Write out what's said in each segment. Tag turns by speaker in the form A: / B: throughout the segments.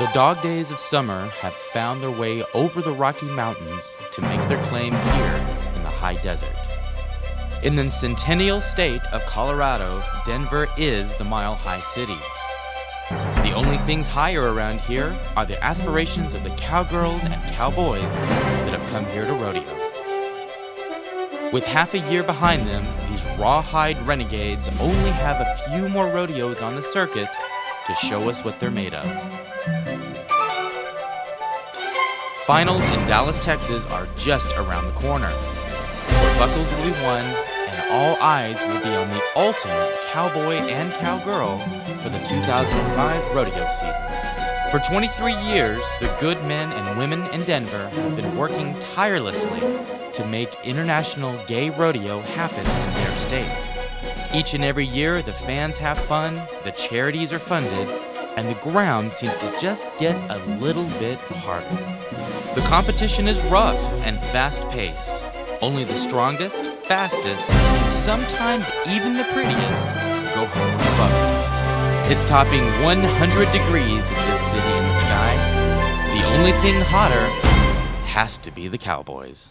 A: The dog days of summer have found their way over the Rocky Mountains to make their claim here in the high desert. In the centennial state of Colorado, Denver is the mile-high city. The only things higher around here are the aspirations of the cowgirls and cowboys that have come here to rodeo. With half a year behind them, these rawhide renegades only have a few more rodeos on the circuit to show us what they're made of. Finals in Dallas, Texas are just around the corner, where buckles will be won and all eyes will be on the ultimate cowboy and cowgirl for the 2005 rodeo season. For 23 years, the good men and women in Denver have been working tirelessly to make international gay rodeo happen in their state. Each and every year, the fans have fun, the charities are funded, and the ground seems to just get a little bit harder. The competition is rough and fast-paced. Only the strongest, fastest, and sometimes even the prettiest go home with the buckle. It's topping 100 degrees in this city in the sky. The only thing hotter has to be the cowboys.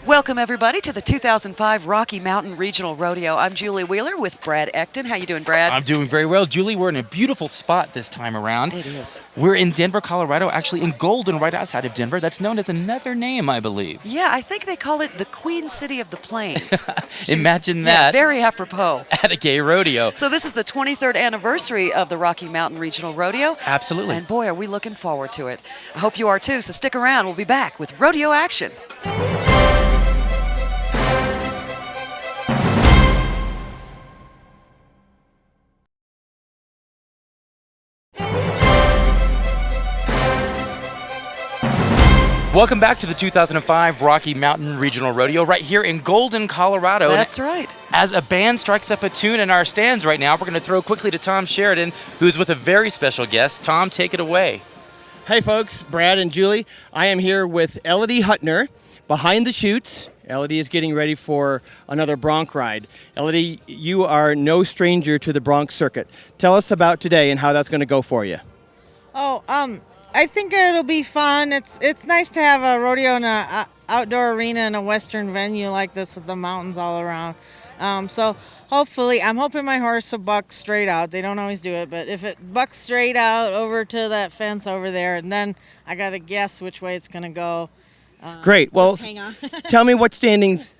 B: Welcome, everybody, to the 2005 Rocky Mountain Regional Rodeo. I'm Julie Wheeler with Brad Ecton. How you doing, Brad?
A: I'm doing very well. Julie, we're in a beautiful spot this time around.
B: It is.
A: We're in Denver, Colorado, actually in Golden, right outside of Denver. That's known as another name, I believe.
B: Yeah, I think they call it the Queen City of the Plains.
A: Imagine that.
B: Yeah, very apropos.
A: At a gay rodeo.
B: So this is the 23rd anniversary of the Rocky Mountain Regional Rodeo.
A: Absolutely.
B: And boy, are we looking forward to it. I hope you are too, so stick around. We'll be back with rodeo action.
A: Welcome back to the 2005 Rocky Mountain Regional Rodeo right here in Golden, Colorado.
B: That's right.
A: As a band strikes up a tune in our stands right now, we're going to throw quickly to Tom Sheridan, who's with a very special guest. Tom, take it away.
C: Hey folks, Brad and Julie. I am here with Elodie Huttner behind the chutes. Elodie is getting ready for another bronc ride. Elodie, you are no stranger to the bronc circuit. Tell us about today and how that's going to go for you.
D: I think it'll be fun. It's nice to have a rodeo in an outdoor arena in a western venue like this with the mountains all around. So hopefully, I'm hoping my horse will buck straight out. They don't always do it, but if it bucks straight out over to that fence over there, and then I got to guess which way it's going to go.
C: Great. Well,
D: hang on.
C: tell me what standings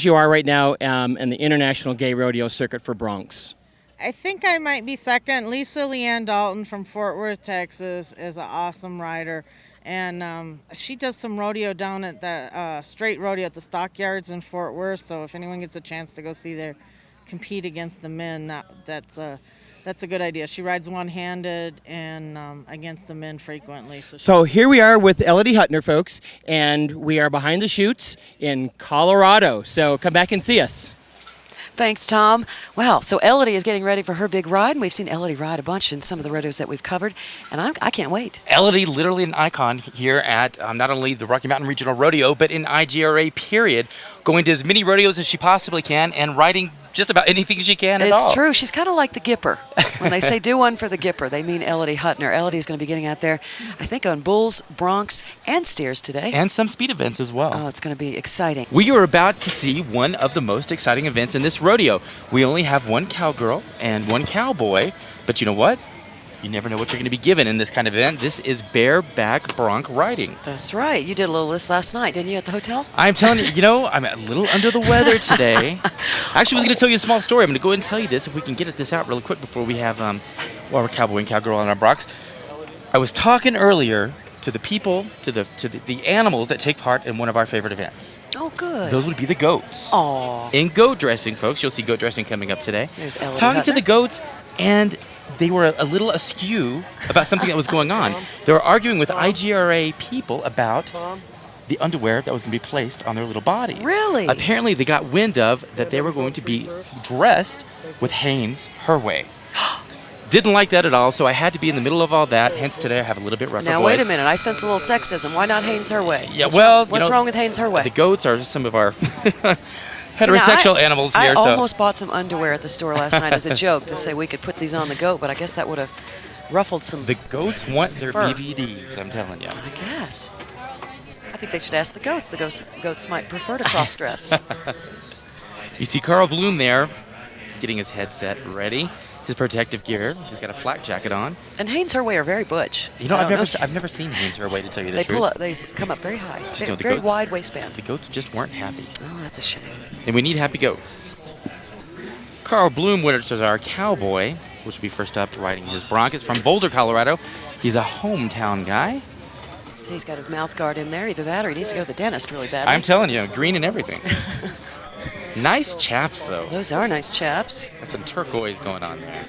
C: you are right now in the International Gay Rodeo Circuit for broncs.
D: I think I might be second. Lisa Leanne Dalton from Fort Worth, Texas, is an awesome rider. And she does some rodeo down at the straight rodeo at the stockyards in Fort Worth. So if anyone gets a chance to go see there, compete against the men, that's a good idea. She rides one-handed and against the men frequently.
C: So here we are with Elodie Huttner, folks, and we are behind the chutes in Colorado. So come back and see us.
B: Thanks, Tom. Well, so Elodie is getting ready for her big ride, and we've seen Elodie ride a bunch in some of the rodeos that we've covered, and I can't wait.
A: Elodie, literally an icon here at not only the Rocky Mountain Regional Rodeo, but in IGRA, period, going to as many rodeos as she possibly can and riding just about anything she can at all.
B: It's true. She's kind of like the Gipper. When they say do one for the Gipper, they mean Elodie Huttner. Elodie's going to be getting out there, I think, on bulls, broncs, and steers today.
A: And some speed events as well.
B: Oh, it's going to be exciting.
A: We are about to see one of the most exciting events in this rodeo. We only have one cowgirl and one cowboy, but you know what? You never know what you're going to be given in this kind of event. This is bareback bronc riding.
B: That's right. You did a little list last night, didn't you, at the hotel?
A: I'm telling you, I'm a little under the weather today. I actually was going to tell you a small story. I'm going to go ahead and tell you this if we can get this out really quick before we have our cowboy and cowgirl on our broncs. I was talking earlier to the people, to the animals that take part in one of our favorite events.
B: Oh, good.
A: Those would be the goats.
B: Aw.
A: In goat dressing, folks, you'll see goat dressing coming up today.
B: There's Elodie
A: Talking to
B: Huttner.
A: the goats, and they were a little askew about something that was going on. They were arguing with IGRA people about the underwear that was going to be placed on their little bodies.
B: Really?
A: Apparently, they got wind of that they were going to be dressed with Hanes her way. Didn't like that at all, so I had to be in the middle of all that. Hence, today I have a little bit rougher
B: Now,
A: voice.
B: wait a minute. I sense a little sexism. Why not Haynes her way?
A: Yeah,
B: What's wrong with Haynes her way?
A: The goats are some of our heterosexual animals here.
B: I
A: so
B: almost bought some underwear at the store last night as a joke to say we could put these on the goat, but I guess that would have ruffled some.
A: the goats want their
B: fur.
A: BVDs, I'm telling you.
B: I guess. I think they should ask the goats. The goats might prefer to cross-dress.
A: You see Carl Bloom there, getting his headset ready, his protective gear. He's got a flak jacket on.
B: And Haynes her way are very butch.
A: You know,
B: I
A: I've
B: don't
A: never seen Haynes her way, to tell you the
B: They
A: truth.
B: pull up. They come up very high.
A: Just know the
B: Very
A: goats-
B: wide waistband.
A: The goats just weren't happy.
B: Oh, that's a shame.
A: And we need happy goats. Carl Bloom, which is our cowboy, which will be first up riding his bronc. It's from Boulder, Colorado. He's a hometown guy.
B: So he's got his mouth guard in there. Either that or he needs to go to the dentist really badly.
A: I'm telling you, green and everything. Nice chaps, though.
B: Those are nice chaps.
A: Got some turquoise going on there.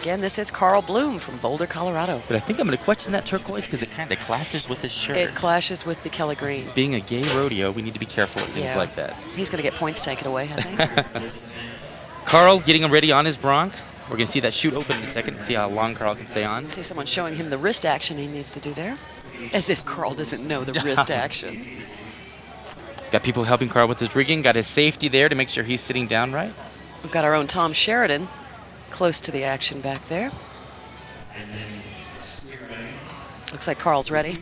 B: Again, this is Carl Bloom from Boulder, Colorado.
A: But I think I'm going to question that turquoise because it kind of clashes with his shirt.
B: It clashes with the Kelly Green.
A: Being a gay rodeo, we need to be careful with things
B: Yeah.
A: like that.
B: He's going to get points taken away, I think.
A: Carl getting him ready on his bronc. We're going to see that chute open in a second and see how long Carl can stay on.
B: See someone showing him the wrist action he needs to do there. As if Carl doesn't know the wrist action.
A: Got people helping Carl with his rigging. Got his safety there to make sure he's sitting down right.
B: We've got our own Tom Sheridan close to the action back there. Looks like Carl's ready.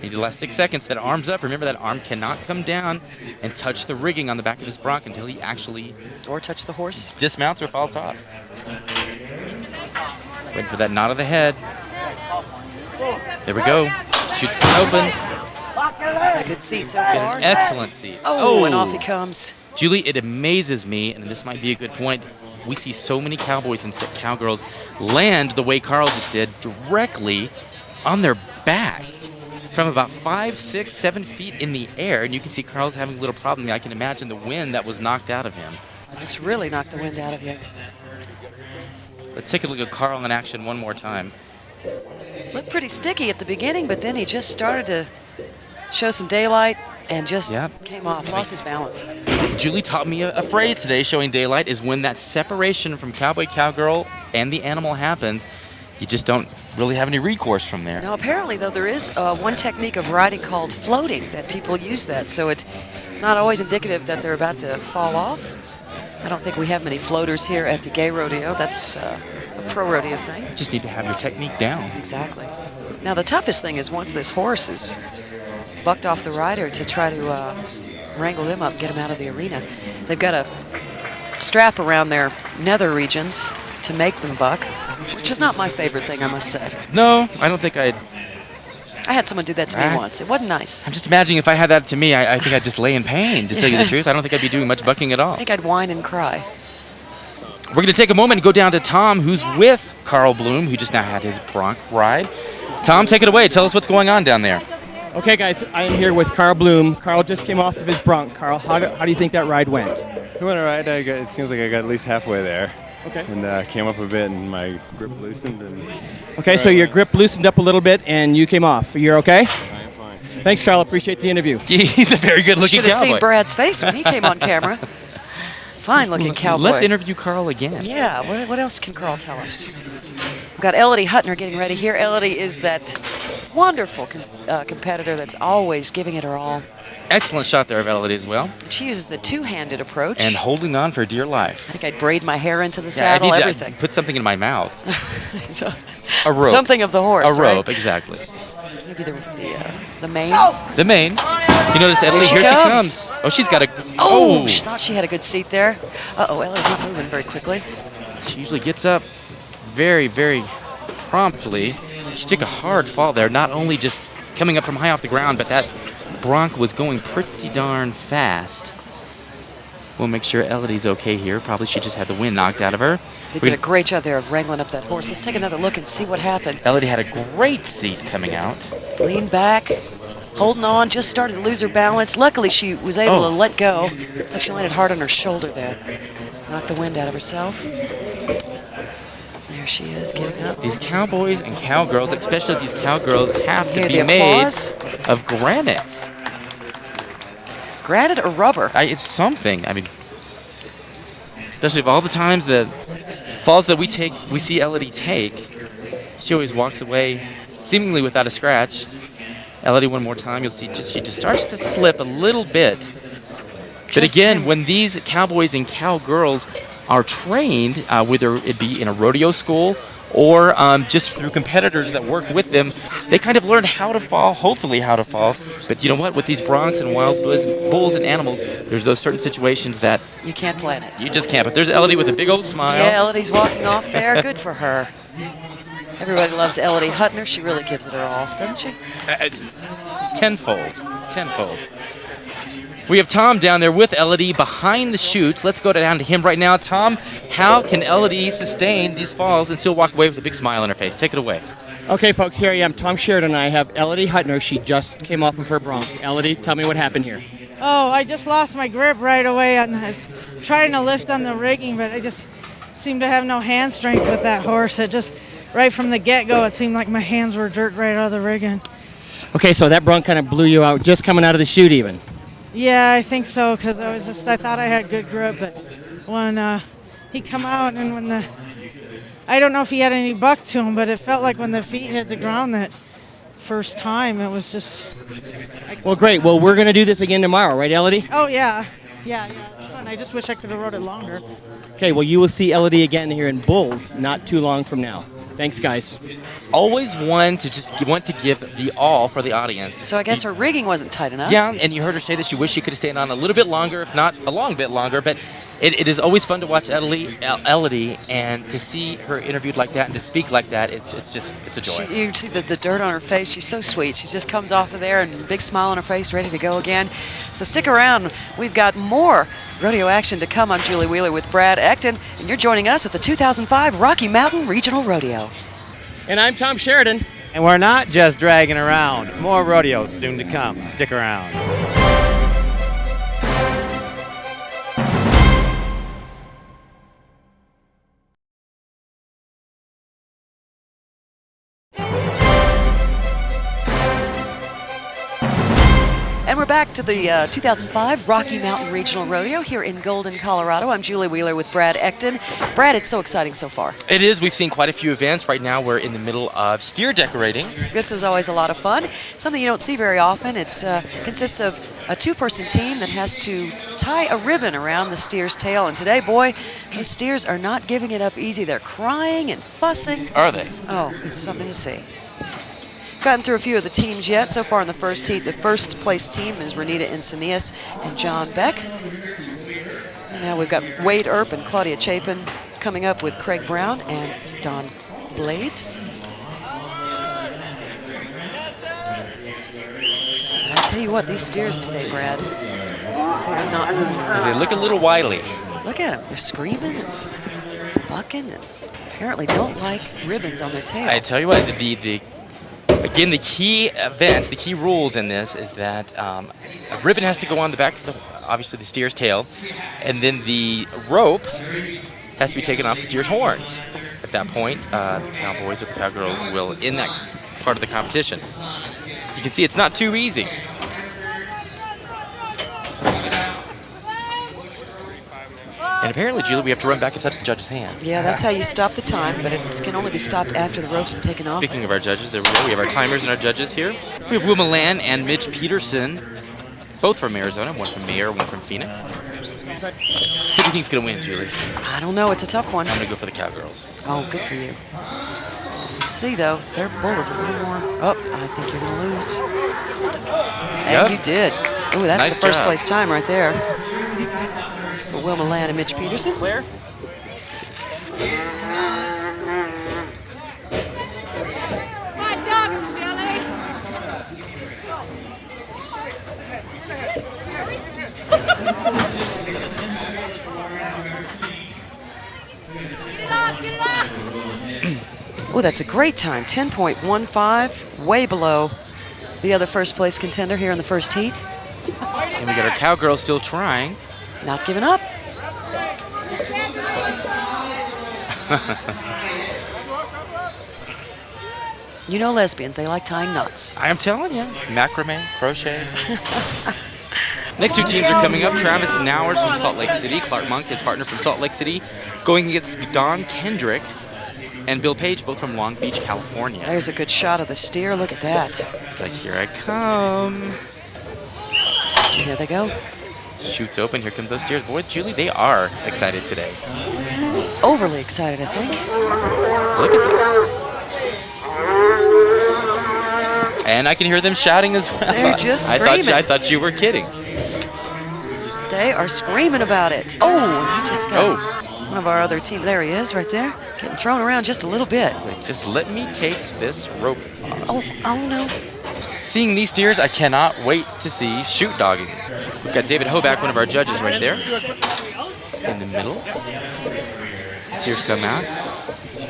A: Need the last 6 seconds. That arm's up. Remember, that arm cannot come down and touch the rigging on the back of this bronc until he actually
B: Or touch the horse.
A: dismounts or falls off. Waiting for that nod of the head. There we go. Chute's coming open.
B: A good seat so far.
A: An excellent seat.
B: Oh, and off he comes.
A: Julie, it amazes me, and this might be a good point. We see so many cowboys and cowgirls land the way Carl just did, directly on their back from about 5, 6, 7 feet in the air. And you can see Carl's having a little problem. I can imagine the wind that was knocked out of him.
B: This really knocked the wind out of you.
A: Let's take a look at Carl in action one more time.
B: Looked pretty sticky at the beginning, but then he just started to show some daylight and just
A: Yep.
B: came off, lost his balance.
A: Julie taught me a phrase today, showing daylight, is when that separation from cowboy, cowgirl, and the animal happens, you just don't really have any recourse from there.
B: Now, apparently, though, there is one technique of riding called floating that people use that, so it's not always indicative that they're about to fall off. I don't think we have many floaters here at the gay rodeo. That's a pro rodeo thing.
A: Just need to have your technique down.
B: Exactly. Now, the toughest thing is once this horse is bucked off the rider to try to wrangle them up, get them out of the arena. They've got a strap around their nether regions to make them buck, which is not my favorite thing, I must say.
A: No, I don't think I'd...
B: I had someone do that to me once. It wasn't nice.
A: I'm just imagining if I had that to me, I think I'd just lay in pain, to tell you the
B: Yes.
A: truth. I don't think I'd be doing much bucking at all.
B: I think I'd whine and cry.
A: We're going to take a moment and go down to Tom, who's with Carl Bloom, who just now had his bronc ride. Tom, take it away. Tell us what's going on down there.
C: Okay, guys, I am here with Carl Bloom. Carl just came off of his bronc. Carl, how do you think that ride went?
E: It went all right. It seems like I got at least halfway there.
C: Okay.
E: And came up a bit, and my grip loosened, and
C: Okay, so your grip loosened up a little bit, and you came off. You're okay?
E: I am fine.
C: Thanks, Carl. Appreciate the interview.
A: He's a very good-looking
B: Should have
A: cowboy.
B: seen Brad's face when he came on camera. Fine-looking cowboy.
A: Let's interview Carl again.
B: Yeah, what else can Carl tell us? We've got Elodie Huttner getting ready here. Elodie is that wonderful competitor that's always giving it her all.
A: Excellent shot there of Elodie as well.
B: She uses the two-handed approach.
A: And holding on for dear life.
B: I think I'd braid my hair into the
A: Yeah,
B: saddle,
A: I'd
B: everything.
A: put something in my mouth.
B: So-
A: A rope.
B: Something of the horse,
A: A rope,
B: right?
A: exactly.
B: Maybe the mane.
A: The mane. You notice, Elodie,
B: Here
A: here
B: she
A: she
B: comes.
A: comes. Oh, she's got a...
B: Oh, she thought she had a good seat there. Uh-oh, Elodie's not moving very quickly.
A: She usually gets up very, very promptly. She took a hard fall there, not only just coming up from high off the ground, but that bronc was going pretty darn fast. We'll make sure Elodie's okay here. Probably she just had the wind knocked out of her.
B: They did a great job there of wrangling up that horse. Let's take another look and see what happened.
A: Elodie had a great seat coming out.
B: Lean back, holding on, just started to lose her balance. Luckily, she was able to let go. Looks like she landed hard on her shoulder there. Knocked the wind out of herself. There she is, getting up.
A: These cowboys and cowgirls, especially these cowgirls, have to
B: Hear
A: be
B: the
A: made
B: applause?
A: of granite.
B: Granite or rubber?
A: It's something. I mean, especially of all the times the falls that we see Elodie take. She always walks away seemingly without a scratch. Elodie, one more time, you'll see she just starts to slip a little bit. But again, when these cowboys and cowgirls are trained, whether it be in a rodeo school or just through competitors that work with them, they kind of learn how to fall, hopefully how to fall. But you know what? With these broncs and wild bulls and animals, there's those certain situations that
B: You can't plan it.
A: you just can't. But there's Elodie with a big old smile.
B: Yeah, Elodie's walking off there. Good for her. Everybody loves Elodie Hutner. She really gives it her all, doesn't she?
A: Tenfold. We have Tom down there with Elodie behind the chutes. Let's go down to him right now. Tom, how can Elodie sustain these falls and still walk away with a big smile on her face? Take it away.
C: Okay, folks, here I am. Tom Sheridan and I have Elodie Hutner. She just came off of her bronc. Elodie, tell me what happened here.
D: Oh, I just lost my grip right away, and I was trying to lift on the rigging, but I just seemed to have no hand strength with that horse. It just, right from the get-go, it seemed like my hands were dirt right out of the rigging.
C: Okay, so that bronc kind of blew you out just coming out of the chute even.
D: Yeah, I think so, because I thought I had good grip, but when he come out and when I don't know if he had any buck to him, but it felt like when the feet hit the ground that first time, it was just...
C: Well, great. Well, we're going to do this again tomorrow, right, Elodie?
D: Oh, yeah. Yeah. Fun. I just wish I could have rode it longer.
C: Okay, well, you will see Elodie again here in Bulls not too long from now. Thanks, guys.
A: Always want to give the all for the audience.
B: So I guess her rigging wasn't tight enough.
A: Yeah, and you heard her say that she wished she could have stayed on a little bit longer, if not a long bit longer. But it is always fun to watch Elodie, and to see her interviewed like that and to speak like that, it's a joy.
B: You see the dirt on her face. She's so sweet. She just comes off of there and a big smile on her face, ready to go again. So stick around. We've got more rodeo action to come. I'm Julie Wheeler with Brad Ecton, and you're joining us at the 2005 Rocky Mountain Regional Rodeo.
C: And I'm Tom Sheridan.
F: And we're not just dragging around. More rodeos soon to come. Stick around.
B: And we're back to the 2005 Rocky Mountain Regional Rodeo here in Golden, Colorado. I'm Julie Wheeler with Brad Ecton. Brad, it's so exciting so far.
A: It is. We've seen quite a few events. Right now we're in the middle of steer decorating.
B: This is always a lot of fun. Something you don't see very often. It consists of a two-person team that has to tie a ribbon around the steer's tail. And today, boy, those steers are not giving it up easy. They're crying and fussing.
A: Are they?
B: Oh, it's something to see. Gotten through a few of the teams yet. So far in the first heat, the first place team is Renita Encinias and John Beck. And now we've got Wade Earp and Claudia Chapin coming up with Craig Brown and Don Blades. And I tell you what, these steers today, Brad, they're not fooling around.
A: They look a little wily.
B: Look at them. They're screaming and bucking and apparently don't like ribbons on their tail.
A: I tell you what, again, the key event, the key rules in this is that a ribbon has to go on the back of obviously the steer's tail, and then the rope has to be taken off the steer's horns. At that point, the cowboys or the cowgirls will end that part of the competition. You can see it's not too easy. And apparently, Julie, we have to run back and touch the judge's hand.
B: Yeah, that's how you stop the time, but it can only be stopped after the ropes are taken off.
A: Speaking of our judges, there we go. We have our timers and our judges here. We have Will Milan and Mitch Peterson, both from Arizona, one from Mayer, one from Phoenix. Who do you think's going to win, Julie?
B: I don't know. It's a tough one.
A: I'm going to go for the Cowgirls.
B: Oh, good for you. Let's see, though. Their bull is a little more... Oh, I think you're going to lose. And you did. Oh, that's
A: Nice
B: the first
A: job.
B: place time right there. For Will Milan and Mitch Peterson.
C: Claire?
B: Oh, that's a great time. 10.15, way below the other first place contender here in the first heat.
A: And we got our Cowgirls still trying.
B: Not giving up. You know lesbians, they like tying knots.
A: I am telling you. Macrame, crochet. Next two teams are coming up. Travis Nowers from Salt Lake City. Clark Monk, his partner from Salt Lake City, going against Don Kendrick and Bill Page, both from Long Beach, California.
B: There's a good shot of the steer. Look at that.
A: It's like, here I come.
B: Here they go.
A: Shoots open. Here come those steers. Boy, Julie, they are excited today.
B: Overly excited, I think.
A: Look at them. And I can hear them shouting as well.
B: They're just screaming.
A: I thought you were kidding.
B: They are screaming about it. Oh, and he just got one of our other team. There he is, right there. Getting thrown around just a little bit.
A: It's like, just let me take this rope off.
B: Oh no.
A: Seeing these steers, I cannot wait to see shoot dogging. We've got David Hoback, one of our judges, right there in the middle. Steers come out.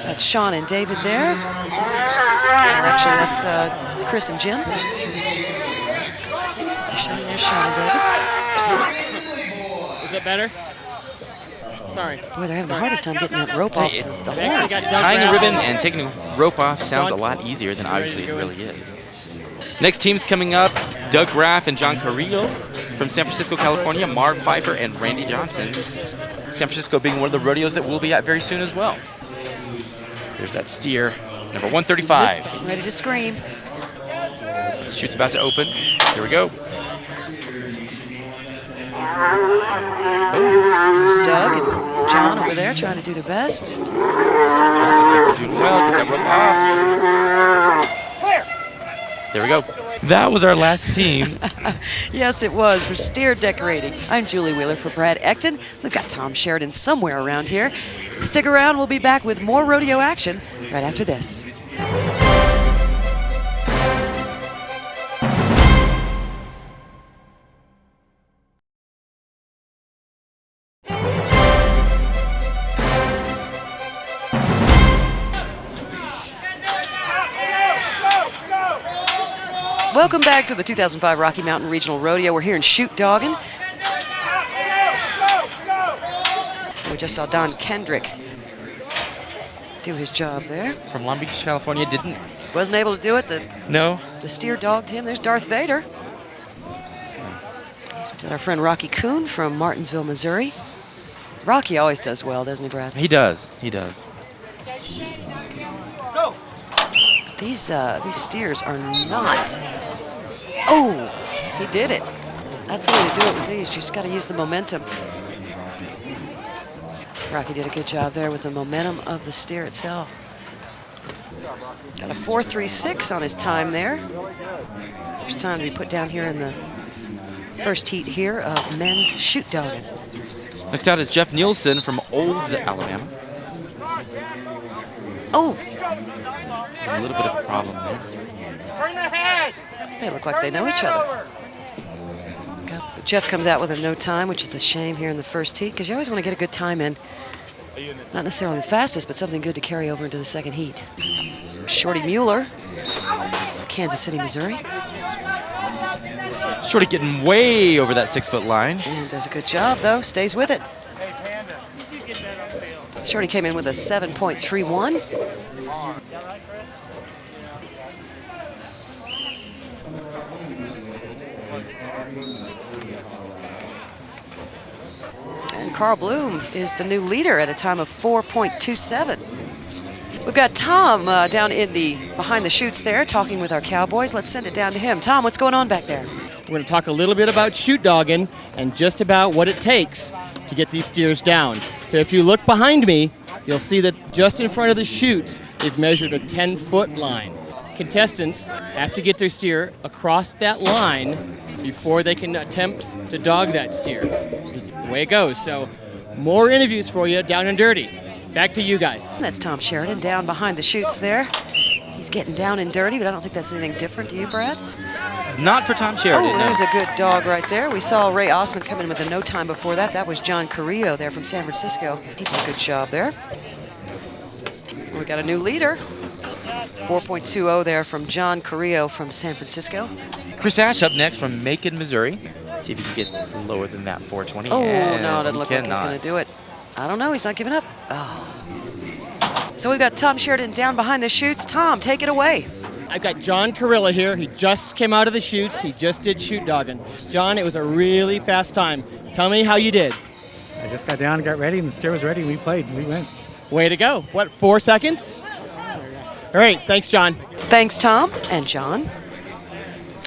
B: That's Sean and David there. Actually, that's Chris and Jim. There's Sean and David.
C: Is that better? Sorry.
B: Boy, they're having the hardest time getting that rope off the horse.
A: Tying a ribbon and taking a rope off sounds a lot easier than obviously it really is. Next team's coming up, Doug Graff and John Carrillo from San Francisco, California, Marv Pfeiffer and Randy Johnson. San Francisco being one of the rodeos that we'll be at very soon as well. There's that steer, number 135.
B: Getting ready to scream.
A: Chute's about to open. Here we go.
B: There's Doug and John over there trying to do their best.
A: I think they're doing well. Get that rope off. There we go. That was our last team.
B: Yes, it was for steer decorating. I'm Julie Wheeler for Brad Ecton. We've got Tom Sheridan somewhere around here. So stick around. We'll be back with more rodeo action right after this. Welcome back to the 2005 Rocky Mountain Regional Rodeo. We're here in Shoot Doggin. We just saw Don Kendrick do his job there.
A: From Long Beach, California,
B: Wasn't able to do it.
A: No.
B: The steer dogged him. There's Darth Vader. He's with our friend Rocky Kuhn from Martinsville, Missouri. Rocky always does well, doesn't he, Brad?
A: He does. He does.
B: These steers are not. Oh, he did it. That's the way to do it with these. You just got to use the momentum. Rocky did a good job there with the momentum of the steer itself. Got a 4.36 on his time there. First time to be put down here in the first heat here of men's shoot dogging.
A: Next out is Jeff Nielsen from Olds, Alabama.
B: Oh!
A: A little bit of a problem there.
B: They look like they know each other. So Jeff comes out with a no time, which is a shame here in the first heat, because you always want to get a good time in. Not necessarily the fastest, but something good to carry over into the second heat. Shorty Mueller, Kansas City, Missouri.
A: Shorty getting way over that 6-foot line.
B: And does a good job, though. Stays with it. Shorty came in with a 7.31. And Carl Bloom is the new leader at a time of 4.27. We've got Tom down in the behind the chutes there talking with our cowboys. Let's send it down to him. Tom, what's going on back there?
C: We're going to talk a little bit about shoot dogging and just about what it takes to get these steers down. So if you look behind me, you'll see that just in front of the chutes, they've measured a 10-foot line. Contestants have to get their steer across that line before they can attempt to dog that steer. The way it goes. So more interviews for you down and dirty. Back to you guys.
B: That's Tom Sheridan down behind the chutes there. He's getting down and dirty, but I don't think that's anything different. Do you, Brad?
A: Not for Tom Sheridan.
B: Oh, there's a good dog right there. We saw Ray Osmond come in with a no time before that. That was John Carrillo there from San Francisco. He did a good job there. We got a new leader. 4.20 there from John Carrillo from San Francisco.
A: Chris Ash up next from Macon, Missouri. See if he can get lower than that 420.
B: Oh,
A: And
B: no, it doesn't look like he's going to do it. I don't know. He's not giving up. Oh. So we've got Tom Sheridan down behind the chutes. Tom, take it away.
C: I've got John Carilla here. He just came out of the chutes. He just did shoot dogging. John, it was a really fast time. Tell me how you did.
G: I just got down, got ready, and the steer was ready, and we played, and we went.
C: Way to go. What, 4 seconds? All right, thanks, John.
B: Thanks, Tom and John.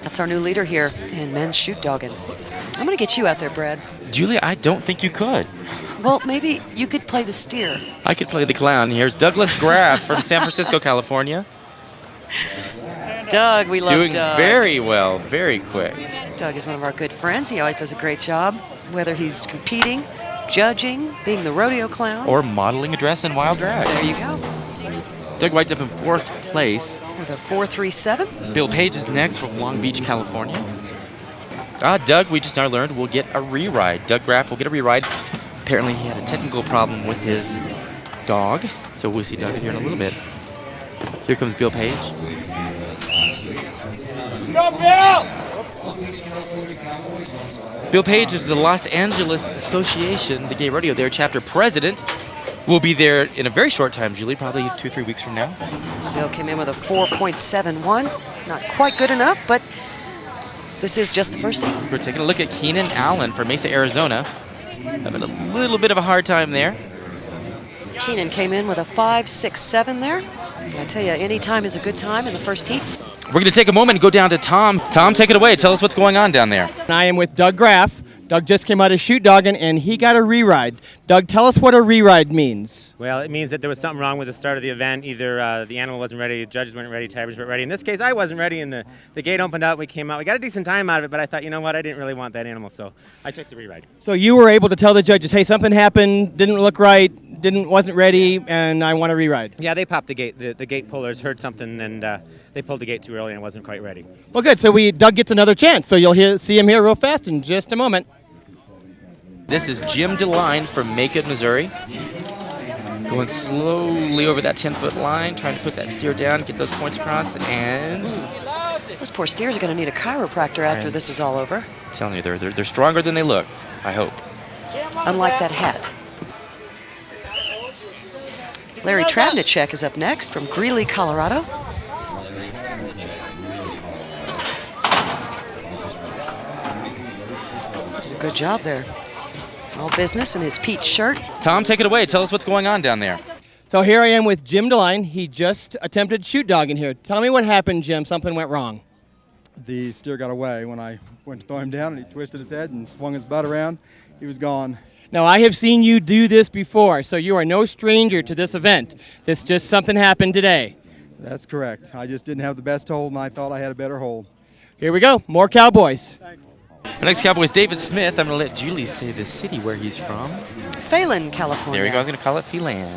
B: That's our new leader here in men's shoot dogging. I'm going to get you out there, Brad.
A: Julie, I don't think you could.
B: Well, maybe you could play the steer.
A: I could play the clown. Here's Douglas Graff from San Francisco, California.
B: Doug, we love
A: Doing
B: Doug.
A: very well, very quick.
B: Doug is one of our good friends. He always does a great job, whether he's competing, judging, being the rodeo clown.
A: Or modeling a dress in wild drag.
B: There you go.
A: Doug winds up in 4th place.
B: With a 4.37.
A: Bill Page is next from Long Beach, California. Doug, we just now learned, will get a re-ride. Doug Graff will get a re-ride. Apparently he had a technical problem with his dog, so we'll see Doug here in a little bit. Here comes Bill Page.
C: Go, Bill!
A: Bill Page is the Los Angeles Association, the Gay Rodeo, their chapter president. Will be there in a very short time, Julie, probably 2-3 weeks from now.
B: Bill came in with a 4.71. Not quite good enough, but this is just the first heat.
A: We're taking a look at Keenan Allen from Mesa, Arizona. Having a little bit of a hard time there.
B: Keenan came in with a 5.67 there. And I tell you, any time is a good time in the first heat.
A: We're going to take a moment and go down to Tom. Tom, take it away. Tell us what's going on down there.
C: I am with Doug Graff. Doug just came out of shoot dogging, and he got a re-ride. Doug, tell us what a re-ride means.
F: Well, it means that there was something wrong with the start of the event. Either the animal wasn't ready, the judges weren't ready, timers weren't ready. In this case, I wasn't ready, and the gate opened up. We came out. We got a decent time out of it, but I thought, you know what, I didn't really want that animal, so I took the re-ride.
C: So you were able to tell the judges, hey, something happened, didn't look right, wasn't ready, and I want a re-ride.
F: Yeah, they popped the gate. The gate pullers heard something, and they pulled the gate too early and wasn't quite ready.
C: Well, good. So Doug gets another chance. So you'll see him here real fast in just a moment.
A: This is Jim DeLine from Macon, Missouri. Going slowly over that 10-foot line, trying to put that steer down, get those points across, and
B: Those poor steers are going to need a chiropractor after this is all over.
A: I'm telling you, they're stronger than they look, I hope.
B: Unlike that hat. Larry Travnicek is up next from Greeley, Colorado. Did a good job there. All business in his peach shirt.
A: Tom, take it away. Tell us what's going on down there.
C: So here I am with Jim DeLine. He just attempted shoot dogging here. Tell me what happened, Jim. Something went wrong.
H: The steer got away when I went to throw him down, and he twisted his head and swung his butt around. He was gone.
C: Now, I have seen you do this before, so you are no stranger to this event. This just something happened today.
H: That's correct. I just didn't have the best hold, and I thought I had a better hold.
C: Here we go. More Cowboys.
A: The next Cowboy is David Smith. I'm going to let Julie say the city where he's from.
B: Phelan, California.
A: There you go. I was going to call it Phelan.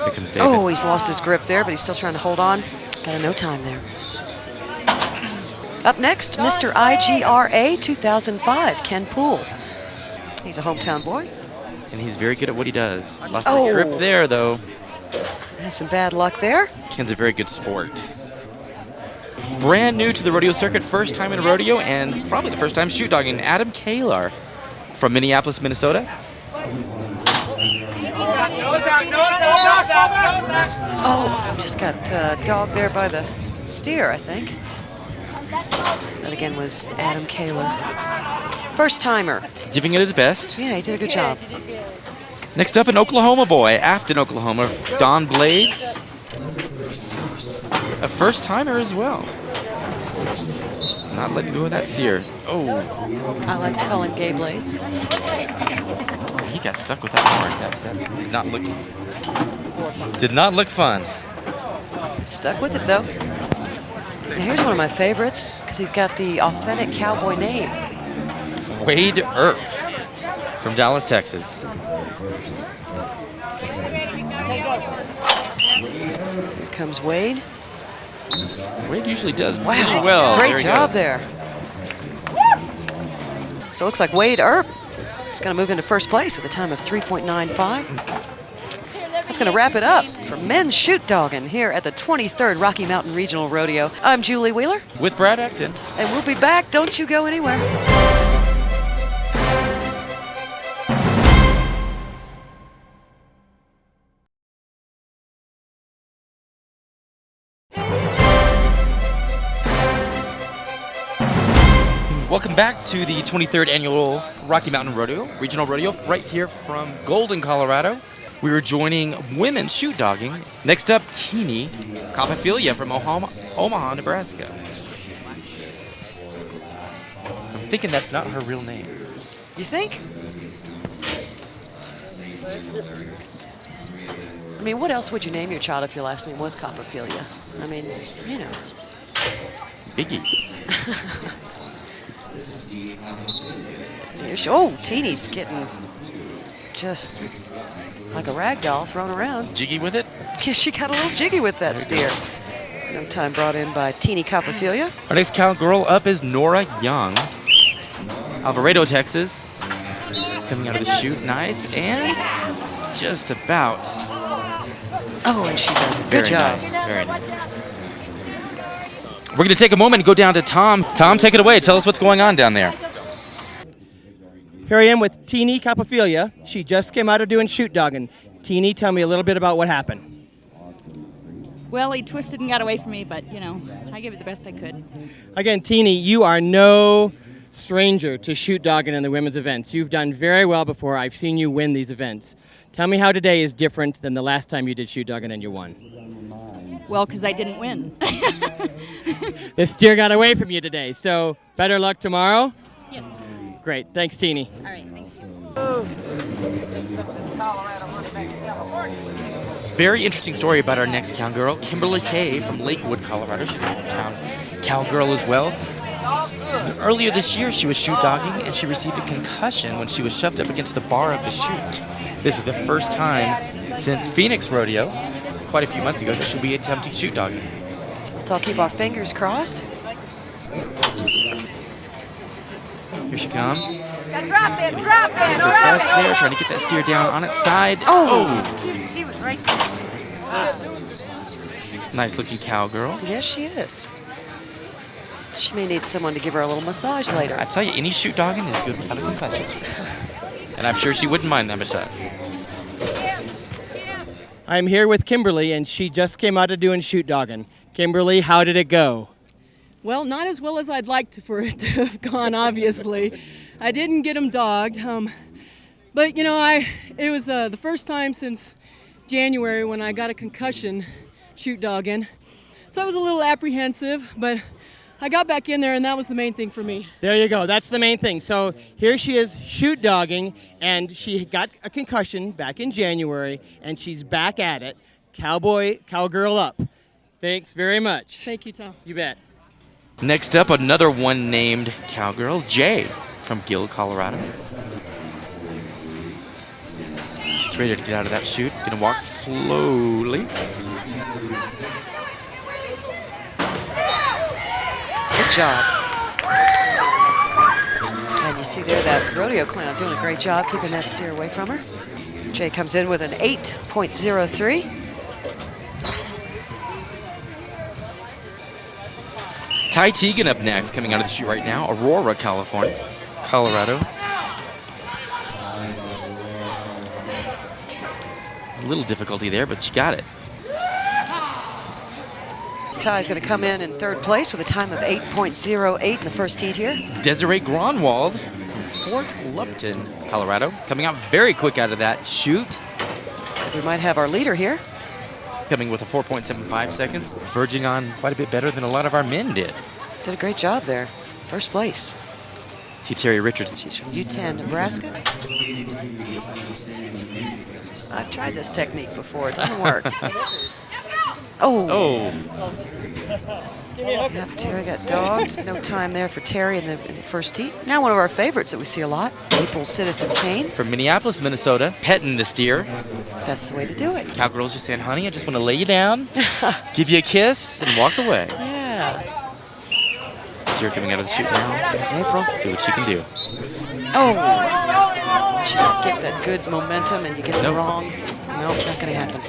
A: Here comes David.
B: Oh, he's lost his grip there, but he's still trying to hold on. Got a no time there. Up next, Mr. IGRA 2005, Ken Poole. He's a hometown boy.
A: And he's very good at what he does. Lost
B: Oh.
A: his grip there, though.
B: Has some bad luck there.
A: Ken's a very good sport. Brand new to the rodeo circuit, first time in a rodeo, and probably the first time shoot dogging. Adam Kalar from Minneapolis, Minnesota.
B: Oh, just got dogged there by the steer, I think. That again was Adam Kaler. First timer.
A: Giving it his best.
B: Yeah, he did a good job.
A: Next up, an Oklahoma boy, Afton, Oklahoma, Don Blades. A first timer as well. Not letting go of that steer. Oh,
B: I like to call him Gay Blades.
A: he got stuck with that horn. That did not look fun.
B: Stuck with it, though. Now, here's one of my favorites, because he's got the authentic cowboy name.
A: Wade Earp from Dallas, Texas.
B: Here comes Wade.
A: Wade usually does
B: Wow,
A: pretty well.
B: great
A: There he
B: job
A: goes.
B: there. So it looks like Wade Earp is going to move into first place with a time of 3.95. That's going to wrap it up for men's shoot dogging here at the 23rd Rocky Mountain Regional Rodeo. I'm Julie Wheeler,
A: With Brad Acton.
B: and we'll be back. Don't you go anywhere.
A: Welcome back to the 23rd annual Rocky Mountain Rodeo, regional rodeo, right here from Golden, Colorado. We were joining women shoot dogging. Next up, Teeny Copophilia from Omaha, Nebraska. I'm thinking that's not her real name.
B: You think? I mean, what else would you name your child if your last name was Copophilia? I mean, you know.
A: Biggie.
B: Oh, Teeny's getting just like a rag doll thrown around.
A: Jiggy with it?
B: Yeah, she got a little jiggy with that steer. No time brought in by Teeny Copophilia.
A: Our next cowgirl up is Nora Young, Alvarado, Texas. Coming out of the chute, nice, and just about.
B: Oh, and she does a good
A: Very
B: job.
A: nice, very nice. We're going to take a moment and go down to Tom. Tom, take it away. Tell us what's going on down there.
C: Here I am with Teeny Copophilia. She just came out of doing shoot dogging. Teeny, tell me a little bit about what happened.
I: Well, he twisted and got away from me, but, you know, I gave it the best I could.
C: Again, Teeny, you are no stranger to shoot dogging in the women's events. You've done very well before. I've seen you win these events. Tell me how today is different than the last time you did shoot dogging and you won.
I: Well, because I didn't win.
C: The steer got away from you today, so better luck tomorrow?
I: Yes.
C: Great. Thanks, Teeny.
I: All right, thank you.
A: Very interesting story about our next cowgirl, Kimberly Kay from Lakewood, Colorado. She's a hometown cowgirl as well. Earlier this year, she was shoot dogging and she received a concussion when she was shoved up against the bar of the chute. This is the first time since Phoenix Rodeo, quite a few months ago, that she'll be attempting shoot dogging.
B: So let's all keep our fingers crossed.
A: Here she comes. Drop it, best there, trying to get that steer down on its side.
B: Oh!
I: She was right there.
A: Nice looking cowgirl.
B: Yes, she is. She may need someone to give her a little massage later.
A: I tell you, any shoot dogging is good without a concussion. And I'm sure she wouldn't mind that massage.
C: I'm here with Kimberly, and she just came out of doing shoot dogging. Kimberly, how did it go?
J: Well, not as well as I'd like for it to have gone, obviously. I didn't get them dogged. But, you know, it was the first time since January when I got a concussion shoot dogging. So I was a little apprehensive, but I got back in there, and that was the main thing for me.
C: There you go. That's the main thing. So here she is shoot dogging, and she got a concussion back in January, and she's back at it. Cowgirl up. Thanks very much.
J: Thank you, Tom.
C: You bet.
A: Next up, another one named cowgirl, Jay from Gill, Colorado. She's ready to get out of that chute. Gonna walk slowly.
B: Good job. And you see there that rodeo clown doing a great job keeping that steer away from her. Jay comes in with an 8.03.
A: Ty Teagan up next, coming out of the chute right now. Aurora, Colorado. A little difficulty there, but she got it.
B: Ty's going to come in third place with a time of 8.08 in the first heat here.
A: Desiree Gronwald from Fort Lupton, Colorado, coming out very quick out of that chute.
B: So we might have our leader here.
A: Coming with a 4.75 seconds, verging on quite a bit better than a lot of our men did.
B: Did a great job there. First place.
A: See Terry Richards.
B: She's from Utah, Nebraska. I've tried this technique before. It doesn't work.
A: Oh.
B: Yep, Terry got dogged. No time there for Terry in the first heat. Now one of our favorites that we see a lot, April Citizen Kane.
A: From Minneapolis, Minnesota, petting the steer.
B: That's the way to do it.
A: Cowgirls just saying, honey, I just want to lay you down, give you a kiss, and walk away.
B: Yeah.
A: Steer coming out of the chute now.
B: There's April.
A: See what she can do.
B: Oh! She don't get that good momentum and you get it wrong. Nope, not going to happen.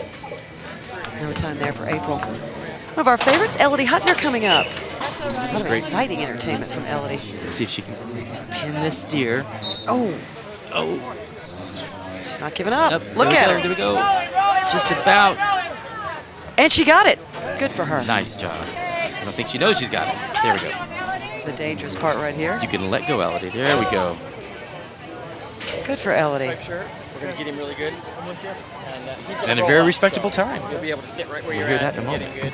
B: No time there for April. One of our favorites, Elodie Hutner, coming up. A lot of exciting entertainment from Elodie.
A: Let's see if she can pin this steer.
B: Oh. She's not giving up.
A: Nope.
B: Look at her.
A: There we go. Just about.
B: And she got it. Good for her.
A: Nice job. I don't think she knows she's got it. There we go.
B: is the dangerous part right here.
A: You can let go, Elodie. There we go.
B: Good for Elodie.
C: We're going to get him really good.
A: And a very respectable time.
C: You'll be able to sit right where
A: We'll
C: you're
A: hear
C: at.
A: that in a
C: Getting
A: moment.
C: good.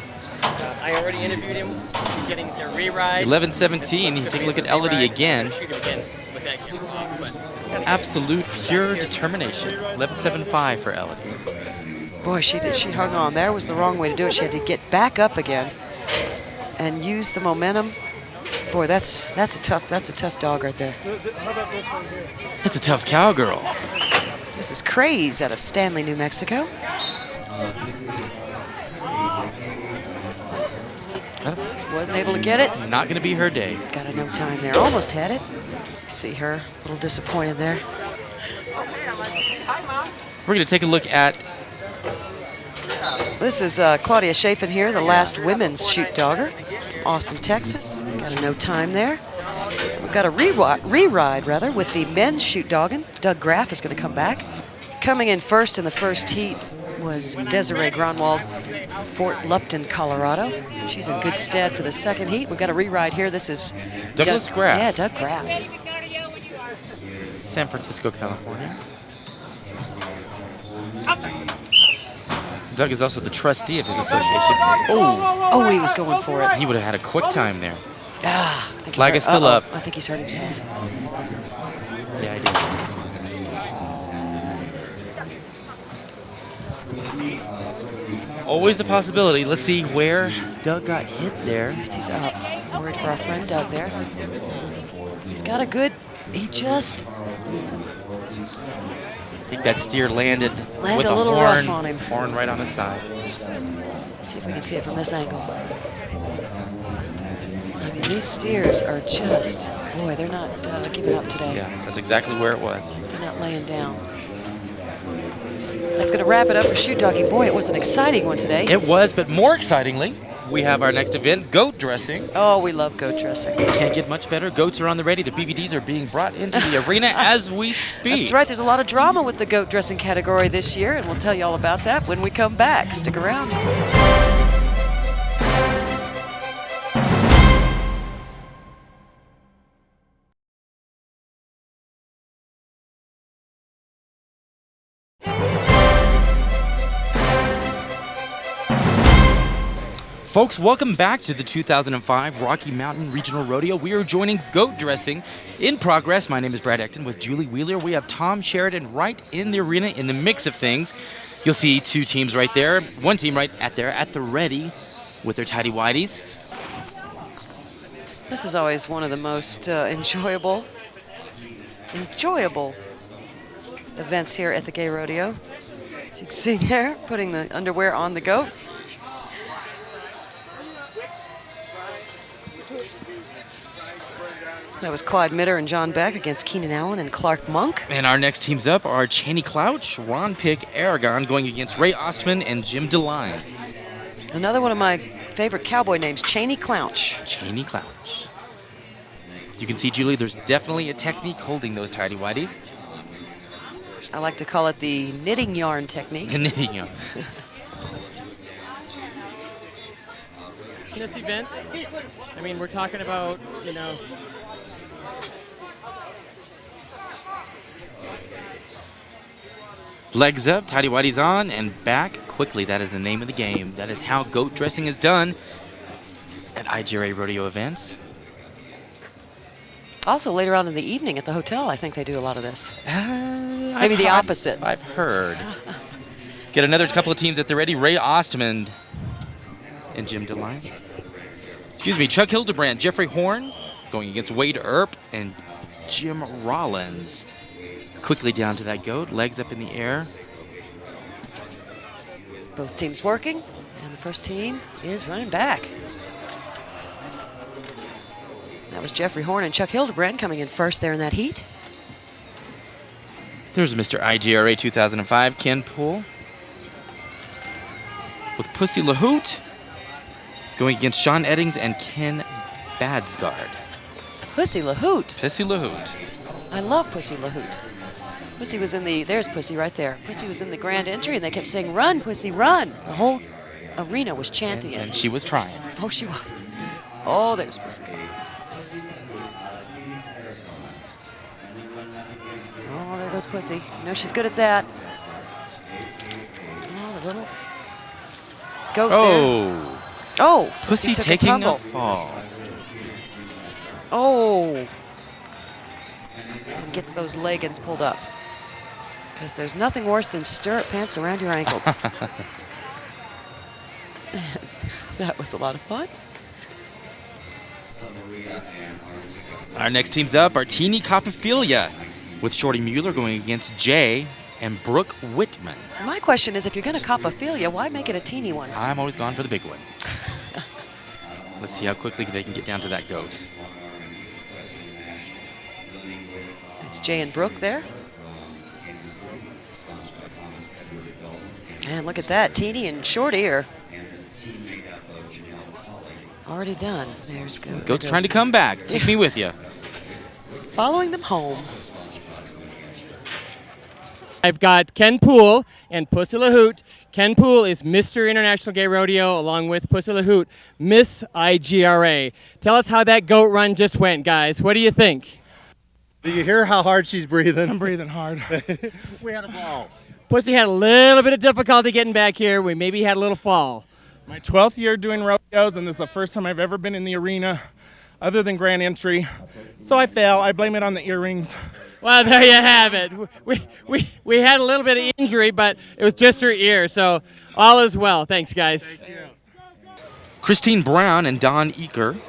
C: I already interviewed him. He's getting a re-ride.
A: 11-17. You take a look at Elodie again.
C: Shoot him again with that camera off, but just gotta
A: Absolute pure determination. 11-7-5 for Elodie.
B: Boy, she hung on. There was the wrong way to do it. She had to get back up again and use the momentum. Boy, that's a tough dog right there.
A: It's a tough cowgirl.
B: This is Craze out of Stanley, New Mexico. Wasn't able to get it.
A: Not going to be her day.
B: Got a no time there. Almost had it. See her, a little disappointed there.
A: We're going to take a look at
B: This is Claudia Chafin here, the last women's shoot dogger. Austin, Texas. Got a no time there. We've got a re-ride with the men's shoot dogging. Doug Graff is going to come back. Coming in first in the first heat was Desiree Gronwald, Fort Lupton, Colorado. She's in good stead for the second heat. We've got a re-ride here. This is
A: Douglas Graff.
B: Yeah, Doug Graff.
A: San Francisco, California. Doug is also the trustee of his association.
B: Oh, he was going for it.
A: He would have had a quick time there.
B: I think
A: Flag is still up.
B: I think he's hurt himself.
A: Yeah, I did. Always the possibility. Let's see where Doug got hit there.
B: At least he's up. Worried for our friend Doug there. He's got a good, he just
A: I think that steer landed with
B: a
A: a
B: little
A: horn,
B: rough on him.
A: horn right on the side.
B: Let's see if we can see it from this angle. I mean, these steers are just, boy, they're not giving up today.
A: Yeah, that's exactly where it was.
B: They're not laying down. That's going to wrap it up for shoot dogging. Boy, it was an exciting one today.
A: It was, but more excitingly, we have our next event, goat dressing.
B: Oh, we love goat dressing.
A: Can't get much better. Goats are on the ready. The BVDs are being brought into the arena as we speak.
B: That's right. There's a lot of drama with the goat dressing category this year, and we'll tell you all about that when we come back. Stick around.
A: Folks, welcome back to the 2005 Rocky Mountain Regional Rodeo. We are joining goat dressing in progress. My name is Brad Ecton with Julie Wheeler. We have Tom Sheridan right in the arena in the mix of things. You'll see two teams right there. One team right at the ready with their tighty-whities.
B: This is always one of the most enjoyable events here at the Gay Rodeo. As you can see there, putting the underwear on the goat. That was Clyde Mitter and John Beck against Keenan Allen and Clark Monk.
A: And our next teams up are Cheney Clouch, Ron Pick, Aragon going against Ray Ostman and Jim DeLine.
B: Another one of my favorite cowboy names, Cheney Clouch.
A: Cheney Clouch. You can see, Julie, there's definitely a technique holding those tighty-whities.
B: I like to call it the knitting yarn technique.
A: The knitting yarn.
C: In this event, I mean, we're talking about, you know,
A: legs up, tighty-whities on, and back quickly. That is the name of the game. That is how goat dressing is done at IGRA rodeo events.
B: Also, later on in the evening at the hotel, I think they do a lot of this. Maybe the opposite.
A: I've heard. Get another couple of teams at the ready. Ray Ostman and Jim DeLine. Excuse me, Chuck Hildebrand, Jeffrey Horn going against Wade Earp and Jim Rollins. Quickly down to that goat, legs up in the air.
B: Both teams working, and the first team is running back. That was Jeffrey Horn and Chuck Hildebrand coming in first there in that heat.
A: There's Mr. IGRA 2005, Ken Poole. With Pussy LaHoot going against Sean Eddings and Ken Badsgard.
B: Pussy LaHoot.
A: Pussy LaHoot.
B: I love Pussy LaHoot. Pussy was in the, there's Pussy right there. Pussy was in the grand entry and they kept saying, "Run, Pussy, run." The whole arena was chanting it.
A: And she was trying.
B: Oh, she was. Oh, there's Pussy. Oh, there goes Pussy. No, she's good at that. Oh, the little goat there.
A: Oh,
B: Oh,
A: Pussy
B: took
A: taking
B: a
A: a
B: tumble.
A: fall.
B: Oh. And gets those leggings pulled up. Because there's nothing worse than stirrup pants around your ankles. That was a lot of fun.
A: Our next team's up are Teeny Copophilia, with Shorty Mueller going against Jay and Brooke Whitman.
B: My question is, if you're going to copophilia, why make it a teeny one?
A: I'm always gone for the big one. Let's see how quickly they can get down to that goat.
B: It's Jay and Brooke there. And look at that, Teeny and Shorty are already done. There's go.
A: Goat's trying to come back. Take me with you.
B: Following them home.
C: I've got Ken Poole and Pussy LaHoot. Ken Poole is Mr. International Gay Rodeo, along with Pussy LaHoot, Miss IGRA. Tell us how that goat run just went, guys. What do you think?
K: Do you hear how hard she's breathing?
L: I'm breathing hard.
K: We had a ball.
C: Pussy had a little bit of difficulty getting back here. We maybe had a little fall.
L: My 12th year doing rodeos, and this is the first time I've ever been in the arena other than grand entry. So I fail. I blame it on the earrings.
C: Well, there you have it. We had a little bit of injury, but it was just her ear, so all is well. Thanks, guys.
K: Thank you.
A: Christine Brown and Don Eaker,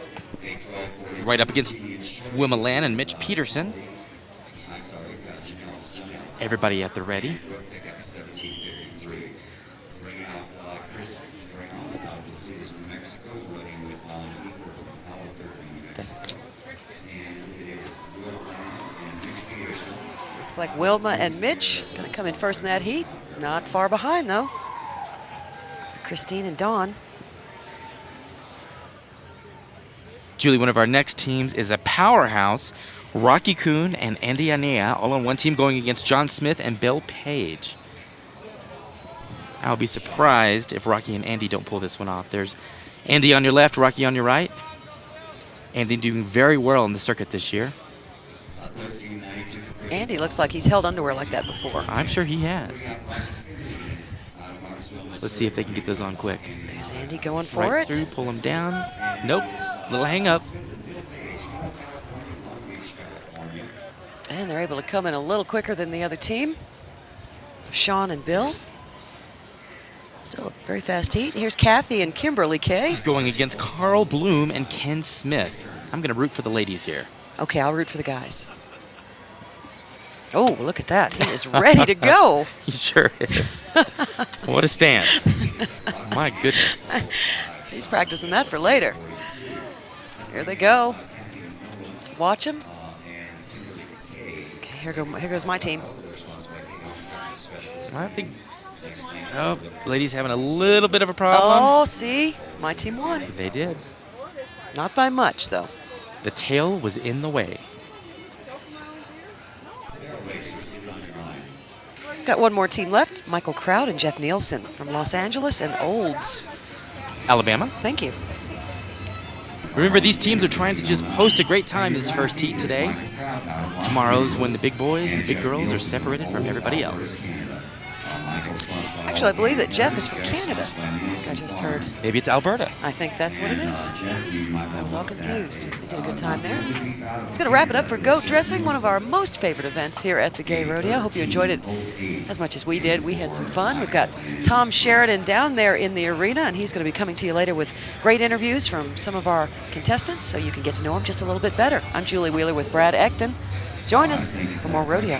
A: right up against Wilma Land and Mitch Peterson. Everybody at the ready.
B: Looks like Wilma and Mitch going to come in first in that heat. Not far behind, though. Christine and Dawn.
A: Julie, one of our next teams is a powerhouse. Rocky Kuhn and Andy Anea, all on one team, going against John Smith and Bill Page. I'll be surprised if Rocky and Andy don't pull this one off. There's Andy on your left, Rocky on your right. Andy doing very well in the circuit this year.
B: Andy looks like he's held underwear like that before.
A: I'm sure he has. Let's see if they can get those on quick.
B: There's Andy going for
A: Right
B: it.
A: through, pull him down. Nope, little hang up.
B: And they're able to come in a little quicker than the other team. Sean and Bill. Still a very fast heat. Here's Kathy and Kimberly Kay.
A: Going against Carl Bloom and Ken Smith. I'm going to root for the ladies here.
B: Okay, I'll root for the guys. Oh, look at that. He is ready to go.
A: He sure is. What a stance. My goodness.
B: He's practicing that for later. Here they go. Watch him. Okay, here goes my team.
A: I think, oh, ladies having a little bit of a problem.
B: Oh, see? My team won.
A: They did.
B: Not by much, though.
A: The tail was in the way.
B: Got one more team left. Michael Crowd and Jeff Nielsen from Los Angeles and Olds.
A: Alabama.
B: Thank you.
A: Remember, these teams are trying to just post a great time this first heat today. Tomorrow's when the big boys and the big girls are separated from everybody else.
B: Actually, I believe that Jeff is from Canada. I just heard.
A: Maybe it's Alberta.
B: I think that's what it is. I was all confused. They did a good time there. It's going to wrap it up for goat dressing, one of our most favorite events here at the Gay Rodeo. Hope you enjoyed it as much as we did. We had some fun. We've got Tom Sheridan down there in the arena, and he's going to be coming to you later with great interviews from some of our contestants, so you can get to know him just a little bit better. I'm Julie Wheeler with Brad Ecton. Join us for more rodeo.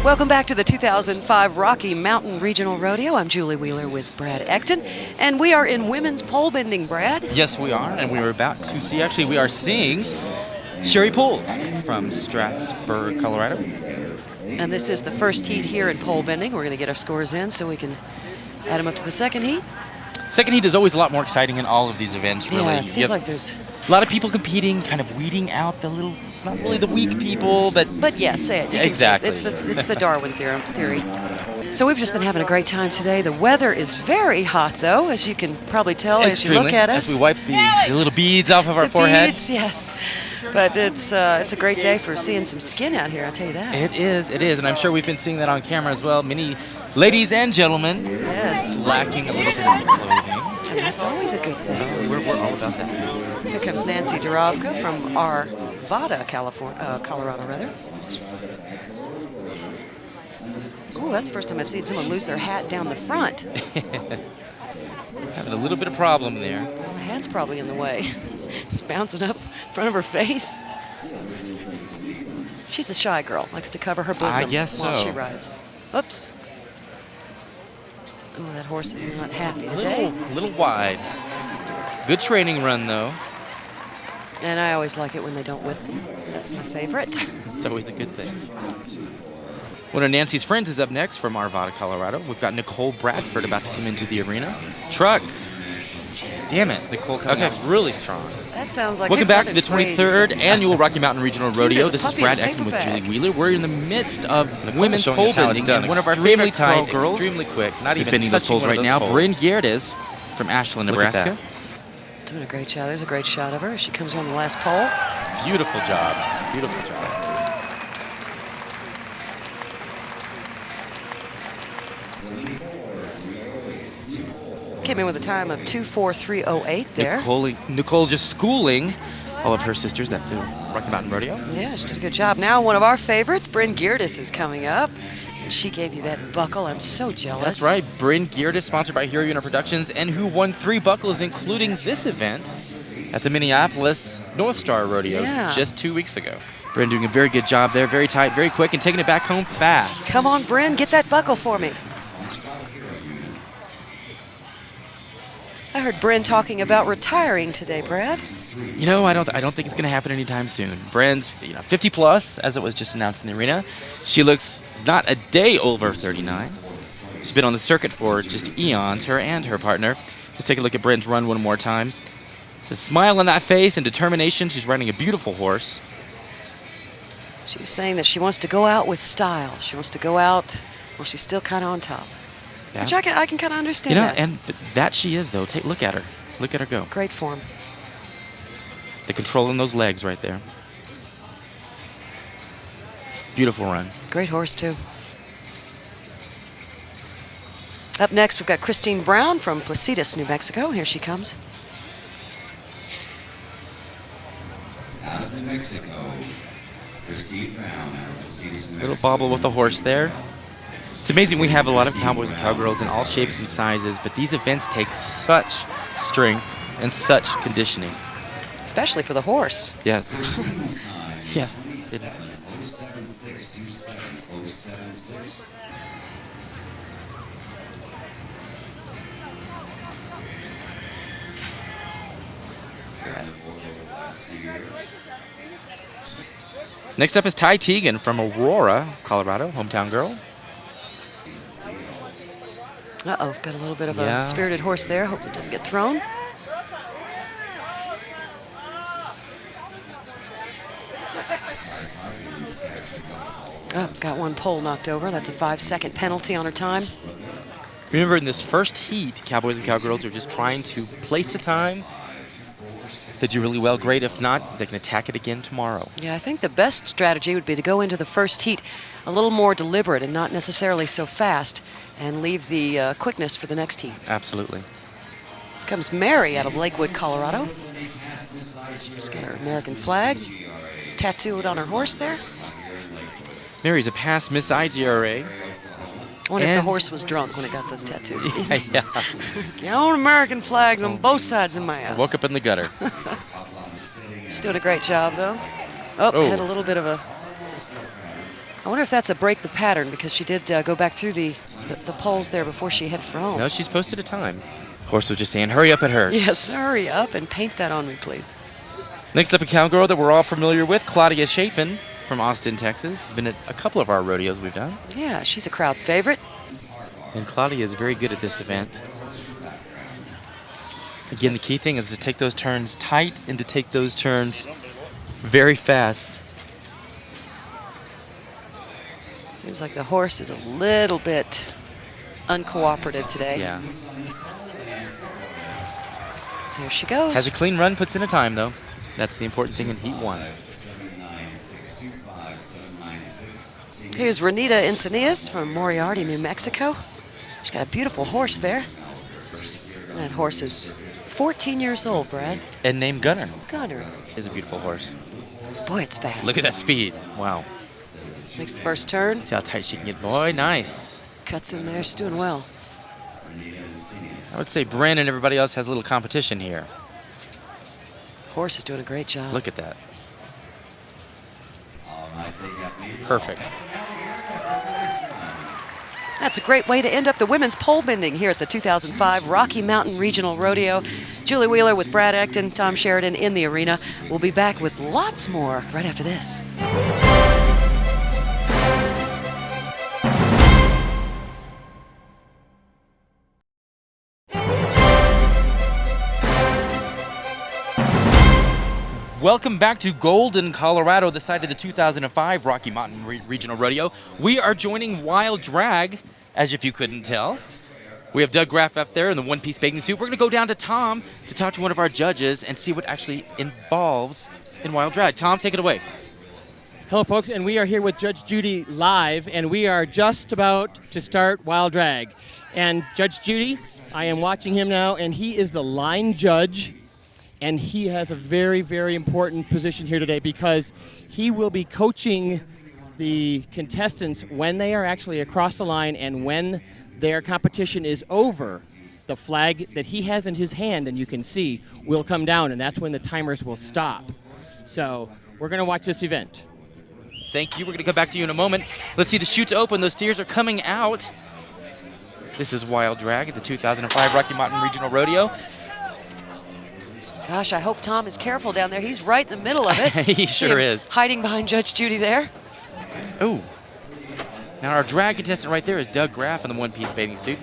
B: Welcome back to the 2005 Rocky Mountain Regional Rodeo. I'm Julie Wheeler with Brad Ecton, and we are in women's pole bending, Brad.
A: Yes, we are, and we are about to see, actually, we are seeing Sherry Pools from Strasburg, Colorado.
B: And this is the first heat here in pole bending. We're going to get our scores in so we can add them up to the second heat.
A: Second heat is always a lot more exciting in all of these events, really.
B: Yeah, it seems like there's
A: a lot of people competing, kind of weeding out the little not really the weak people, but
B: yeah, say it. You can
A: exactly.
B: say it. It's the Darwin theory. So we've just been having a great time today. The weather is very hot, though, as you can probably tell as you look at us.
A: As we wipe the little beads off of our forehead.
B: Beads, yes. But it's a great day for seeing some skin out here, I'll tell you that.
A: It is, and I'm sure we've been seeing that on camera as well. Many ladies and gentlemen,
B: yes,
A: lacking a little bit of clothing.
B: And that's always a good thing.
A: We're all about that.
B: Here comes Nancy Durovka from Arvada, Colorado, rather. Oh, that's the first time I've seen someone lose their hat down the front.
A: Having a little bit of problem there.
B: Well, the hat's probably in the way. It's bouncing up in front of her face. She's a shy girl, likes to cover her bosom while she rides. Oops. Oh, that horse is not happy today.
A: A little wide. Good training run, though.
B: And I always like it when they don't whip them. That's my favorite.
A: It's always a good thing. One of Nancy's friends is up next from Arvada, Colorado. We've got Nicole Bradford about to come into the arena. Truck. Damn it, Nicole coming out really strong.
B: That sounds like
A: welcome back to the 23rd Annual Rocky Mountain Regional Rodeo. This is Brad Exton with Julie Wheeler. We're in the midst of women's pole bending, and one of our favorite tight, girls, extremely quick, not even bending those poles right now. Bryn Geerdes from Ashland, Nebraska.
B: Doing a great job. There's a great shot of her. She comes around the last pole.
A: Beautiful job. Beautiful job.
B: Came in with a time of 2:43:08 there.
A: Nicole just schooling all of her sisters at the Rocky Mountain Rodeo.
B: Yeah, she did a good job. Now one of our favorites, Bryn Geerdes, is coming up. And she gave you that buckle. I'm so jealous.
A: That's right. Bryn Geerdes, sponsored by Hero Unit Productions, and who won 3 buckles, including this event at the Minneapolis North Star Rodeo just 2 weeks ago. Bryn doing a very good job there. Very tight, very quick, and taking it back home fast.
B: Come on, Bryn, get that buckle for me. I heard Bryn talking about retiring today, Brad.
A: You know, I don't think it's going to happen anytime soon. Bryn's 50 plus, as it was just announced in the arena. She looks not a day over 39. She's been on the circuit for just eons, her and her partner. Let's take a look at Bryn's run one more time. It's a smile on that face and determination. She's riding a beautiful horse.
B: She was saying that she wants to go out with style. She wants to go out while she's still kind of on top. Yeah. Which I can kind of understand that.
A: And that she is, though. Take a look at her. Look at her go.
B: Great form.
A: The control in those legs right there. Beautiful run.
B: Great horse, too. Up next, we've got Christine Brown from Placitas, New Mexico. Here she comes.
M: Out of New Mexico, Christine Brown out of Placitas, New Mexico.
A: Little bobble with the horse there. It's amazing we have a lot of cowboys and cowgirls in all shapes and sizes, but these events take such strength and such conditioning.
B: Especially for the horse.
A: Yes. Yeah. Next up is Ty Teagan from Aurora, Colorado, hometown girl.
B: Uh-oh, got a little bit of a spirited horse there. Hope it doesn't get thrown. Oh, got one pole knocked over. That's a 5-second penalty on her time.
A: Remember, in this first heat, cowboys and cowgirls are just trying to place the time. If they do really well, great. If not, they can attack it again tomorrow.
B: Yeah, I think the best strategy would be to go into the first heat a little more deliberate and not necessarily so fast, and leave the quickness for the next heat.
A: Absolutely.
B: Comes Mary out of Lakewood, Colorado. She's got her American flag tattooed on her horse there.
A: Mary's a past Miss IGRA.
B: I wonder if the horse was drunk when it got those tattoos.
A: Yeah.
B: I own American flags on both sides of my ass.
A: Woke up in the gutter.
B: She's doing a great job, though. Oh, had a little bit of a... I wonder if that's a break the pattern, because she did go back through the poles there before she headed for home.
A: No, she's posted a time. Horse was just saying, hurry up, it hurts.
B: Yes, hurry up and paint that on me, please.
A: Next up, a cowgirl that we're all familiar with, Claudia Chafin from Austin, Texas. Been at a couple of our rodeos we've done.
B: Yeah, she's a crowd favorite.
A: And Claudia is very good at this event. Again, the key thing is to take those turns tight and to take those turns very fast.
B: Seems like the horse is a little bit uncooperative today.
A: Yeah.
B: There she goes.
A: Has a clean run, puts in a time, though. That's the important thing in Heat 1.
B: Here's Renita Encinias from Moriarty, New Mexico. She's got a beautiful horse there. And that horse is 14 years old, Brad.
A: And named Gunner.
B: Gunner.
A: Is a beautiful horse.
B: Boy, it's fast.
A: Look at that speed. Wow.
B: Makes the first turn.
A: See how tight she can get. Boy, nice.
B: Cuts in there. She's doing well.
A: I would say Bryn and everybody else has a little competition here.
B: Horse is doing a great job.
A: Look at that. Perfect.
B: That's a great way to end up the women's pole bending here at the 2005 Rocky Mountain Regional Rodeo. Julie Wheeler with Brad Ecton, Tom Sheridan in the arena. We'll be back with lots more right after this.
A: Welcome back to Golden, Colorado, the site of the 2005 Rocky Mountain Regional Rodeo. We are joining Wild Drag, as if you couldn't tell. We have Doug Graff up there in the one-piece bathing suit. We're going to go down to Tom to talk to one of our judges and see what actually involves in Wild Drag. Tom, take it away.
C: Hello, folks, and we are here with Judge Judy live, and we are just about to start Wild Drag. And Judge Judy, I am watching him now, and he is the line judge. And he has a very, very important position here today because he will be coaching the contestants when they are actually across the line and when their competition is over. The flag that he has in his hand, and you can see, will come down, and that's when the timers will stop. So we're going to watch this event.
A: Thank you. We're going to come back to you in a moment. Let's see the chutes open. Those steers are coming out. This is Wild Drag at the 2005 Rocky Mountain Regional Rodeo.
B: Gosh, I hope Tom is careful down there. He's right in the middle of it.
A: He sure is.
B: Hiding behind Judge Judy there.
A: Oh. Now our drag contestant right there is Doug Graff in the one-piece bathing suit.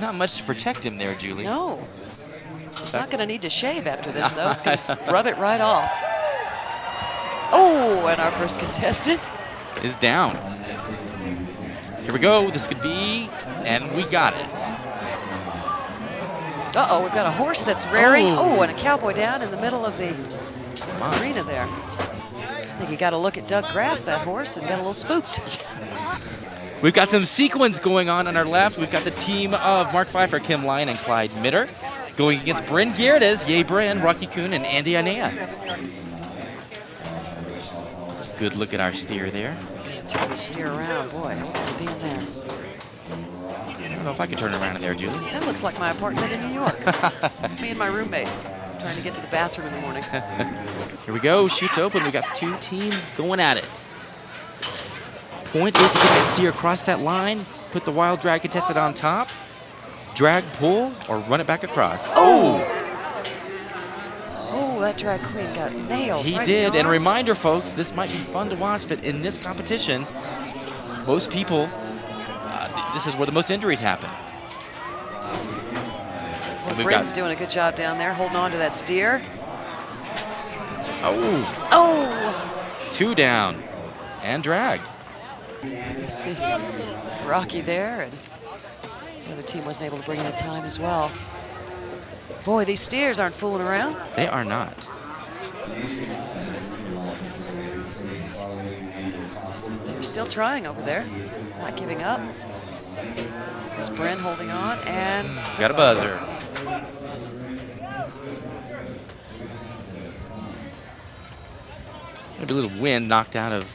A: Not much to protect him there, Julie.
B: No. He's not going to need to shave after this, though. It's going to rub it right off. Oh, and our first contestant
A: is down. Here we go. This could be, and we got it.
B: Uh-oh, we've got a horse that's rearing. Oh, and a cowboy down in the middle of the arena there. I think you got to look at Doug Graff, that horse, and got a little spooked.
A: We've got some sequence going on our left. We've got the team of Mark Pfeiffer, Kim Lyon, and Clyde Mitter going against Bryn Geerdes, Yay Bryn, Rocky Kuhn, and Andy Anea. Good look at our steer there.
B: Turn the steer around, boy. I want to be in there.
A: I don't know if I can turn around in there, Julie.
B: That looks like my apartment in New York. It's me and my roommate trying to get to the bathroom in the morning.
A: Here we go. Chutes open. We got the two teams going at it. Point is to get that steer across that line, put the Wild Drag contestant on top, drag, pull, or run it back across.
B: Oh, that drag queen got nailed.
A: He did. And a reminder, folks, this might be fun to watch, but in this competition, most people, this is where the most injuries happen.
B: Well, Bryn's doing a good job down there, holding on to that steer.
A: Oh. Two down and dragged.
B: You see Rocky there, and the other team wasn't able to bring in a time as well. Boy, these steers aren't fooling around.
A: They are not.
B: They're still trying over there, not giving up. There's Bryn holding on, and
A: got a buzzer. Maybe a little wind knocked out of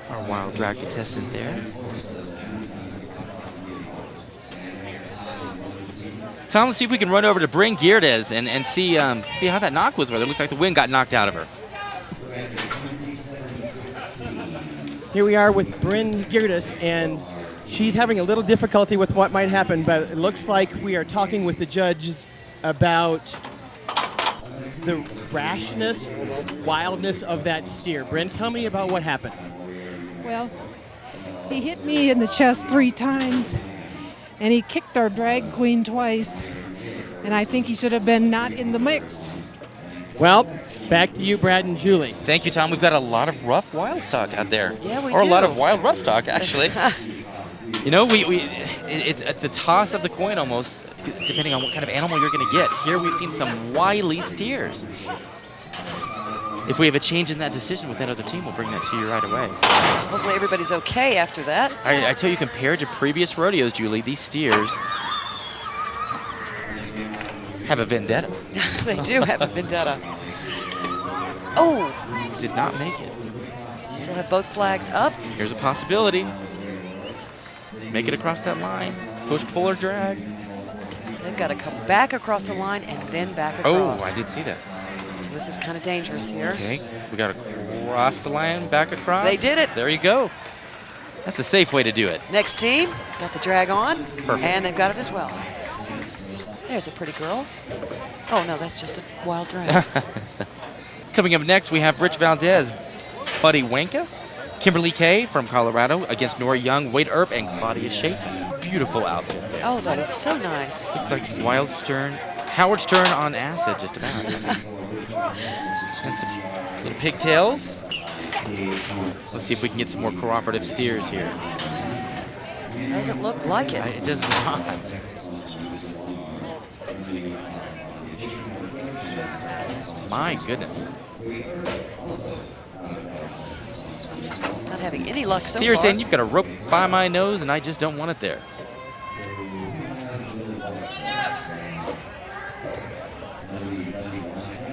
A: our Wild Drag contestant there. Tom, let's see if we can run over to Bryn Geerdes and see how that knock was. Whether it looks like the wind got knocked out of her.
C: Here we are with Bryn Geerdes, and she's having a little difficulty with what might happen, but it looks like we are talking with the judges about the rashness, wildness of that steer. Bryn, tell me about what happened.
N: Well, he hit me in the chest 3 times, and he kicked our drag queen twice, and I think he should have been not in the mix.
C: Well, Back to you, Brad and Julie.
A: Thank you, Tom. We've got a lot of rough wild stock out there.
B: Yeah, we
A: or
B: do.
A: a lot of wild rough stock, actually. You know, it's at the toss of the coin almost, depending on what kind of animal you're going to get. Here we've seen some wily steers. If we have a change in that decision with that other team, we'll bring that to you right away.
B: So hopefully everybody's okay after that.
A: I tell you, compared to previous rodeos, Julie, these steers have a vendetta.
B: They do have a vendetta. Oh!
A: Did not make it.
B: Still have both flags up.
A: Here's a possibility. Make it across that line. Push, pull, or drag.
B: They've got to come back across the line and then back
A: Oh,
B: across.
A: I did see that.
B: So this is kind of dangerous here.
A: Okay, we got to cross the line, back across.
B: They did it.
A: There you go. That's the safe way to do it.
B: Next team got the drag on.
A: Perfect.
B: And they've got it as well. There's a pretty girl. Oh, no, that's just a wild drag.
A: Coming up next, we have Rich Valdez, Buddy Wanka, Kimberly Kay from Colorado against Nora Young, Wade Earp, and Claudia Schaefer. Beautiful outfit there.
B: Oh, that is so nice.
A: Looks like Howard Stern on acid, just about. And some little pigtails. Let's see if we can get some more cooperative steers here.
B: Doesn't look like it.
A: It does not. My goodness.
B: Not having any luck so
A: Steer
B: far.
A: saying, you've got a rope by my nose and I just don't want it there.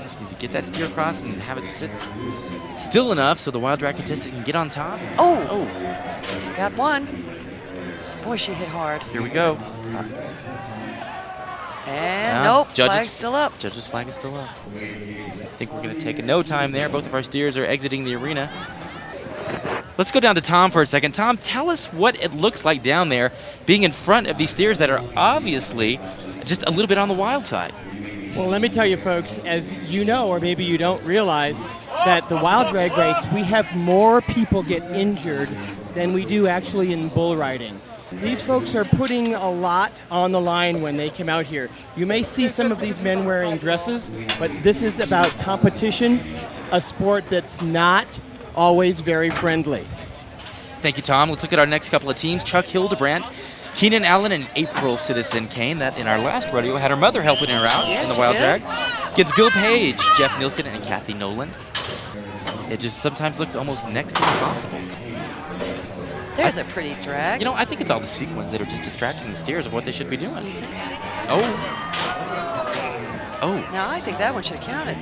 A: Just need to get that steer across and have it sit still enough so the wild drag contestant can get on top.
B: Oh! Got one. Boy, she hit hard.
A: Here we go.
B: And nope,
A: judges,
B: flag's still up.
A: Judges' flag is still up. I think we're going to take a no time there. Both of our steers are exiting the arena. Let's go down to Tom for a second. Tom, tell us what it looks like down there being in front of these steers that are obviously just a little bit on the wild side.
C: Well, let me tell you, folks, as you know, or maybe you don't realize, that the wild drag race, we have more people get injured than we do actually in bull riding. These folks are putting a lot on the line when they come out here. You may see some of these men wearing dresses, but this is about competition, a sport that's not always very friendly.
A: Thank you, Tom. Let's look at our next couple of teams. Chuck Hildebrandt, Keenan Allen, and April Citizen Kane. That in our last rodeo had her mother helping her out in the wild drag. Against Bill Page, Jeff Nielsen, and Kathy Nolan. It just sometimes looks almost next to impossible.
B: There's a pretty drag.
A: You know, I think it's all the sequins that are just distracting the steers of what they should be doing. Oh.
B: Now, I think that one should have counted.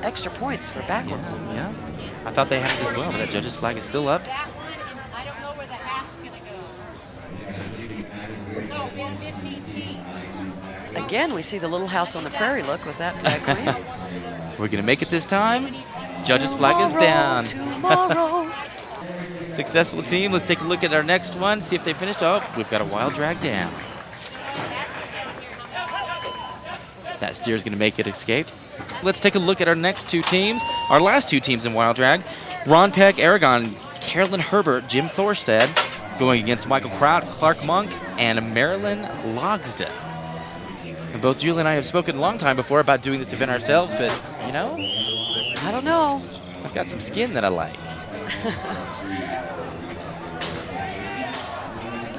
B: Extra points for backwards.
A: Yeah. I thought they had it as well, but that judge's flag is still up.
B: Again, we see the Little House on the Prairie look with that drag queen.
A: We're going to make it this time. Judge's flag is down.
B: Tomorrow.
A: Successful team. Let's take a look at our next one, see if they finished. Oh, we've got a wild drag down. That steer's going to make it escape. Let's take a look at our next two teams, our last two teams in wild drag. Ron Peck, Aragon, Carolyn Herbert, Jim Thorstad, going against Michael Kraut, Clark Monk, and Marilyn Logsden. And both Julie and I have spoken a long time before about doing this event ourselves, but, you know,
B: I don't know.
A: I've got some skin that I like.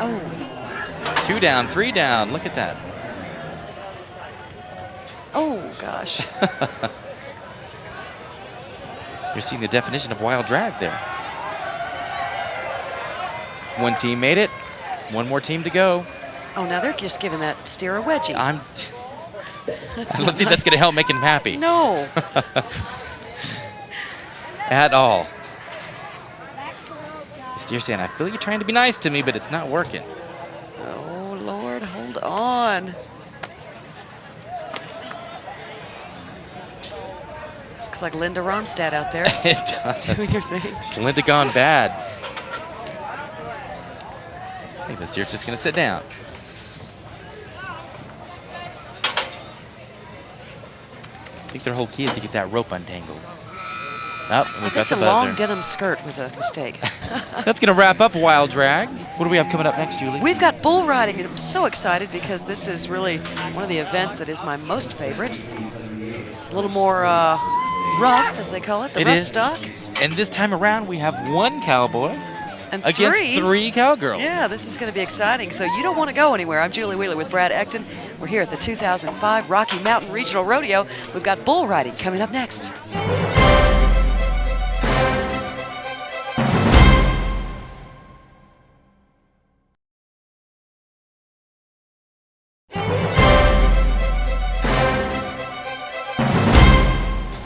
B: Oh.
A: 2 down, 3 down. Look at that.
B: Oh, gosh.
A: You're seeing the definition of wild drag there. One team made it. One more team to go.
B: Oh, now they're just giving that steer a wedgie.
A: I
B: That's
A: don't
B: not
A: think that's
B: nice.
A: going to help make him happy.
B: No.
A: At all. The steer saying, I feel you're trying to be nice to me, but it's not working.
B: Oh, Lord, hold on. Looks like Linda Ronstadt out there.
A: It does.
B: Doing your thing.
A: It's Linda gone bad. I think the steer's just going to sit down. I think their whole key is to get that rope untangled. Oh,
B: I
A: we've
B: think
A: got the
B: the long
A: buzzer.
B: denim skirt was a mistake.
A: That's going to wrap up Wild Drag. What do we have coming up next, Julie?
B: We've got bull riding, and I'm so excited because this is really one of the events that is my most favorite. It's a little more rough, as they call it, the
A: It
B: rough
A: is.
B: stock.
A: And this time around, we have one cowboy
B: And
A: against three cowgirls.
B: Yeah, this is going to be exciting. So you don't want to go anywhere. I'm Julie Wheeler with Brad Ecton. We're here at the 2005 Rocky Mountain Regional Rodeo. We've got bull riding coming up next.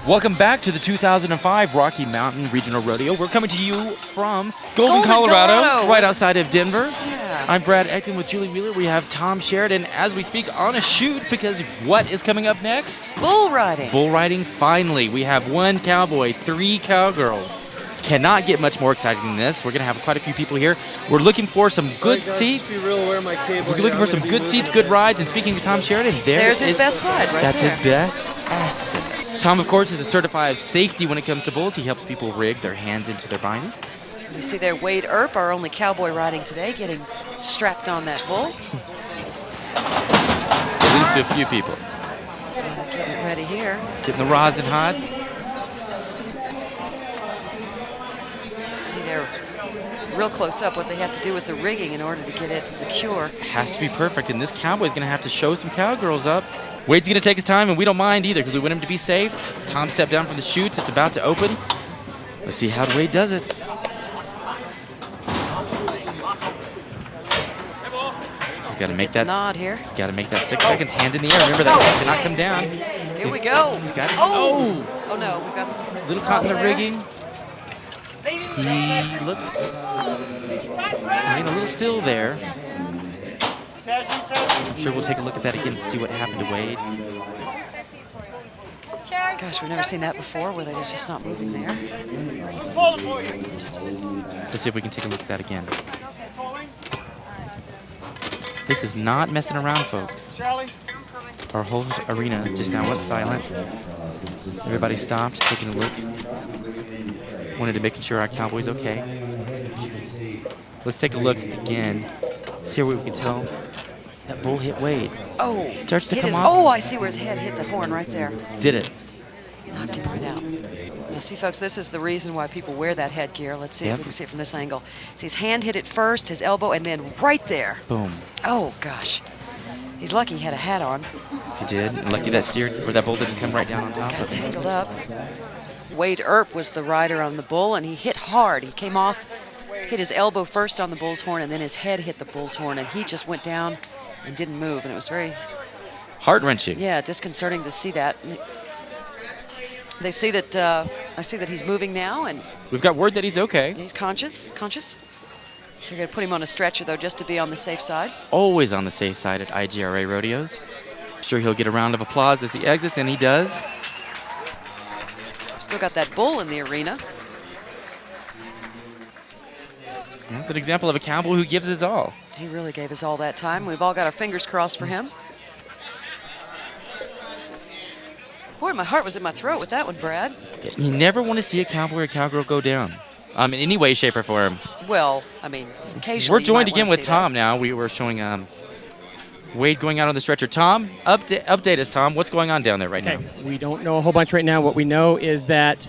A: Welcome back to the 2005 Rocky Mountain Regional Rodeo. We're coming to you from Golden, Colorado, right outside of Denver.
B: Yeah.
A: I'm Brad Ecton with Julie Wheeler. We have Tom Sheridan as we speak on a shoot because what is coming up next?
B: Bull riding.
A: Bull riding, finally. We have one cowboy, three cowgirls. Cannot get much more exciting than this. We're going to have quite a few people here. We're looking for some good seats. We're looking for some good seats, good rides. And speaking of Tom Sheridan,
B: there's his best side right
A: that's
B: there.
A: That's his best asset. Tom, of course, is a certified safety when it comes to bulls. He helps people rig their hands into their binding.
B: We see there Wade Earp, our only cowboy riding today, getting strapped on that bull.
A: At least to a few people.
B: Getting ready here.
A: Getting the rosin hot.
B: See there, real close up, what they have to do with the rigging in order to get it secure.
A: It has to be perfect, and this cowboy's going to have to show some cowgirls up. Wade's going to take his time, and we don't mind either because we want him to be safe. Tom stepped down from the chutes. It's about to open. Let's see how Wade does it. He's got to make that
B: nod here.
A: Got to make that 6 seconds. Hand in the air. Remember that cannot come down.
B: Here we go.
A: He's got it.
B: Oh no, we've got some
A: Little caught in the
B: there.
A: rigging. He looks a little still there. I'm sure we'll take a look at that again to see what happened to Wade.
B: Gosh, we've never seen that before, where they're just not moving there.
A: Let's see if we can take a look at that again. This is not messing around, folks. Our whole arena just now went silent. Everybody stopped, taking a look. Wanted to make sure our cowboy's okay. Let's take a look again. See what we can tell. That bull hit Wade.
B: Oh,
A: starts to
B: hit
A: come
B: his,
A: off.
B: oh, I see where his head hit the horn right there.
A: Did it?
B: Knocked him right out. Now, see, folks, this is the reason why people wear that headgear. Let's see if we can see it from this angle. See, his hand hit it first, his elbow, and then right there.
A: Boom.
B: Oh, gosh. He's lucky he had a hat on.
A: He did. And lucky that that bull didn't come right down on top
B: Got
A: of him.
B: tangled up. Wade Earp was the rider on the bull, and he hit hard. He came off, hit his elbow first on the bull's horn, and then his head hit the bull's horn, and he just went down and didn't move, and it was very
A: heart-wrenching.
B: Yeah, disconcerting to see that. They see that I see that he's moving now, and
A: we've got word that he's okay.
B: he's conscious. They're going to put him on a stretcher though, just to be on the safe side.
A: Always on the safe side at IGRA rodeos. I'm sure he'll get a round of applause as he exits, and he does.
B: Still got that bull in the arena.
A: That's an example of a cowboy who gives his all.
B: He really gave us all that time. We've all got our fingers crossed for him. Boy, my heart was in my throat with that one, Brad.
A: You never want to see a cowboy or cowgirl go down. In any way, shape, or form.
B: Well, I mean, occasionally.
A: We're joined
B: you might
A: again
B: wanna
A: with
B: see
A: Tom now. We were showing Wade going out on the stretcher. Tom, update us, Tom. What's going on down there right now?
C: We don't know a whole bunch right now. What we know is that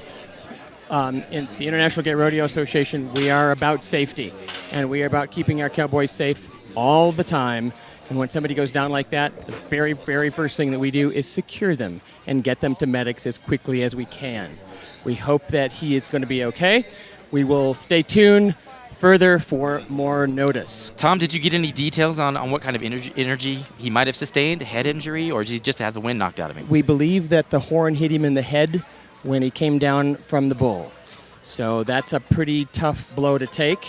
C: in the International Gate Rodeo Association, we are about safety, and we are about keeping our cowboys safe all the time. And when somebody goes down like that, the very, very first thing that we do is secure them and get them to medics as quickly as we can. We hope that he is going to be okay. We will stay tuned further for more notice.
A: Tom, did you get any details on what kind of energy he might have sustained, head injury, or did he just have the wind knocked out of him?
C: We believe that the horn hit him in the head when he came down from the bull. So that's a pretty tough blow to take.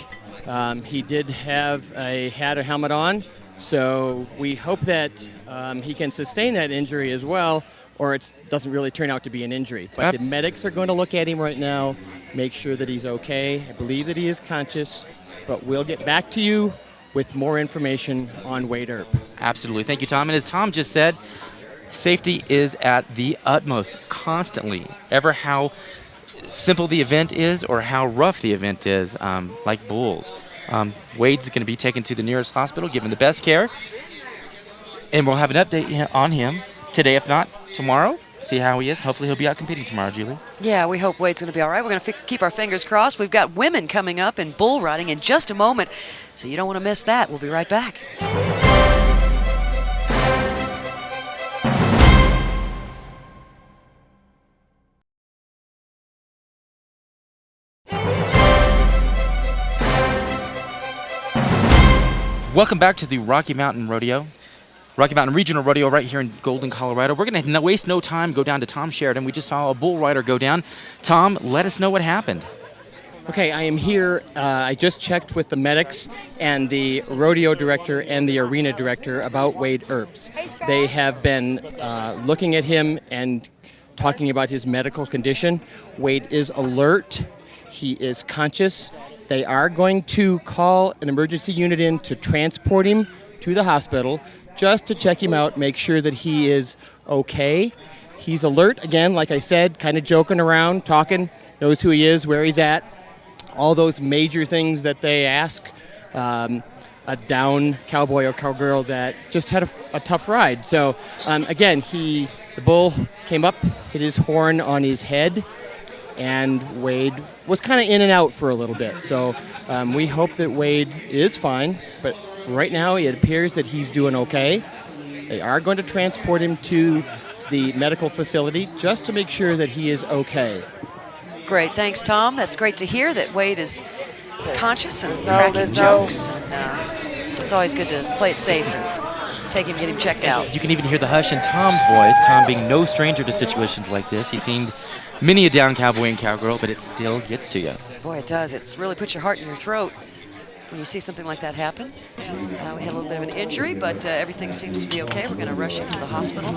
C: He did have a helmet on, so we hope that he can sustain that injury as well, or it doesn't really turn out to be an injury. But the medics are going to look at him right now, make sure that he's okay. I believe that he is conscious, but we'll get back to you with more information on Wade Earp.
A: Absolutely. Thank you, Tom. And as Tom just said, safety is at the utmost, constantly. Ever how simple the event is or how rough the event is, like bulls. Wade's going to be taken to the nearest hospital, given the best care. And we'll have an update on him today, if not tomorrow. see how he is. Hopefully he'll be out competing tomorrow, Julie.
B: Yeah, we hope Wade's going to be all right. We're going to keep our fingers crossed. We've got women coming up in bull riding in just a moment, so you don't want to miss that. We'll be right back.
A: Welcome back to the Rocky Mountain Rodeo. Rocky Mountain Regional Rodeo right here in Golden, Colorado. We're going to waste no time, go down to Tom Sheridan. We just saw a bull rider go down. Tom, let us know what happened.
C: Okay, I am here. I just checked with the medics and the rodeo director and the arena director about Wade Earps. They have been looking at him and talking about his medical condition. Wade is alert. He is conscious. They are going to call an emergency unit in to transport him to the hospital just to check him out, make sure that he is okay. He's alert, again, like I said, kind of joking around, talking, knows who he is, where he's at, all those major things that they ask a down cowboy or cowgirl that just had a tough ride. So, again, the bull came up, hit his horn on his head, and Wade was kind of in and out for a little bit. So we hope that Wade is fine, but right now it appears that he's doing okay. They are going to transport him to the medical facility just to make sure that he is okay.
B: Great, thanks, Tom. That's great to hear that Wade is conscious and cracking jokes. And it's always good to play it safe and take him, get him checked out.
A: You can even hear the hush in Tom's voice. Tom being no stranger to situations like this. He seemed many a down cowboy and cowgirl, but it still gets to you.
B: Boy, it does. It's really puts your heart in your throat when you see something like that happen. We had a little bit of an injury, but everything seems to be okay. We're going to rush him to the hospital.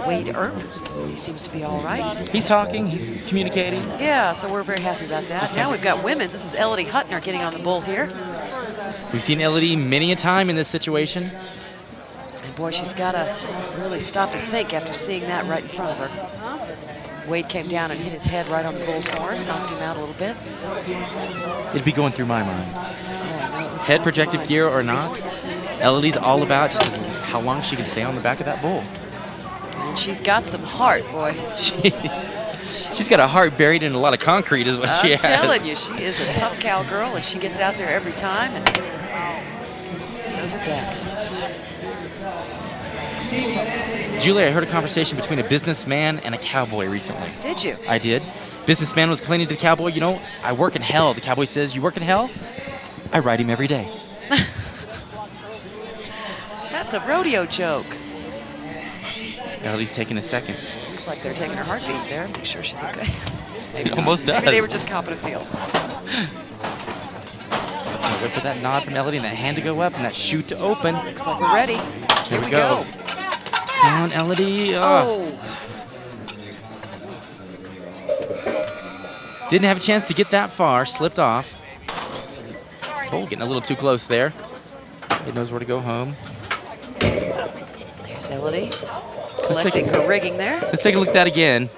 B: Wade Earp, he seems to be all right.
A: He's talking, he's communicating.
B: Yeah, so we're very happy about that. Now we've got women's. This is Elodie Hutner getting on the bull here.
A: We've seen Elodie many a time in this situation.
B: And boy, she's got to really stop to think after seeing that right in front of her. Wade came down and hit his head right on the bull's horn, knocked him out a little bit.
A: It'd be going through my mind. Head protective gear or not, Elodie's all about just how long she can stay on the back of that bull.
B: And she's got some heart, boy.
A: She's got a heart buried in a lot of concrete is what she has.
B: I'm telling you, she is a tough cowgirl, and she gets out there every time and does her best.
A: Julie, I heard a conversation between a businessman and a cowboy recently.
B: Did you?
A: I did. Businessman was complaining to the cowboy, you know, I work in hell. The cowboy says, you work in hell? I ride him every day.
B: That's a rodeo joke.
A: Elodie's taking a second.
B: Looks like they're taking her heartbeat there. Make sure she's okay.
A: It almost does.
B: Maybe they were just copping a feel.
A: Wait for that nod from Elodie and that hand to go up and that chute to open.
B: Looks like we're ready.
A: Here we go. Come on, Elodie. Didn't have a chance to get that far. Slipped off. Oh, getting a little too close there. He knows where to go home.
B: There's Elodie collecting her rigging there.
A: Let's take a look at that again.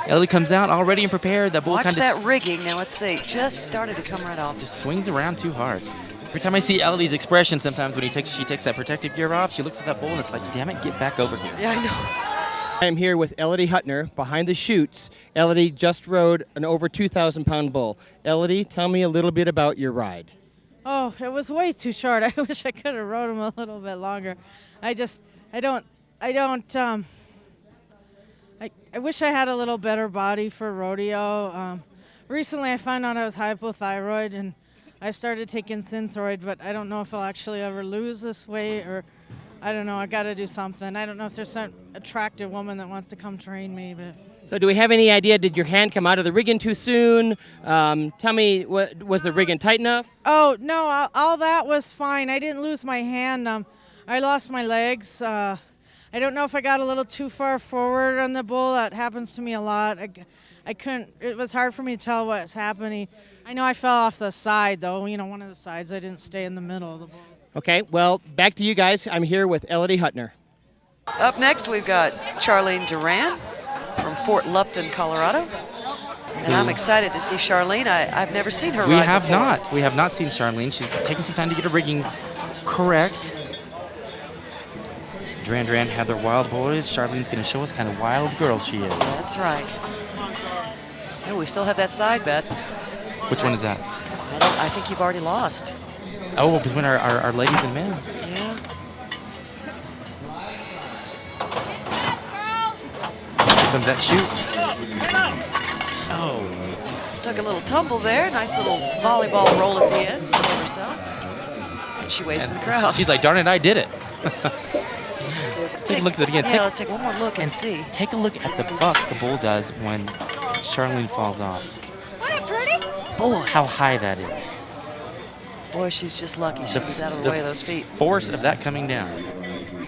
A: Elodie comes out all ready and prepared. That bull
B: Watch
A: kind of
B: that rigging. Now, let's see. Just started to come right off.
A: just swings around too hard. Every time I see Elodie's expression, sometimes when she takes that protective gear off, she looks at that bull and it's like, damn it, get back over here.
B: Yeah, I know.
C: I am here with Elodie Hutner behind the chutes. Elodie just rode an over 2,000-pound bull. Elodie, tell me a little bit about your ride.
D: Oh, it was way too short. I wish I could have rode him a little bit longer. I wish I had a little better body for rodeo. Recently I found out I was hypothyroid and I started taking Synthroid, but I don't know if I'll actually ever lose this weight or I don't know. I got to do something. I don't know if there's some attractive woman that wants to come train me, but.
C: So do we have any idea, did your hand come out of the rigging too soon? Tell me, was the rigging tight enough?
D: Oh, no, all that was fine. I didn't lose my hand. I lost my legs. I don't know if I got a little too far forward on the bull. That happens to me a lot. I couldn't, it was hard for me to tell what's happening. I know I fell off the side, though, one of the sides. I didn't stay in the middle of the bull.
C: Okay, well, back to you guys. I'm here with Elodie Hutner.
B: Up next, we've got Charlene Duran from Fort Lupton, Colorado. And I'm excited to see Charlene. I've never seen her ride before.
A: We have not seen Charlene. She's taking some time to get her rigging correct. Duran Duran have their wild boys. Charlene's going to show us what kind of wild girl she is.
B: That's right. Oh, we still have that side bet.
A: Which one is that?
B: I think you've already lost.
A: Oh, between our ladies and men.
B: Yeah.
A: From that shoot. Oh.
B: Took a little tumble there. Nice little volleyball roll at the end to save herself. And she waves to the crowd.
A: She's like, darn it, I did it. Let's take a look at it again.
B: Yeah, let's take one more look and see.
A: Take a look at the buck the bull does when Charlene falls off.
B: Boy.
A: How high that is.
B: Boy, she's just lucky she was out of the way of those feet.
A: Force of that coming down.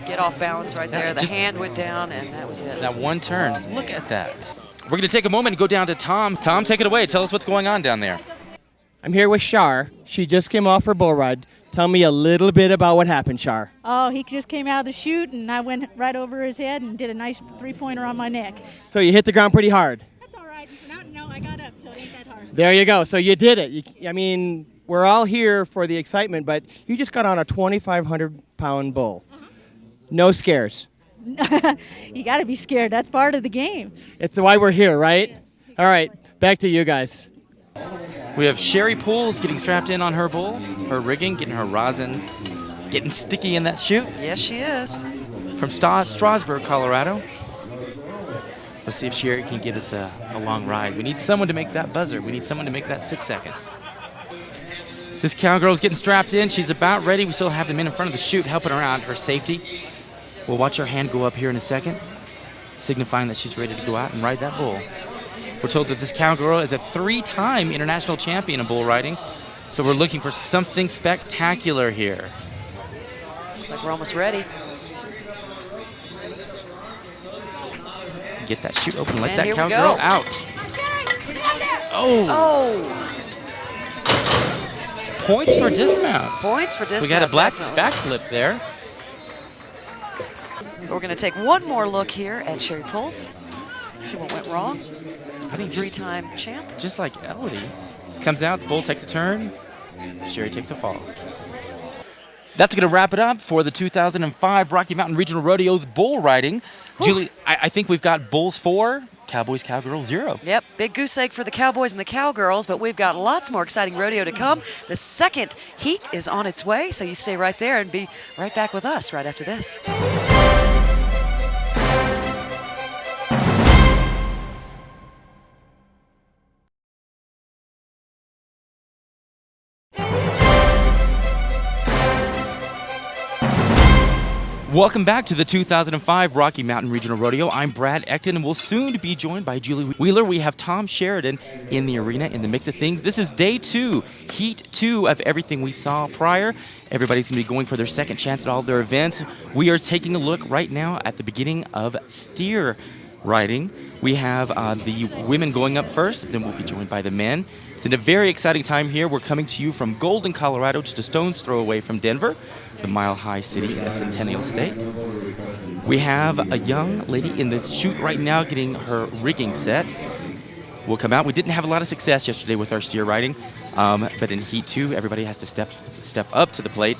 B: Get off balance right there. The hand went down, and that was it.
A: That one turn. Look at that. We're going to take a moment and go down to Tom. Tom, take it away. Tell us what's going on down there.
C: I'm here with Shar. She just came off her bull ride. Tell me a little bit about what happened, Shar.
O: Oh, he just came out of the chute, and I went right over his head and did a nice three-pointer on my neck.
C: So you hit the ground pretty hard.
O: That's all right. No, I got up, so it ain't that hard.
C: There you go. So you did it. I mean, we're all here for the excitement, but you just got on a 2,500-pound bull. No scares.
O: You got to be scared. That's part of the game.
C: It's why we're here, right? Yes. All right, back to you guys.
A: We have Sherry Pools getting strapped in on her bull, her rigging, getting her rosin, getting sticky in that chute.
B: Yes, she is.
A: From Strasburg, Colorado. Let's see if Sherry can give us a long ride. We need someone to make that buzzer. We need someone to make that 6 seconds. This cowgirl's getting strapped in. She's about ready. We still have the men in front of the chute helping her out, her safety. We'll watch her hand go up here in a second, signifying that she's ready to go out and ride that bull. We're told that this cowgirl is a 3-time international champion in bull riding, so we're looking for something spectacular here.
B: Looks like we're almost ready.
A: Get that chute open, let
B: And
A: that
B: here we
A: cowgirl
B: go.
A: out. Oh! Points for dismount.
B: Points for dismount.
A: We got a black
B: definitely.
A: backflip there.
B: We're going to take one more look here at Sherry Pools. See what went wrong.
A: I mean,
B: 3-time champ.
A: Just like Elodie. Comes out, the bull takes a turn, Sherry takes a fall. That's going to wrap it up for the 2005 Rocky Mountain Regional Rodeo's bull riding. Julie, I think we've got bulls 4, Cowboys, Cowgirls 0.
B: Yep, big goose egg for the Cowboys and the Cowgirls, but we've got lots more exciting rodeo to come. The second heat is on its way, so you stay right there and be right back with us right after this.
A: Welcome back to the 2005 Rocky Mountain Regional Rodeo. I'm Brad Ecton, and we'll soon be joined by Julie Wheeler. We have Tom Sheridan in the arena in the mix of things. This is day 2, heat 2 of everything we saw prior. Everybody's going to be going for their second chance at all their events. We are taking a look right now at the beginning of steer riding. We have the women going up first, then we'll be joined by the men. It's a very exciting time here. We're coming to you from Golden, Colorado, just a stone's throw away from Denver, the mile-high city in the Centennial State. We have a young lady in the chute right now getting her rigging set. We'll come out. We didn't have a lot of success yesterday with our steer riding, but in Heat 2, everybody has to step up to the plate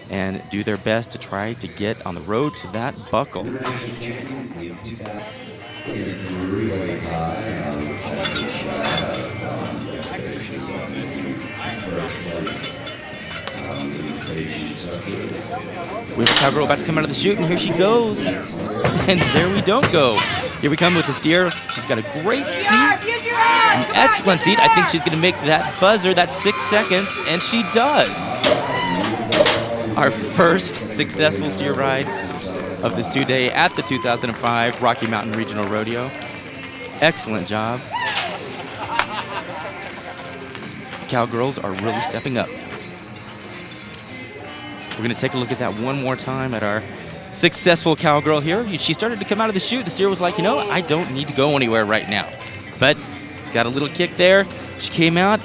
A: and do their best to try to get on the road to that buckle. We have a cowgirl about to come out of the chute, and here she goes. And there we don't go. Here we come with the steer. She's got a great seat, an excellent seat. I think she's going to make that buzzer, that 6 seconds, and she does. Our first successful steer ride of this 2-day at the 2005 Rocky Mountain Regional Rodeo. Excellent job. Cowgirls are really stepping up. We're going to take a look at that one more time at our successful cowgirl here. She started to come out of the chute. The steer was like, you know, I don't need to go anywhere right now. But got a little kick there. She came out.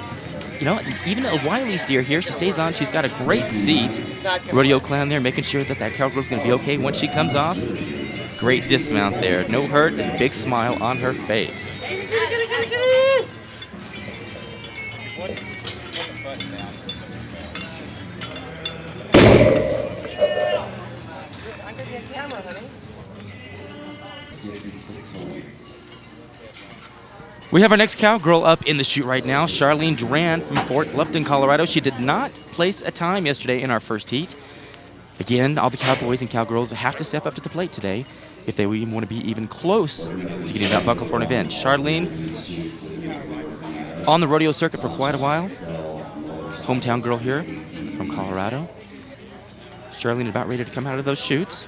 A: You know, even a wily steer here, she stays on. She's got a great seat. Rodeo clown there making sure that that cowgirl's going to be okay once she comes off. Great dismount there. No hurt and big smile on her face. We have our next cowgirl up in the chute right now, Charlene Duran from Fort Lupton, Colorado. She did not place a time yesterday in our first heat. Again, all the cowboys and cowgirls have to step up to the plate today if they want to be even close to getting that buckle for an event. Charlene, on the rodeo circuit for quite a while. Hometown girl here from Colorado. Charlene about ready to come out of those chutes.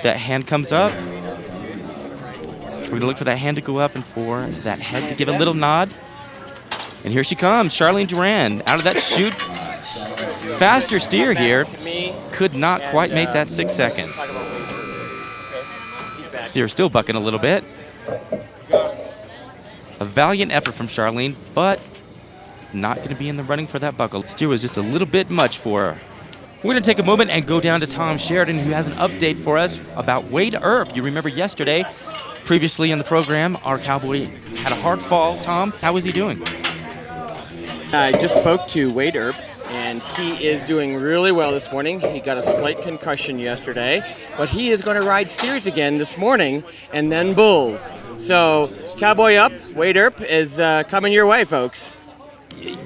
A: That hand comes up. We're going to look for that hand to go up and for that head to give a little nod. And here she comes, Charlene Duran, out of that chute. Faster steer here. Could not quite make that 6 seconds. Steer still bucking a little bit. A valiant effort from Charlene, but not going to be in the running for that buckle. Steer was just a little bit much for her. We're going to take a moment and go down to Tom Sheridan, who has an update for us about Wade Earp. You remember yesterday, previously in the program, our cowboy had a hard fall. Tom, how is he doing?
C: I just spoke to Wade Earp, and he is doing really well this morning. He got a slight concussion yesterday, but he is going to ride steers again this morning and then bulls. So, cowboy up, Wade Earp is coming your way, folks.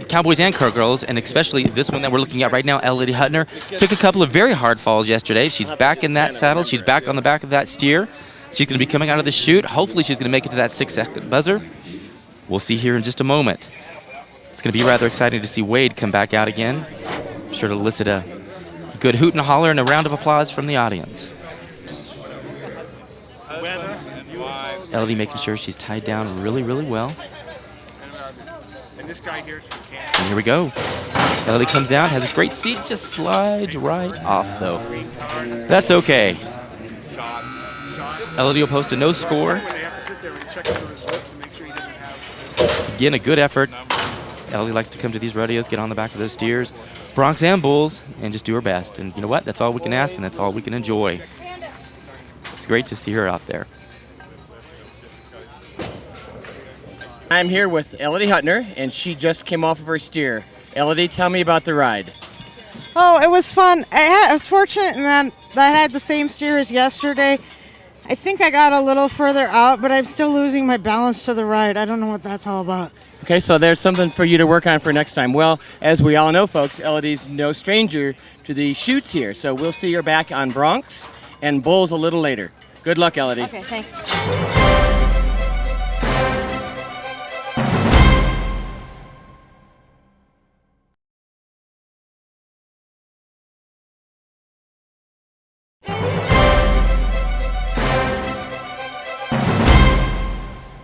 A: Cowboys and cowgirls, and especially this one that we're looking at right now, Elodie Hutner, took a couple of very hard falls yesterday. She's back in that saddle. She's back on the back of that steer. She's going to be coming out of the chute. Hopefully she's going to make it to that 6 second buzzer. We'll see here in just a moment. It's going to be rather exciting to see Wade come back out again. I'm sure to elicit a good hoot and holler and a round of applause from the audience. Elodie making sure she's tied down really, really well. And here we go. Elodie comes out, has a great seat, just slides right off though. That's okay. Elodie will post a no score. Again, a good effort. Elodie likes to come to these rodeos, get on the back of those steers, broncs and bulls, and just do her best. And you know what? That's all we can ask, and that's all we can enjoy. It's great to see her out there.
C: I'm here with Elodie Hutner, and she just came off of her steer. Elodie, tell me about the ride.
D: Oh, it was fun. I was fortunate in that I had the same steer as yesterday. I think I got a little further out, but I'm still losing my balance to the right. I don't know what that's all about.
C: Okay, so there's something for you to work on for next time. Well, as we all know, folks, Elodie's no stranger to the chutes here, so we'll see her back on broncs and bulls a little later. Good luck, Elodie.
D: Okay, thanks.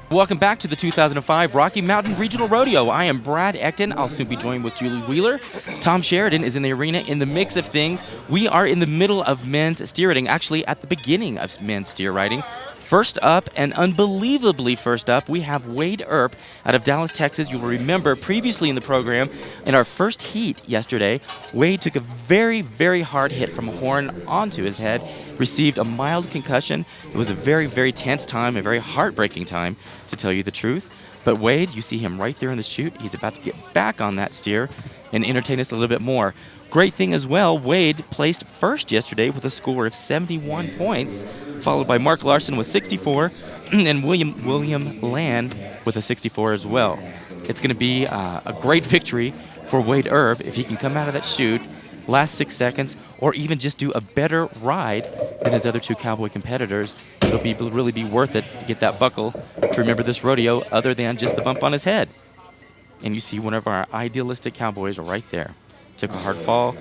A: Welcome back to the 2005 Rocky Mountain Regional Rodeo. I am Brad Ecton. I'll soon be joined with Julie Wheeler. Tom Sheridan is in the arena in the mix of things. We are in the middle of men's steer riding, actually at the beginning of men's steer riding. First up, and unbelievably first up, we have Wade Earp out of Dallas, Texas. You will remember previously in the program, in our first heat yesterday, Wade took a very, very hard hit from a horn onto his head, received a mild concussion. It was a very, very tense time, a very heartbreaking time, to tell you the truth. But Wade, you see him right there in the chute. He's about to get back on that steer and entertain us a little bit more. Great thing as well, Wade placed first yesterday with a score of 71 points, followed by Mark Larson with 64, and William Land with a 64 as well. It's going to be a great victory for Wade Earp if he can come out of that chute, last 6 seconds, or even just do a better ride than his other two cowboy competitors. It'll really be worth it to get that buckle to remember this rodeo other than just the bump on his head. And you see one of our idealistic cowboys right there. Took a hard fall,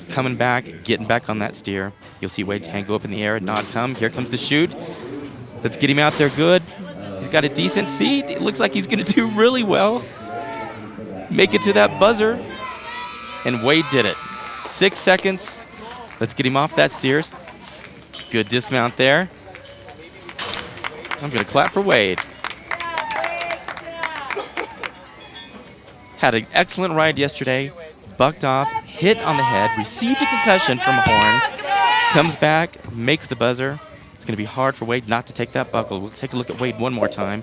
A: coming back, getting back on that steer. You'll see Wade's hand go up in the air, nod come. Here comes the chute. Let's get him out there good. He's got a decent seat. It looks like he's going to do really well. Make it to that buzzer. And Wade did it. 6 seconds. Let's get him off that steer. Good dismount there. I'm going to clap for Wade. Had an excellent ride yesterday. Bucked off, hit on the head, received a concussion from a horn, comes back, makes the buzzer. It's going to be hard for Wade not to take that buckle. We'll take a look at Wade one more time.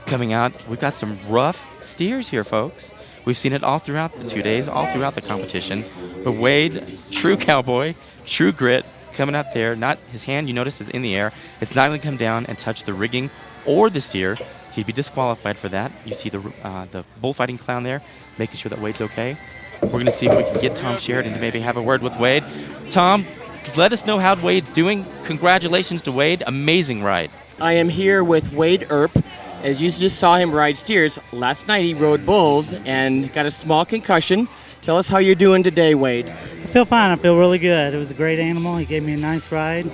A: Coming out, we've got some rough steers here, folks. We've seen it all throughout the 2 days, all throughout the competition. But Wade, true cowboy, true grit, coming out there. Not his hand, you notice, is in the air. It's not going to come down and touch the rigging or the steer. He'd be disqualified for that. You see the bullfighting clown there, making sure that Wade's okay. We're going to see if we can get Tom Sheridan to maybe have a word with Wade. Tom, let us know how Wade's doing. Congratulations to Wade. Amazing ride.
C: I am here with Wade Earp. As you just saw him ride steers, last night he rode bulls and got a small concussion. Tell us how you're doing today, Wade.
P: I feel fine. I feel really good. It was a great animal. He gave me a nice ride.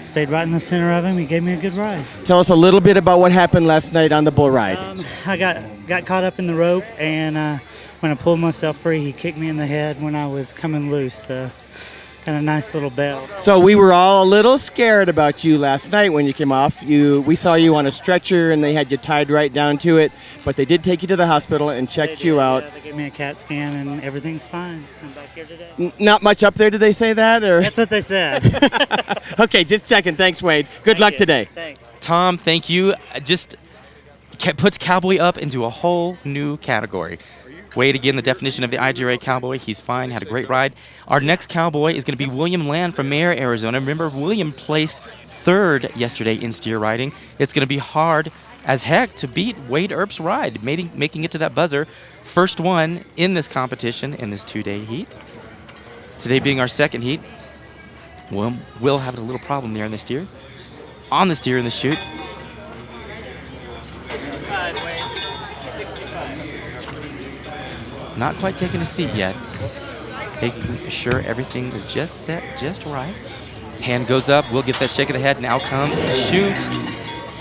P: Stayed right in the center of him. He gave me a good ride.
C: Tell us a little bit about what happened last night on the bull ride.
P: I got caught up in the rope, and when I pulled myself free, he kicked me in the head when I was coming loose. Got a nice little bell.
C: So we were all a little scared about you last night when you came off. We saw you on a stretcher, and they had you tied right down to it, but they did take you to the hospital and checked you out.
P: Yeah, they gave me a CAT scan, and everything's fine. I'm back here today.
C: Not much up there, did they say that? Or?
P: That's what they said.
C: Okay, just checking. Thanks, Wade. Good luck today.
P: Thanks.
A: Tom, thank you. Just puts Cowboy up into a whole new category. Wade, again, the definition of the IGRA Cowboy. He's fine, had a great ride. Our next Cowboy is going to be William Land from Mayer, Arizona. Remember, William placed third yesterday in steer riding. It's going to be hard as heck to beat Wade Earp's ride, making it to that buzzer. First one in this competition in this 2-day heat. Today being our second heat. We'll have a little problem there in the steer. On the steer in the chute. Not quite taking a seat yet. Making sure everything is just set just right. Hand goes up. We'll get that shake of the head. Now comes the chute.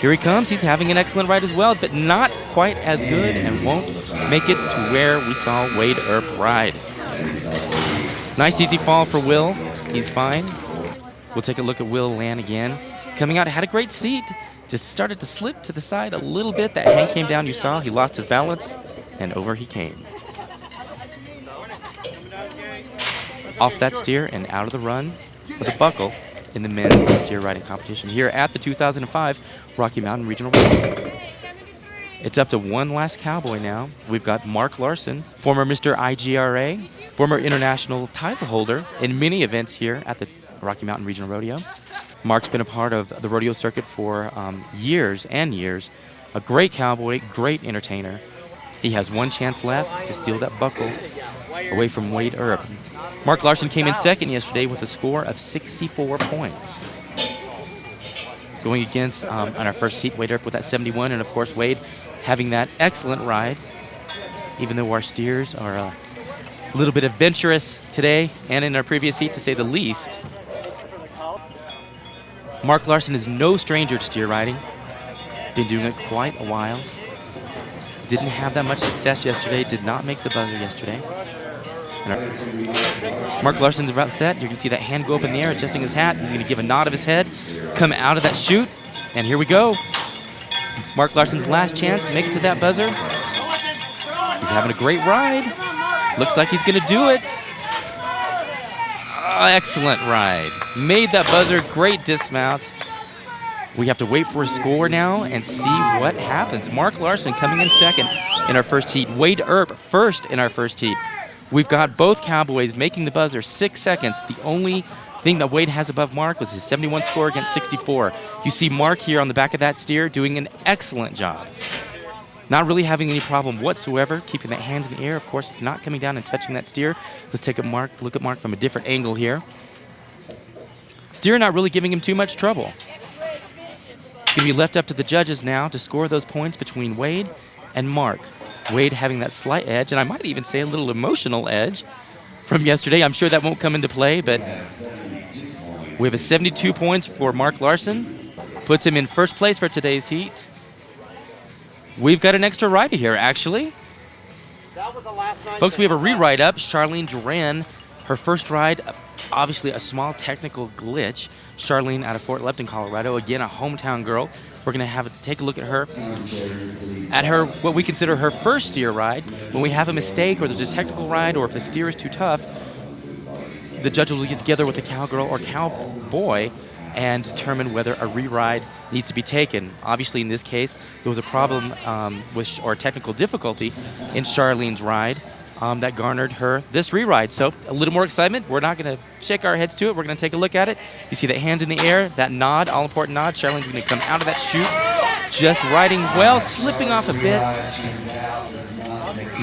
A: Here he comes. He's having an excellent ride as well, but not quite as good and won't make it to where we saw Wade Earp ride. Nice easy fall for Will. He's fine. We'll take a look at Will Land again. Coming out, had a great seat. Just started to slip to the side a little bit. That hand came down, you saw. He lost his balance, and over he came. Off that steer and out of the run with a buckle in the men's steer riding competition here at the 2005 Rocky Mountain Regional Rodeo. It's up to one last Cowboy now. We've got Mark Larson, former Mr. IGRA, former international title holder in many events here at the Rocky Mountain Regional Rodeo. Mark's been a part of the rodeo circuit for years and years. A great Cowboy, great entertainer. He has one chance left to steal that buckle away from Wade Earp. Mark Larson came in second yesterday with a score of 64 points. Going against, on our first heat, Wade Earp with that 71, and of course Wade having that excellent ride, even though our steers are a little bit adventurous today and in our previous heat, to say the least. Mark Larson is no stranger to steer riding. Been doing it quite a while. Didn't have that much success yesterday, did not make the buzzer yesterday. Mark Larson's about set. You can see that hand go up in the air, adjusting his hat. He's going to give a nod of his head, come out of that chute, and here we go. Mark Larson's last chance to make it to that buzzer. He's having a great ride. Looks like he's going to do it. Excellent ride. Made that buzzer, great dismount. We have to wait for a score now and see what happens. Mark Larson coming in second in our first heat. Wade Earp first in our first heat. We've got both Cowboys making the buzzer 6 seconds. The only thing that Wade has above Mark was his 71 score against 64. You see Mark here on the back of that steer doing an excellent job. Not really having any problem whatsoever, keeping that hand in the air, of course, not coming down and touching that steer. Let's take a look at Mark from a different angle here. Steer not really giving him too much trouble. It's going to be left up to the judges now to score those points between Wade and Mark. Wade having that slight edge, and I might even say a little emotional edge from yesterday. I'm sure that won't come into play, but we have a 72 points for Mark Larson. Puts him in first place for today's heat. We've got an extra rider here, actually. Folks, we have a re-ride up. Charlene Duran, her first ride, obviously a small technical glitch. Charlene out of Fort Lupton, Colorado. Again, a hometown girl. We're going to take a look at her, what we consider her first steer ride. When we have a mistake or there's a technical ride or if the steer is too tough, the judges will get together with the cowgirl or cowboy and determine whether a re-ride needs to be taken. Obviously, in this case, there was a problem or technical difficulty in Charlene's ride. that garnered her this re-ride. So a little more excitement. We're not going to shake our heads to it. We're going to take a look at it. You see that hand in the air, that nod, all-important nod. Charlene's going to come out of that chute, just riding well, slipping off a bit.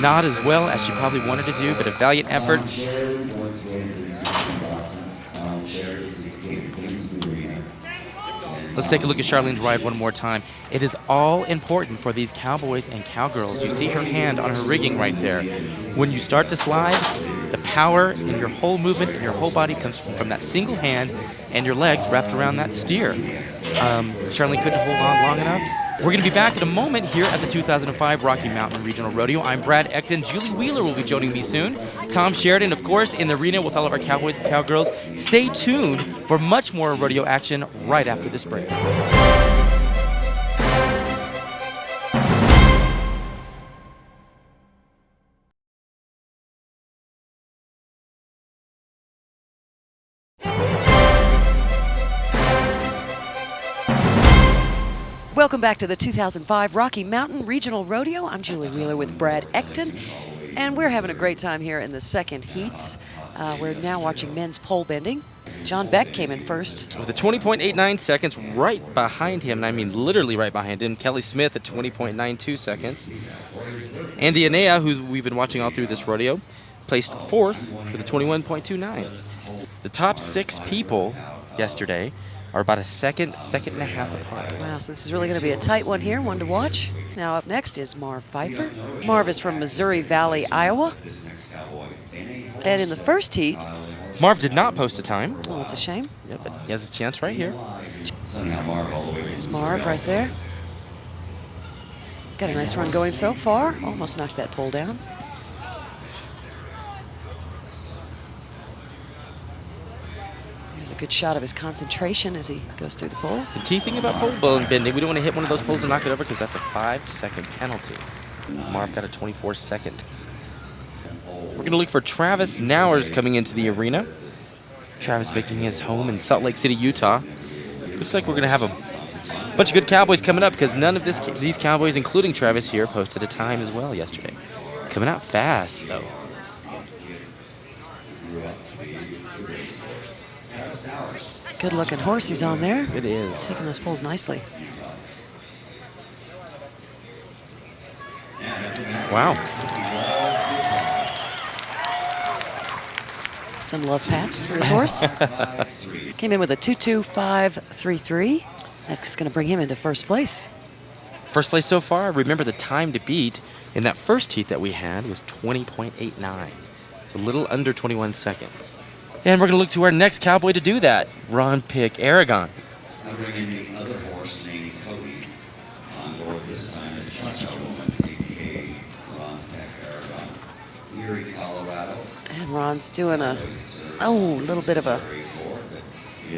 A: Not as well as she probably wanted to do, but a valiant effort. Let's take a look at Charlene's ride one more time. It is all important for these cowboys and cowgirls. You see her hand on her rigging right there. When you start to slide, the power in your whole movement and your whole body comes from that single hand and your legs wrapped around that steer. Charlene couldn't hold on long enough. We're going to be back in a moment here at the 2005 Rocky Mountain Regional Rodeo. I'm Brad Ecton. Julie Wheeler will be joining me soon. Tom Sheridan, of course, in the arena with all of our cowboys and cowgirls. Stay tuned for much more rodeo action right after this break.
B: Welcome back to the 2005 Rocky Mountain Regional Rodeo. I'm Julie Wheeler with Brad Ecton, and we're having a great time here in the second heats. We're now watching men's pole bending. John Beck came in first.
A: With a 20.89 seconds right behind him, and I mean literally right behind him, Kelly Smith at 20.92 seconds. Andy Anea, who we've been watching all through this rodeo, placed fourth with a 21.29. The top 6 people yesterday are about a second and a half apart.
B: Wow, so this is really going to be a tight one here, one to watch. Now up next is Marv Pfeiffer. Marv is from Missouri Valley, Iowa. And in the first heat,
A: Marv did not post a time.
B: Oh, that's a shame.
A: Yeah, but he has a chance right here.
B: There's Marv right there. He's got a nice run going so far. Almost knocked that pole down. There's a good shot of his concentration as he goes through the poles.
A: The key thing about pole bending, we don't want to hit one of those poles and knock it over because that's a 5-second penalty. Marv got a 24-second. We're going to look for Travis Nowers coming into the arena. Travis making his home in Salt Lake City, Utah. Looks like we're going to have a bunch of good cowboys coming up because none of these cowboys, including Travis here, posted a time as well yesterday. Coming out fast, though.
B: Good looking horse he's on there.
A: It is.
B: Taking those poles nicely.
A: Wow.
B: Some love pats for his horse. Came in with a 2.2533. That's going to bring him into first place.
A: First place so far. Remember the time to beat in that first heat that we had was 20.89. So a little under 21 seconds. And we're going to look to our next cowboy to do that, Ron Pick Aragon.
M: I bring in the other horse named Cody. On board this time is Chacho Woman, a.k.a. Ron Peck Aragon. Erie, Colorado.
B: And Ron's doing a little bit of a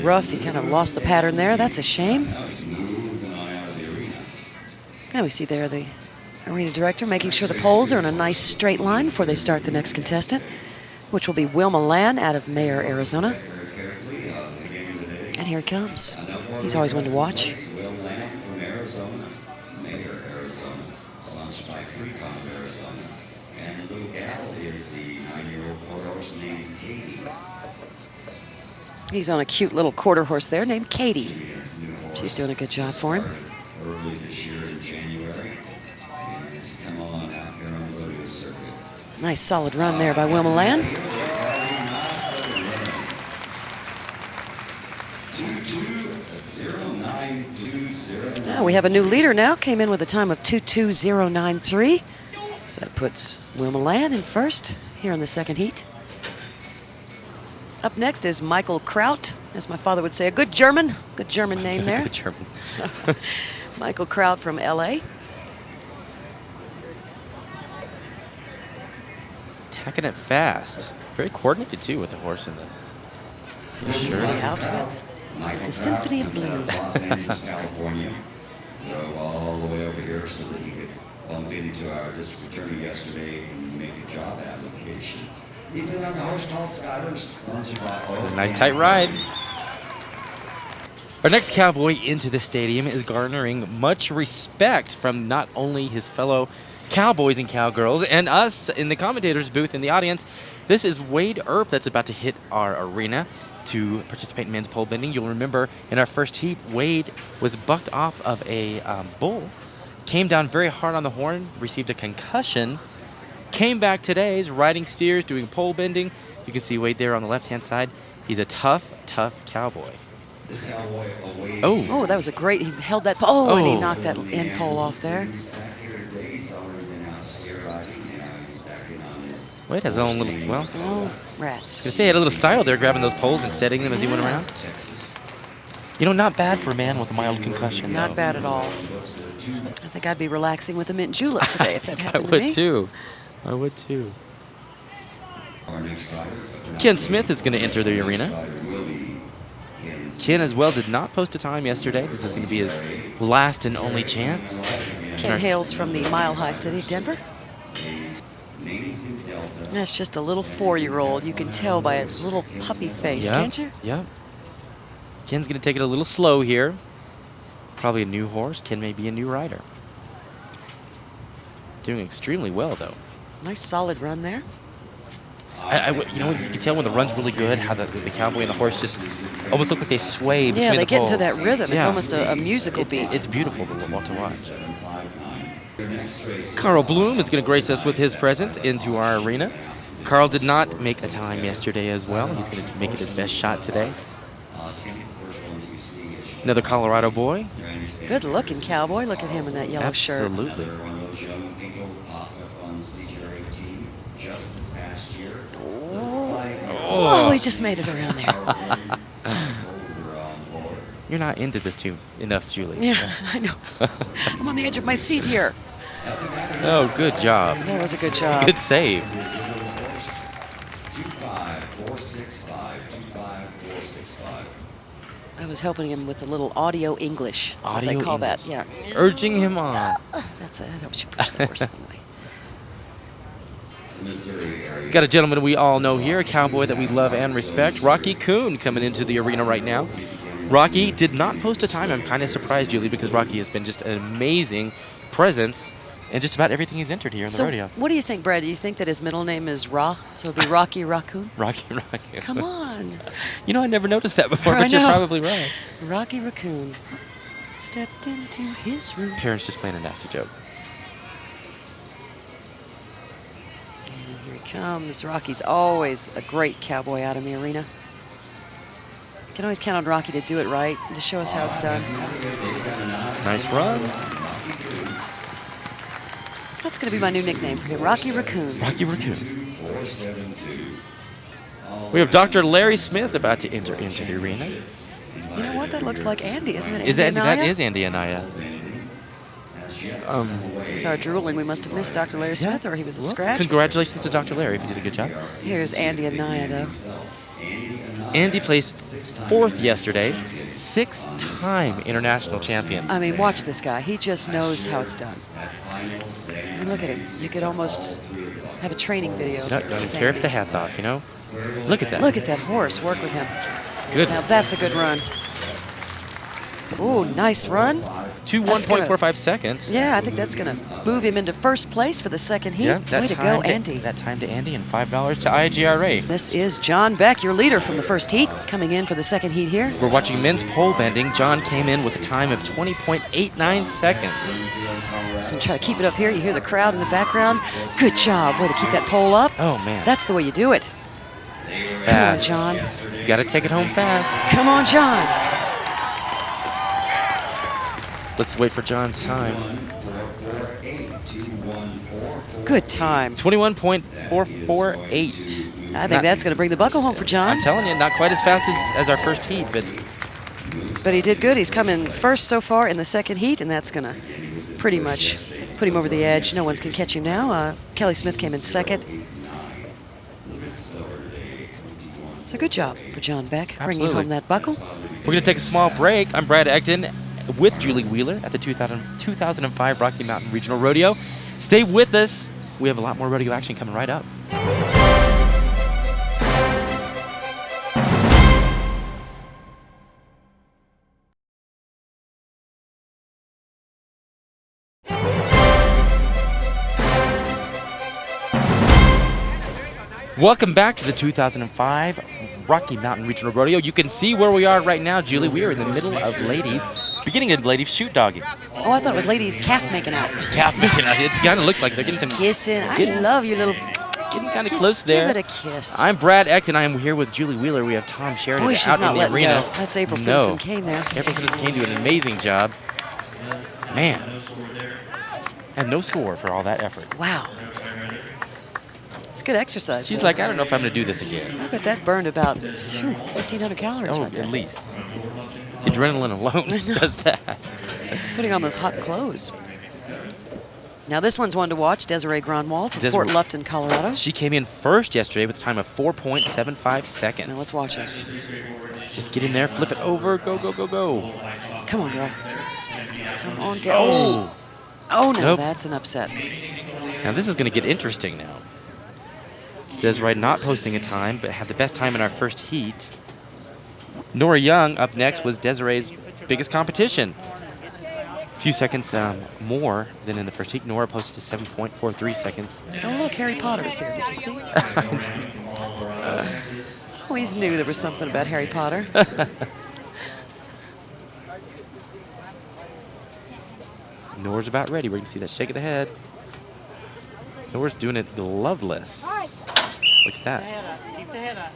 B: rough. He kind of lost the pattern there. That's a shame. Now we see there the arena director making sure the poles are in a nice straight line before they start the next contestant, which will be Wilma Land out of Mayer, Arizona. And here he comes. He's always one to watch.
M: Will Land from Arizona, Mayer, Arizona, sponsored by Precon, Arizona. And the little gal is the 9-year-old quarter horse named Katie.
B: He's on a cute little quarter horse there named Katie. She's doing a good job for him.
M: Early this year in January. And it's come on out here on the rodeo circuit.
B: Nice solid run there by Wilma Land. We have a new leader now. Came in with a time of 2.2093. So that puts Wilma Land in first here in the second heat. Up next is Michael Kraut, as my father would say, a good German name there.
A: Good German.
B: Michael Kraut from LA.
A: Tacking it fast. Very coordinated, too, with the horse in the shirt.
B: The outfit. It's a symphony of blue.
M: Los Angeles, California. Drove all the way over here so that he could bump into our district attorney yesterday and make a job application. He's in on a horse called Skyler, sponsored by
A: Nice tight ride. Our next cowboy into the stadium is garnering much respect from not only his fellow cowboys and cowgirls, and us in the commentators booth in the audience. This is Wade Earp that's about to hit our arena to participate in men's pole bending. You'll remember in our first heat, Wade was bucked off of a bull, came down very hard on the horn, received a concussion, came back today, is riding steers, doing pole bending. You can see Wade there on the left-hand side. He's a tough, tough cowboy.
M: This cowboy away.
B: Oh, that was a great, he held that pole, and he knocked that end pole off there.
M: He's back here today. He's already been out steer riding. He's back in on his.
A: Wade has his own little, well,
B: Oh, rats.
A: I was gonna say he had a little style there, grabbing those poles and steadying them as he went around. You know, not bad for a man with a mild concussion.
B: Not
A: though.
B: bad at all. I think I'd be relaxing with a mint julep today if that
A: I
B: happened to
A: would
B: me.
A: too. I would too.
M: Our next rider,
A: Ken Smith is going to enter the arena. Ken as well did not post a time yesterday. This is going to be his last and only chance.
B: Ken hails from the mile-high city of Denver. That's just a little 4-year-old. You can tell by its little puppy face, can't you?
A: Yeah. Ken's going to take it a little slow here. Probably a new horse. Ken may be a new rider. Doing extremely well, though.
B: Nice solid run there.
A: You know, you can tell when the run's really good how the cowboy and the horse just almost look like they sway between
B: Yeah, they
A: the
B: get into
A: poles.
B: that rhythm. It's
A: Yeah.
B: almost a musical beat.
A: It's beautiful to watch. Carl Bloom is going to grace us with his presence into our arena. Carl did not make a time yesterday as well. He's going to make it his best shot today. Another Colorado boy.
B: Good looking cowboy. Look at him in that yellow shirt.
A: Absolutely.
B: Oh, he just made it around there.
A: You're not into this tune enough, Julie.
B: Yeah, I know. I'm on the edge of my seat here.
A: Oh, good job.
B: That was a good job.
A: Good save.
M: 25465.
B: I was helping him with a little audio English. That's what
A: Audio
B: they call
A: English.
B: that. Yeah.
A: Urging him on.
B: That's it. That helps you push the horse away.
A: Got a gentleman we all know here, a cowboy that we love and respect, Rocky Kuhn, coming into the arena right now. Rocky did not post a time. I'm kind of surprised, Julie, because Rocky has been just an amazing presence in just about everything he's entered here in the rodeo.
B: What do you think, Brad? Do you think that his middle name is Ra? So it'd be Rocky Raccoon?
A: Rocky.
B: Come on.
A: You know, I never noticed that before,
B: I
A: but you're
B: know.
A: probably right.
B: Rocky Raccoon stepped into his room.
A: Parents just playing a nasty joke.
B: And here he comes. Rocky's always a great cowboy out in the arena. Can always count on Rocky to do it right and to show us how it's done.
A: Nice run.
B: That's going to be my new nickname for him, Rocky Raccoon.
A: Rocky Raccoon. We have Dr. Larry Smith about to enter into the arena.
B: You know what? That looks like Andy, isn't it?
A: That is Andy Anaya.
B: With our drooling, we must have missed Dr. Larry Smith, or he was a scratch.
A: Congratulations to Dr. Larry if you did a good job.
B: Here's Andy Anaya, though.
A: Andy placed 4th yesterday, 6-time international champion.
B: I mean, watch this guy. He just knows how it's done. And look at him. You could almost have a training video.
A: You don't care if the hat's off, you know? Look at that.
B: Look at that horse. Work with him.
A: Good.
B: Now, that's a good run. Ooh, nice run.
A: 1.45 seconds.
B: Yeah, I think that's going to move him into first place for the second heat.
A: Yeah,
B: Way to go, Andy.
A: That time to Andy and $5 to IGRA.
B: This is John Beck, your leader from the first heat, coming in for the second heat here.
A: We're watching men's pole bending. John came in with a time of 20.89 seconds.
B: Just going to try to keep it up here. You hear the crowd in the background. Good job. Way to keep that pole up.
A: Oh, man.
B: That's the way you do it.
A: Fast.
B: Come on, John.
A: He's got to take it home fast.
B: Come on, John.
A: Let's wait for John's time.
B: Good time.
A: 21.448.
B: I think that's going to bring the buckle home for John.
A: I'm telling you, not quite as fast as our first heat, but
B: he did good. He's come in first so far in the second heat, and that's going to pretty much put him over the edge. No one's can catch him now. Kelly Smith came in second. So good job for John Beck, bringing home that buckle.
A: We're going to take a small break. I'm Brad Egton with Julie Wheeler at the 2005 Rocky Mountain Regional Rodeo. Stay with us. We have a lot more rodeo action coming right up. Welcome back to the 2005 Rocky Mountain Regional Rodeo. You can see where we are right now, Julie. We are in the middle of beginning of ladies shoot dogging.
B: Oh, I thought it was ladies calf making out.
A: Calf making out. It kind of looks like they're getting some
B: kissing. I love you little.
A: Getting kind of close there.
B: Give it a kiss.
A: I'm Brad Eck, and I am here with Julie Wheeler. We have Tom Sheridan
B: Boy, she's
A: out
B: not
A: in the
B: letting
A: arena.
B: go. That's April Citizen Kane there.
A: April Citizen Kane doing an amazing job. Man. And no score for all that effort.
B: Wow. It's good exercise.
A: She's like, I don't know if I'm going to do this again.
B: I bet that burned about 1,500 calories right there.
A: At least. Adrenaline alone does that.
B: Putting on those hot clothes. Now this one's one to watch. Desiree Grandwald from Fort Lupton, Colorado.
A: She came in first yesterday with a time of 4.75 seconds.
B: Now let's watch her.
A: Just get in there, flip it over, go, go, go, go.
B: Come on, girl. Come on down. Oh, no,
A: nope.
B: That's an upset.
A: Now this is going to get interesting now. Desiree not posting a time, but had the best time in our first heat. Nora Young up next was Desiree's biggest competition. A few seconds more than in the first heat. Nora posted 7.43 seconds.
B: Oh, look, Harry Potter is here. Did you see? Always knew there was something about Harry Potter.
A: Nora's about ready. We're going to see that shake of the head. Nora's doing it gloveless. Look at that.
O: Keep the head up.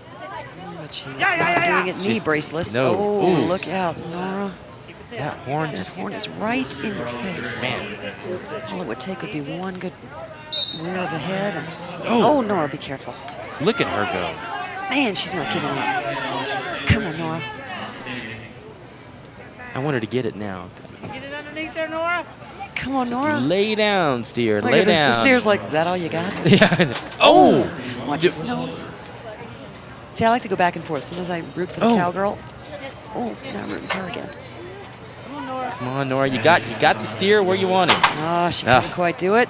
B: But she's not doing it knee braceless.
A: No.
B: Oh,
A: Ooh.
B: look out, Nora.
A: That horn
B: is right in your face.
A: Man.
B: All it would take would be one good rear of the head. And,
A: Oh.
B: Nora, be careful.
A: Look at her go.
B: Man, she's not giving up. Come on, Nora.
A: I want her to get it now.
O: Get it underneath there, Nora.
B: Come on, Nora.
A: Lay down, steer.
B: Look
A: Lay
B: at
A: down.
B: The steer's like, that all you got?
A: Yeah. Oh!
B: Watch his nose. See, I like to go back and forth. As soon as I root for the cowgirl. Oh, now I'm rooting for her again.
A: Come on, Nora. You got the steer where you want it.
B: Oh, she couldn't quite do it.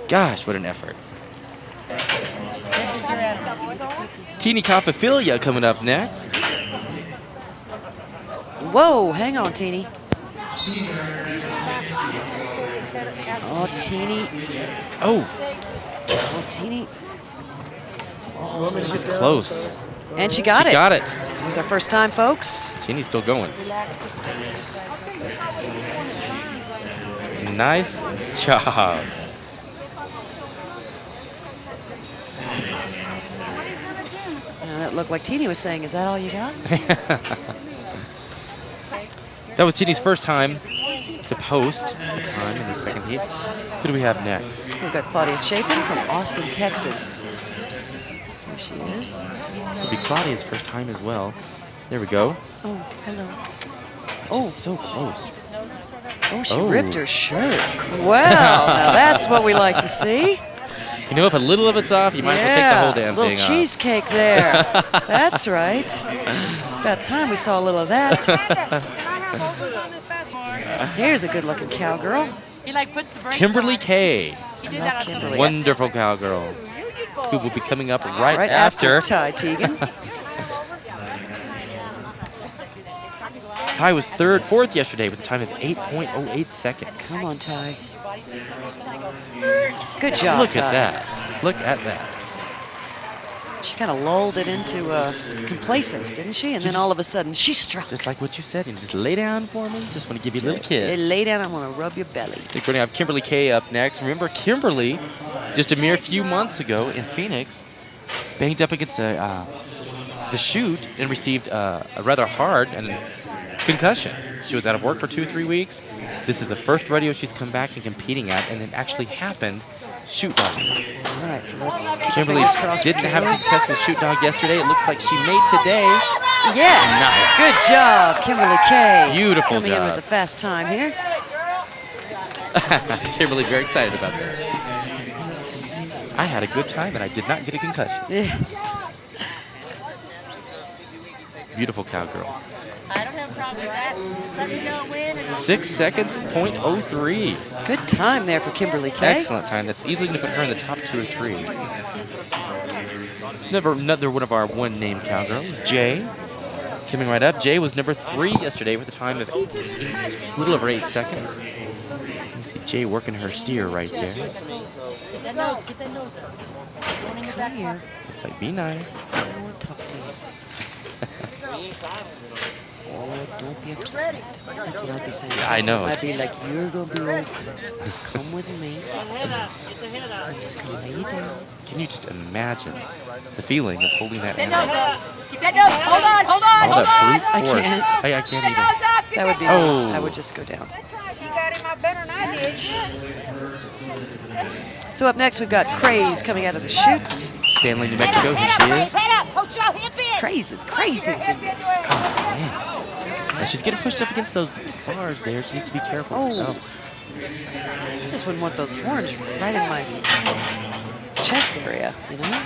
A: Gosh, what an effort. Teeny Copophilia coming up next.
B: Whoa, hang on, Teeny. Oh, Teeny. Oh, Teeny.
A: She's close.
B: And she got it.
A: She got it.
B: It was our first time, folks.
A: Teeny's still going. Nice job.
B: That looked like Teeny was saying, is that all you got?
A: That was Teeny's first time to post the time in the second heat. Who do we have next?
B: We've got Claudia Chafin from Austin, Texas. There she is.
A: This will be Claudia's first time as well. There we go.
B: Oh, hello.
A: She's so close.
B: Oh, she ripped her shirt. Well, now that's what we like to see.
A: You know, if a little of it's off, you might as well take the whole damn thing
B: little cheesecake there. That's right. It's about time we saw a little of that. Here's a good-looking cowgirl.
O: He like puts the brakes
A: Kimberly
O: on.
A: Kay.
O: He did that on
B: Kimberly.
A: Wonderful cowgirl. Who will be coming up right
B: after Ty Teagan.
A: Ty was fourth yesterday with a time of 8.08 seconds.
B: Come on, Ty. Good job,
A: Look
B: Ty.
A: at that. Look at that.
B: She kind of lulled it into complacence, didn't she? And then all of a sudden, she struck.
A: Just like what you said. You just lay down for me. Just want to give you a little kiss.
B: Lay down. I'm going to rub your belly.
A: I think we're going to have Kimberly Kay up next. Remember, Kimberly, just a mere few months ago in Phoenix, banged up against the chute and received a rather hard concussion. She was out of work for 2-3 weeks. This is the first rodeo she's come back and competing at, and it actually happened shoot dog.
B: All right, so let's keep
A: Kimberly
B: our fingers crossed.
A: didn't have a successful shoot dog yesterday. It looks like she may today.
B: Yes.
A: Nice.
B: Good job, Kimberly Kay.
A: Beautiful
B: Coming in
A: job.
B: with a fast time here.
A: Kimberly very excited about that. I had a good time, and I did not get a concussion.
B: Yes.
A: Beautiful cowgirl.
O: I don't have a problem with that. Let me know when.
A: 6 seconds, 0.03.
B: Good time there for Kimberly Kay.
A: Excellent time. That's easily going to put her in the top 2 or 3. Another one of our one-name cowgirls, Jay. Coming right up, Jay was number 3 yesterday with a time of a little over 8 seconds. You can see Jay working her steer right there.
O: Get that nose. Get that nose up.
B: Come here.
A: It's like, be nice.
B: I don't want to talk to you. Oh, don't be upset. That's what I'd be saying.
A: Yeah, I know.
B: I'd be like, you're going to be okay. Just come with me. I'm just going to lay you down.
A: Can you just imagine the feeling of holding that
O: Keep
A: animal?
O: that nose. Hold on. Hold on.
A: All that brute
B: I
A: force.
B: can't.
A: I can't either.
B: That would be
A: Oh.
B: me. I would just go down.
O: You got him out better than I did.
B: So up next, we've got Craze coming out of the chutes.
A: Stanley, New Mexico, here she is.
O: Head up. Hold your hip in.
B: Craze is crazy doing this.
A: Now she's getting pushed up against those bars there. She needs to be careful.
B: Oh. I just wouldn't want those horns right in my chest area, you know?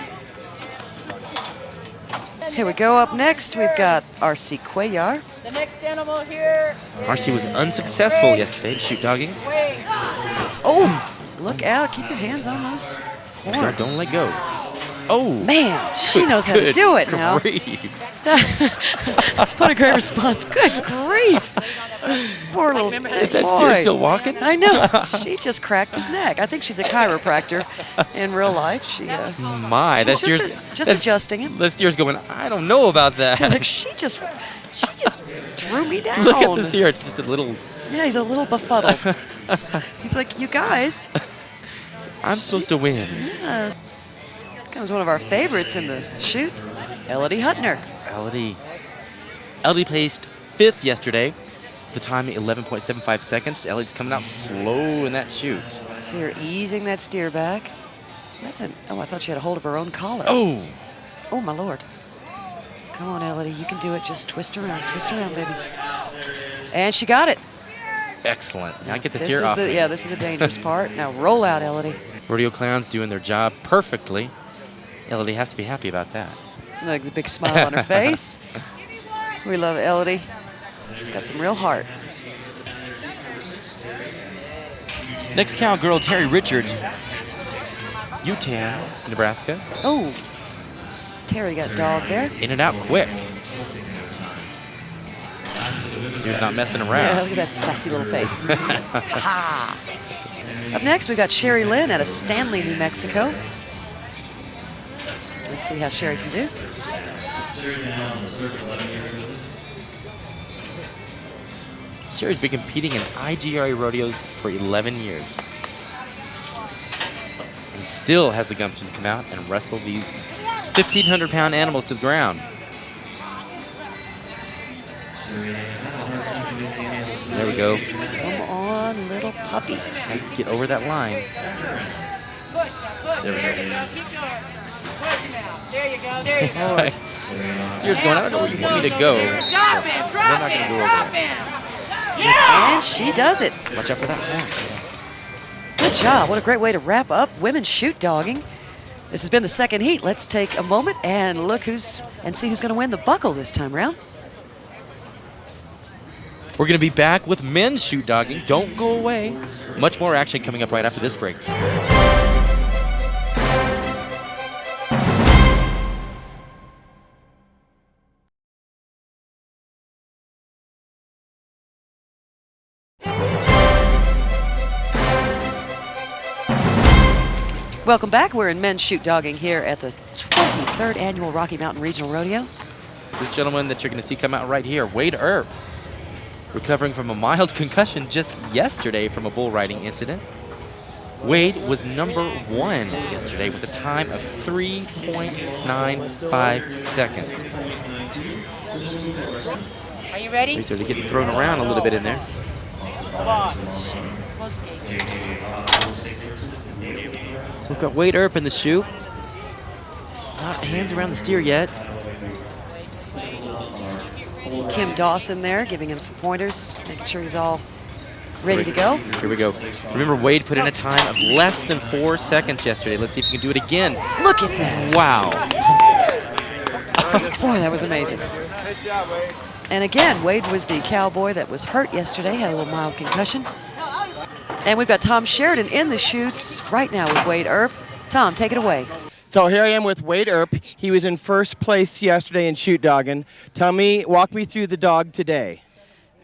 B: Here we go. Up next, we've got RC Cuellar.
O: The next animal here.
A: RC was unsuccessful yesterday in shoot dogging.
B: Oh, look out. Keep your hands on those horns.
A: Don't let go. Oh.
B: Man, she knows how to do it now.
A: Grief.
B: What a great response. Good grief. Poor little
A: Is that steer still walking?
B: I know. She just cracked his neck. I think she's a chiropractor in real life. She
A: My, that
B: she's
A: steer's
B: just adjusting him.
A: That steer's going, I don't know about that.
B: Like she just threw me down.
A: Look at the steer. It's just a little.
B: Yeah, he's a little befuddled. He's like, you guys.
A: I'm supposed to win.
B: Yeah. Comes one of our favorites in the shoot, Elodie Hutner.
A: Elodie placed 5th yesterday. The time 11.75 seconds. Elodie's coming out slow in that shoot.
B: See her easing that steer back. Oh, I thought she had a hold of her own collar.
A: Oh.
B: Oh, my Lord. Come on, Elodie, you can do it. Just twist around, baby. And she got it.
A: Excellent. Now get the
B: This
A: steer
B: is
A: off.
B: this is the dangerous part. Now roll out, Elodie.
A: Rodeo clowns doing their job perfectly. Elodie has to be happy about that.
B: Look, the big smile on her face. We love Elodie. She's got some real heart.
A: Next cowgirl, Terry Richards, Utah, Nebraska.
B: Oh, Terry got dogged there.
A: In and out quick. Steer's not messing around.
B: Yeah, look at that sassy little face. Ha! Up next, we got Sherry Lynn out of Stanley, New Mexico. Let's see how Sherry can do.
A: Sherry's been competing in IGRA rodeos for 11 years. And still has the gumption to come out and wrestle these 1,500-pound animals to the ground. There we go.
B: Come on, little puppy.
A: Let's get over that line. There we go.
O: There you go. There you go.
A: It's like, steer's going, I don't know where you want me to go. We're not going to go over there.
B: And she does it.
A: Watch out for that horn.
B: Good job. What a great way to wrap up women's shoot dogging. This has been the second heat. Let's take a moment and see who's going to win the buckle this time around.
A: We're going to be back with men's shoot dogging. Don't go away. Much more action coming up right after this break.
B: Welcome back. We're in men's shoot dogging here at the 23rd Annual Rocky Mountain Regional Rodeo.
A: This gentleman that you're going to see come out right here, Wade Earp, recovering from a mild concussion just yesterday from a bull riding incident. Wade was number 1 yesterday with a time of 3.95 seconds.
O: Are you ready?
A: He's sort of getting thrown around a little bit in there.
O: Hold on.
A: We've got Wade Earp in the chute. Not hands around the steer yet.
B: See Kim Dawson there giving him some pointers, making sure he's all ready to go.
A: Here we go. Remember, Wade put in a time of less than 4 seconds yesterday. Let's see if he can do it again.
B: Look at that.
A: Wow.
B: Boy, that was amazing. And again, Wade was the cowboy that was hurt yesterday, had a little mild concussion. And we've got Tom Sheridan in the chutes right now with Wade Earp. Tom, take it away.
C: So here I am with Wade Earp. He was in first place yesterday in shoot dogging. Walk me through the dog today.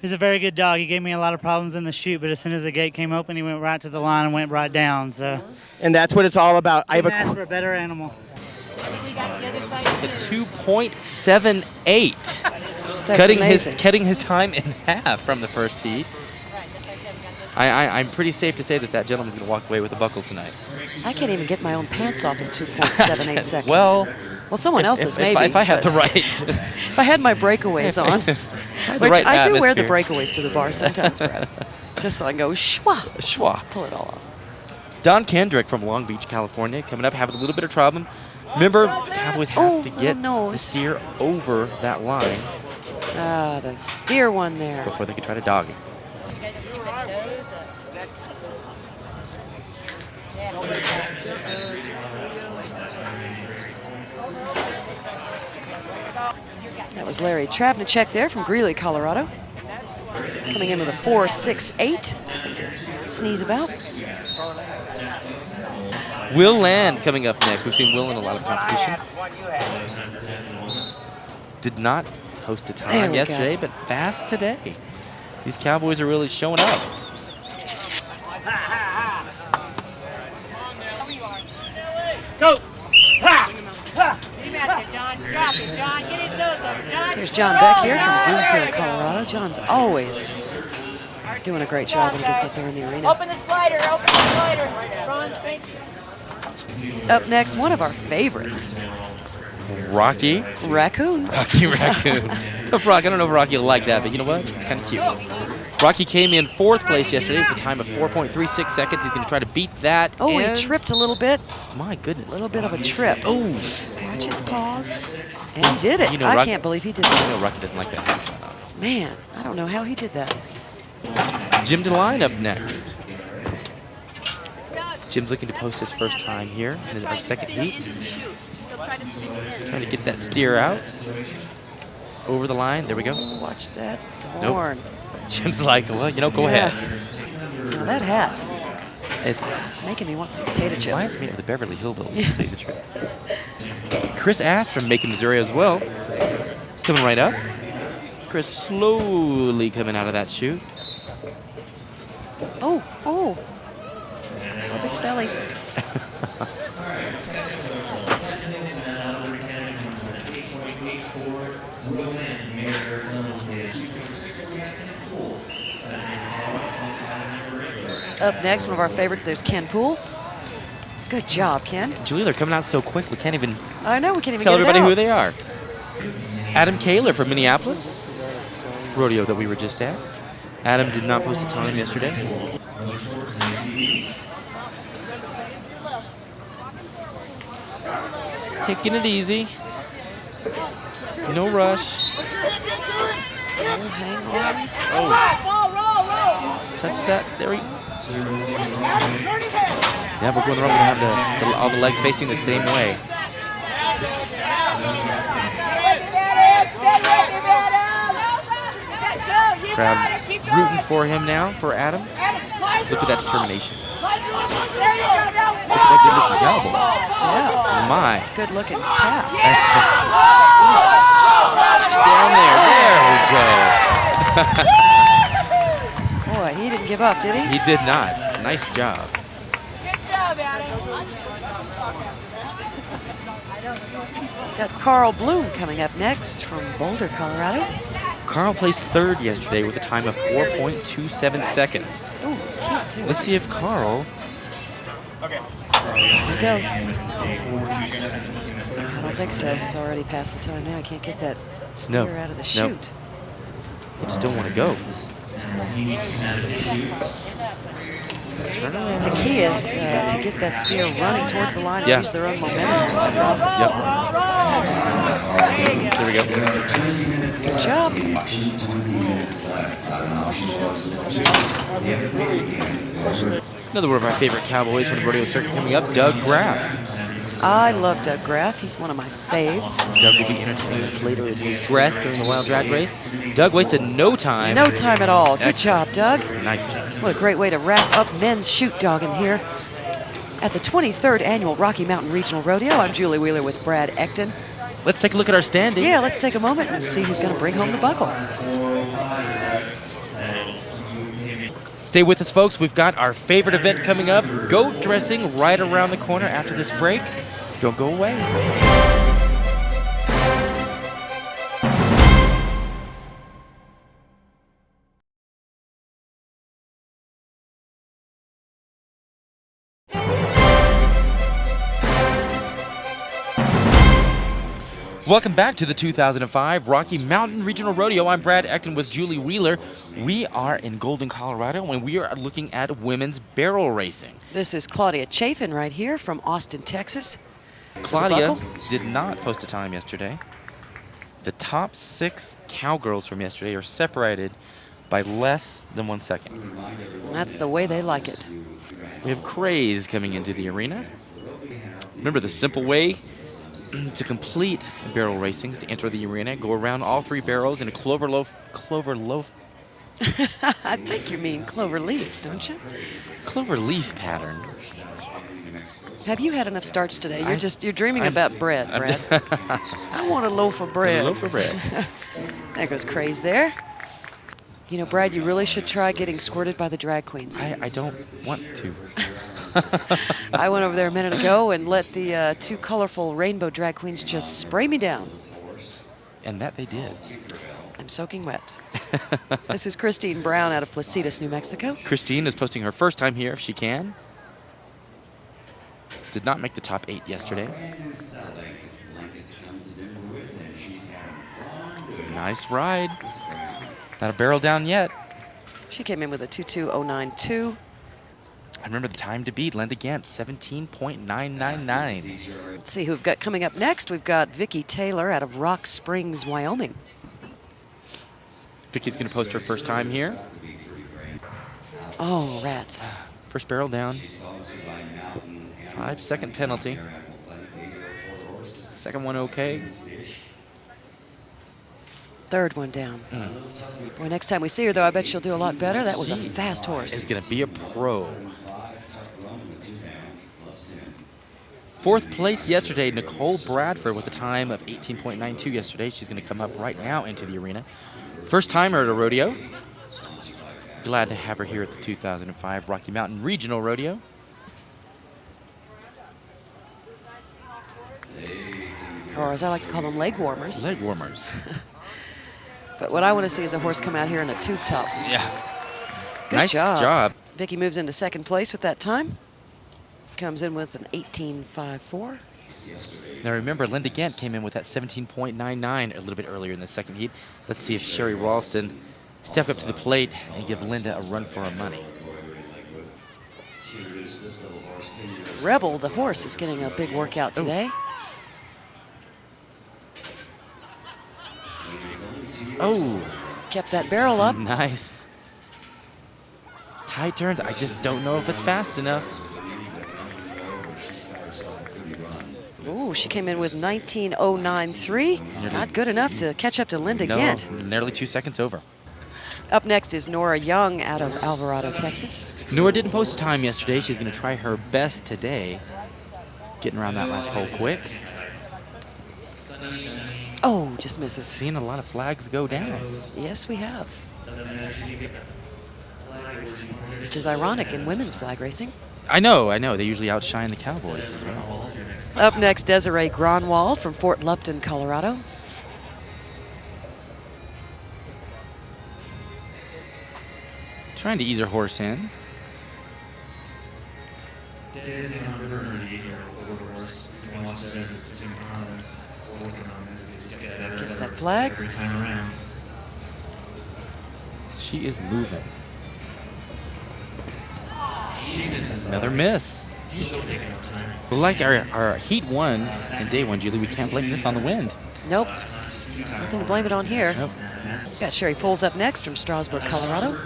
P: He's a very good dog. He gave me a lot of problems in the chute, but as soon as the gate came open, he went right to the line and went right down. So,
C: and that's what it's all about. I have
P: ask for a better animal.
A: The 2.78.
B: That's
A: cutting his time in half from the first heat. I'm pretty safe to say that gentleman's going to walk away with a buckle tonight.
B: I can't even get my own pants off in 2.78 seconds.
A: Well,
B: someone else's maybe.
A: If I had the right.
B: If I had my breakaways on, which I do wear the breakaways to the bar sometimes, Brad, just so I can go schwa, pull it all off.
A: Don Kendrick from Long Beach, California, coming up, having a little bit of trouble. Remember, the Cowboys have to get the steer over that line.
B: The steer one there.
A: Before they could try to dog it.
B: That was Larry Travnicek there from Greeley, Colorado. Coming in with a 4.68. Nothing to sneeze about.
A: Will Land coming up next. We've seen Will in a lot of competition. Did not post a time yesterday, but fast today. These Cowboys are really showing up.
P: Go!
B: Here's John Beck here from Bloomfield, Colorado. John's always doing a great job when he gets up there in the arena.
Q: Open the slider, open the slider. Ron, thank you.
B: Up next, one of our favorites.
A: Rocky
B: Raccoon.
A: Rocky Raccoon. I don't know if Rocky will like that, but you know what? It's kind of cute. Rocky came in 4th place yesterday with a time of 4.36 seconds. He's going to try to beat that.
B: Oh, he tripped a little bit.
A: My goodness.
B: A little bit of a trip.
A: Oh.
B: Watch its paws. And he did it. I can't believe he did that.
A: I know Rocky doesn't like that.
B: Man, I don't know how he did that.
A: Jim DeLine up next. Jim's looking to post his first time here in our second heat. Trying to get that steer out. Over the line. There we go.
B: Watch that
A: Nope.
B: horn.
A: Jim's like, well, go ahead.
B: Now that hat.
A: It's
B: making me want some potato chips.
A: Reminds me of the Beverly Hillbillies, to tell you the truth. Chris Ash from Macon, Missouri as well. Coming right up. Chris slowly coming out of that chute.
B: Oh. Rub its belly. Up next, one of our favorites, there's Ken Poole. Good job, Ken.
A: Julie, they're coming out so quick, we can't even
B: I know, we can't even
A: tell
B: get
A: everybody
B: it out.
A: who they are. Adam Kaler from Minneapolis, rodeo that we were just at. Adam did not post a time yesterday. Just taking it easy. No rush.
B: Oh, hang on.
A: Oh. Touch that. There we go. Yeah, we're going wrong. We're going to have all the legs facing the same way. Crowd rooting for him now, for Adam. Look at that determination. Look at that good-looking cowboy.
B: Yeah.
A: My.
B: Good-looking calf.
A: Down there. There we go.
B: Boy, he didn't give up, did he?
A: He did not. Nice job.
Q: Good job, Adam.
B: Got Carl Bloom coming up next from Boulder, Colorado.
A: Carl placed 3rd yesterday with a time of 4.27 seconds.
B: Oh, it's cute, too.
A: Let's see if Carl...
B: Here he goes. I don't think so. It's already past the time now. I can't get that steer out of the chute.
A: They just don't want to go. Turn around.
B: The key is to get that steer running towards the line and use their own momentum as they cross it.
A: Yep. There we go.
B: Good job.
A: Another one of our favorite cowboys from the rodeo circuit coming up, Doug Graff.
B: I love Doug Graff. He's one of my faves.
A: Doug will be entertaining us later in his dress during the wild drag race. Doug wasted no time.
B: No time at all. Good job, Doug.
A: Nice job.
B: What a great way to wrap up men's shoot dogging here. At the 23rd Annual Rocky Mountain Regional Rodeo, I'm Julie Wheeler with Brad Ecton.
A: Let's take a look at our standings.
B: Yeah, let's take a moment and see who's going to bring home the buckle.
A: Stay with us, folks. We've got our favorite event coming up, goat dressing, right around the corner after this break. Don't go away. Welcome back to the 2005 Rocky Mountain Regional Rodeo. I'm Brad Ecton with Julie Wheeler. We are in Golden, Colorado, and we are looking at women's barrel racing.
B: This is Claudia Chafin right here from Austin, Texas.
A: Claudia did not post a time yesterday. The top 6 cowgirls from yesterday are separated by less than 1 second.
B: That's the way they like it.
A: We have Craze coming into the arena. Remember the simple way to complete barrel racing is to enter the arena, go around all 3 barrels in a clover loaf.
B: I think you mean clover leaf, don't you?
A: Clover leaf pattern.
B: Have you had enough starch today? You're dreaming about bread, Brad. I want a loaf of bread.
A: A loaf of bread.
B: There goes Craze there. You know, Brad, you really should try getting squirted by the drag queens.
A: I don't want to.
B: I went over there a minute ago and let the 2 colorful rainbow drag queens just spray me down.
A: And that they did.
B: I'm soaking wet. This is Christine Brown out of Placitas, New Mexico.
A: Christine is posting her first time here if she can. Did not make the top 8 yesterday. Nice ride. Not a barrel down yet.
B: She came in with a 2.2092.
A: I remember the time to beat, Linda Gant, 17.999.
B: Let's see who we've got coming up next. We've got Vicki Taylor out of Rock Springs, Wyoming.
A: Vicki's going to post her first time here.
B: Oh, rats.
A: First barrel down. 5-second penalty. Second one okay.
B: Third one down. Boy, next time we see her, though, I bet she'll do a lot better. That was a fast horse.
A: Is going to be a pro. 4th place yesterday, Nicole Bradford with a time of 18.92 yesterday. She's going to come up right now into the arena. First timer at a rodeo. Glad to have her here at the 2005 Rocky Mountain Regional Rodeo.
B: Or as I like to call them, leg warmers.
A: Leg warmers.
B: But what I want to see is a horse come out here in a tube top.
A: Yeah.
B: Good
A: Nice job.
B: Vicki moves into 2nd place with that time. Comes in with an 18.54.
A: Now remember, Linda Gant came in with that 17.99 a little bit earlier in the 2nd heat. Let's see if Sherry Ralston steps up to the plate and give Linda a run for her money.
B: Rebel, the horse, is getting a big workout today.
A: Oh.
B: Kept that barrel up.
A: Nice. Tight turns. I just don't know if it's fast enough.
B: Ooh, she came in with 19.093. Not good enough to catch up to Linda Gant.
A: Nearly 2 seconds over.
B: Up next is Nora Young out of Alvarado, Texas.
A: Nora didn't post a time yesterday. She's going to try her best today. Getting around that last pole quick.
B: Oh, just misses.
A: Seeing a lot of flags go down.
B: Yes, we have. Which is ironic in women's flag racing.
A: I know. They usually outshine the Cowboys as well.
B: Up next, Desiree Gronwald from Fort Lupton, Colorado.
A: Trying to ease her horse in.
B: Gets that flag.
A: She is moving. Another miss.
B: Missed it.
A: Well, like our Heat 1 and Day 1, Julie, we can't blame this on the wind.
B: Nope. Nothing to blame it on here.
A: Nope.
B: Got Sherry Pulls up next from Strasburg, Colorado.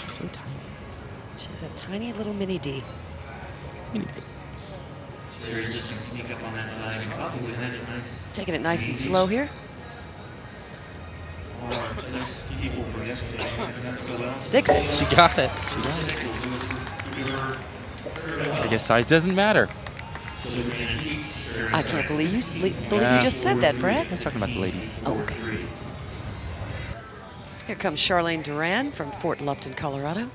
A: She's so tiny.
B: She's a tiny little mini D.
A: Mini D.
R: Sherry's just going to sneak up on that flag and probably land it nice.
B: Taking it nice and slow here.
R: People forget
B: Sticks it.
A: She got it. I guess size doesn't matter.
B: I can't believe you just said that, Brad.
A: I'm talking about the ladies.
B: Oh, okay. Here comes Charlene Duran from Fort Lupton, Colorado.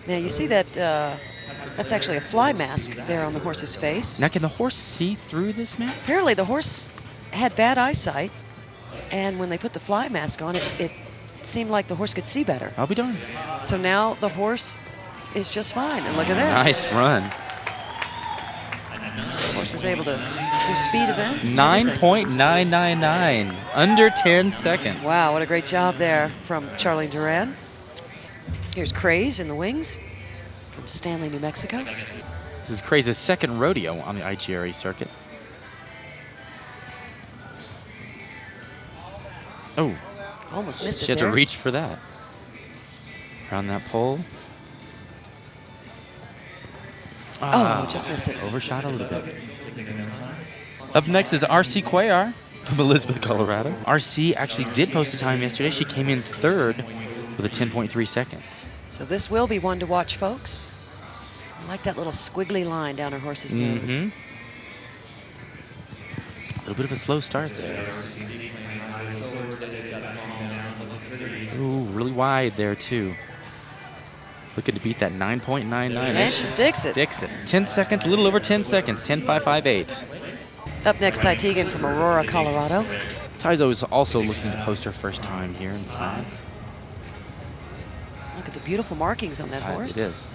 B: Now you see that that's actually a fly mask there on the horse's face.
A: Now, can the horse see through this mask?
B: Apparently the horse had bad eyesight, and when they put the fly mask on it seemed like the horse could see better.
A: I'll be darned.
B: So now the horse is just fine, and look at that.
A: Nice run.
B: The horse is able to do speed events.
A: 9.999, under 10 seconds.
B: Wow, what a great job there from Charlene Duran. Here's Craze in the wings from Stanley, New Mexico.
A: This is Craze's second rodeo on the IGRA circuit. Oh.
B: Almost missed it
A: She had
B: there.
A: to reach for that. Around that pole.
B: Just missed it.
A: Overshot a little bit. Up next is RC Cuellar from Elizabeth, Colorado. RC actually did post a time yesterday. She came in third with a 10.3 seconds.
B: So this will be one to watch, folks. I like that little squiggly line down her horse's nose.
A: A little bit of a slow start there. Ooh, really wide there, too. Looking to beat that 9.99.
B: And she sticks it.
A: 10 seconds, a little over 10 seconds, 10.558.
B: Up next, Ty Teagan from Aurora, Colorado.
A: Tyzo is also looking to post her first time here in France.
B: Look at the beautiful markings on that horse.
A: It is.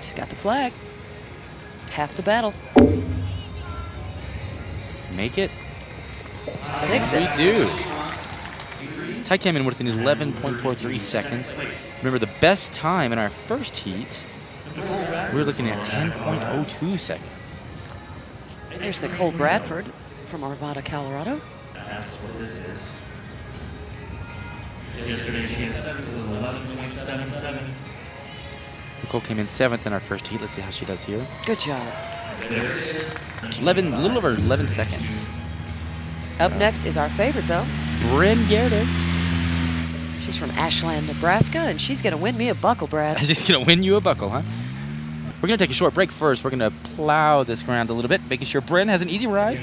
B: She's got the flag. Half the battle.
A: Make it.
B: Sticks it.
A: We do. Ty came in with an 11.43 seconds. Remember, the best time in our first heat, we were looking at 10.02 seconds.
B: There's Nicole Bradford from Arvada, Colorado.
R: That's what this is. Yesterday she had 11.77.
A: Nicole came in 7th in our first heat. Let's see how she does here.
B: Good job.
R: There it is.
A: A little over 11 seconds.
B: Up next is our favorite, though.
A: Bryn Gerdes.
B: She's from Ashland, Nebraska, and she's going to win me a buckle, Brad.
A: She's going to win you a buckle, huh? We're going to take a short break first. We're going to plow this ground a little bit, making sure Bryn has an easy ride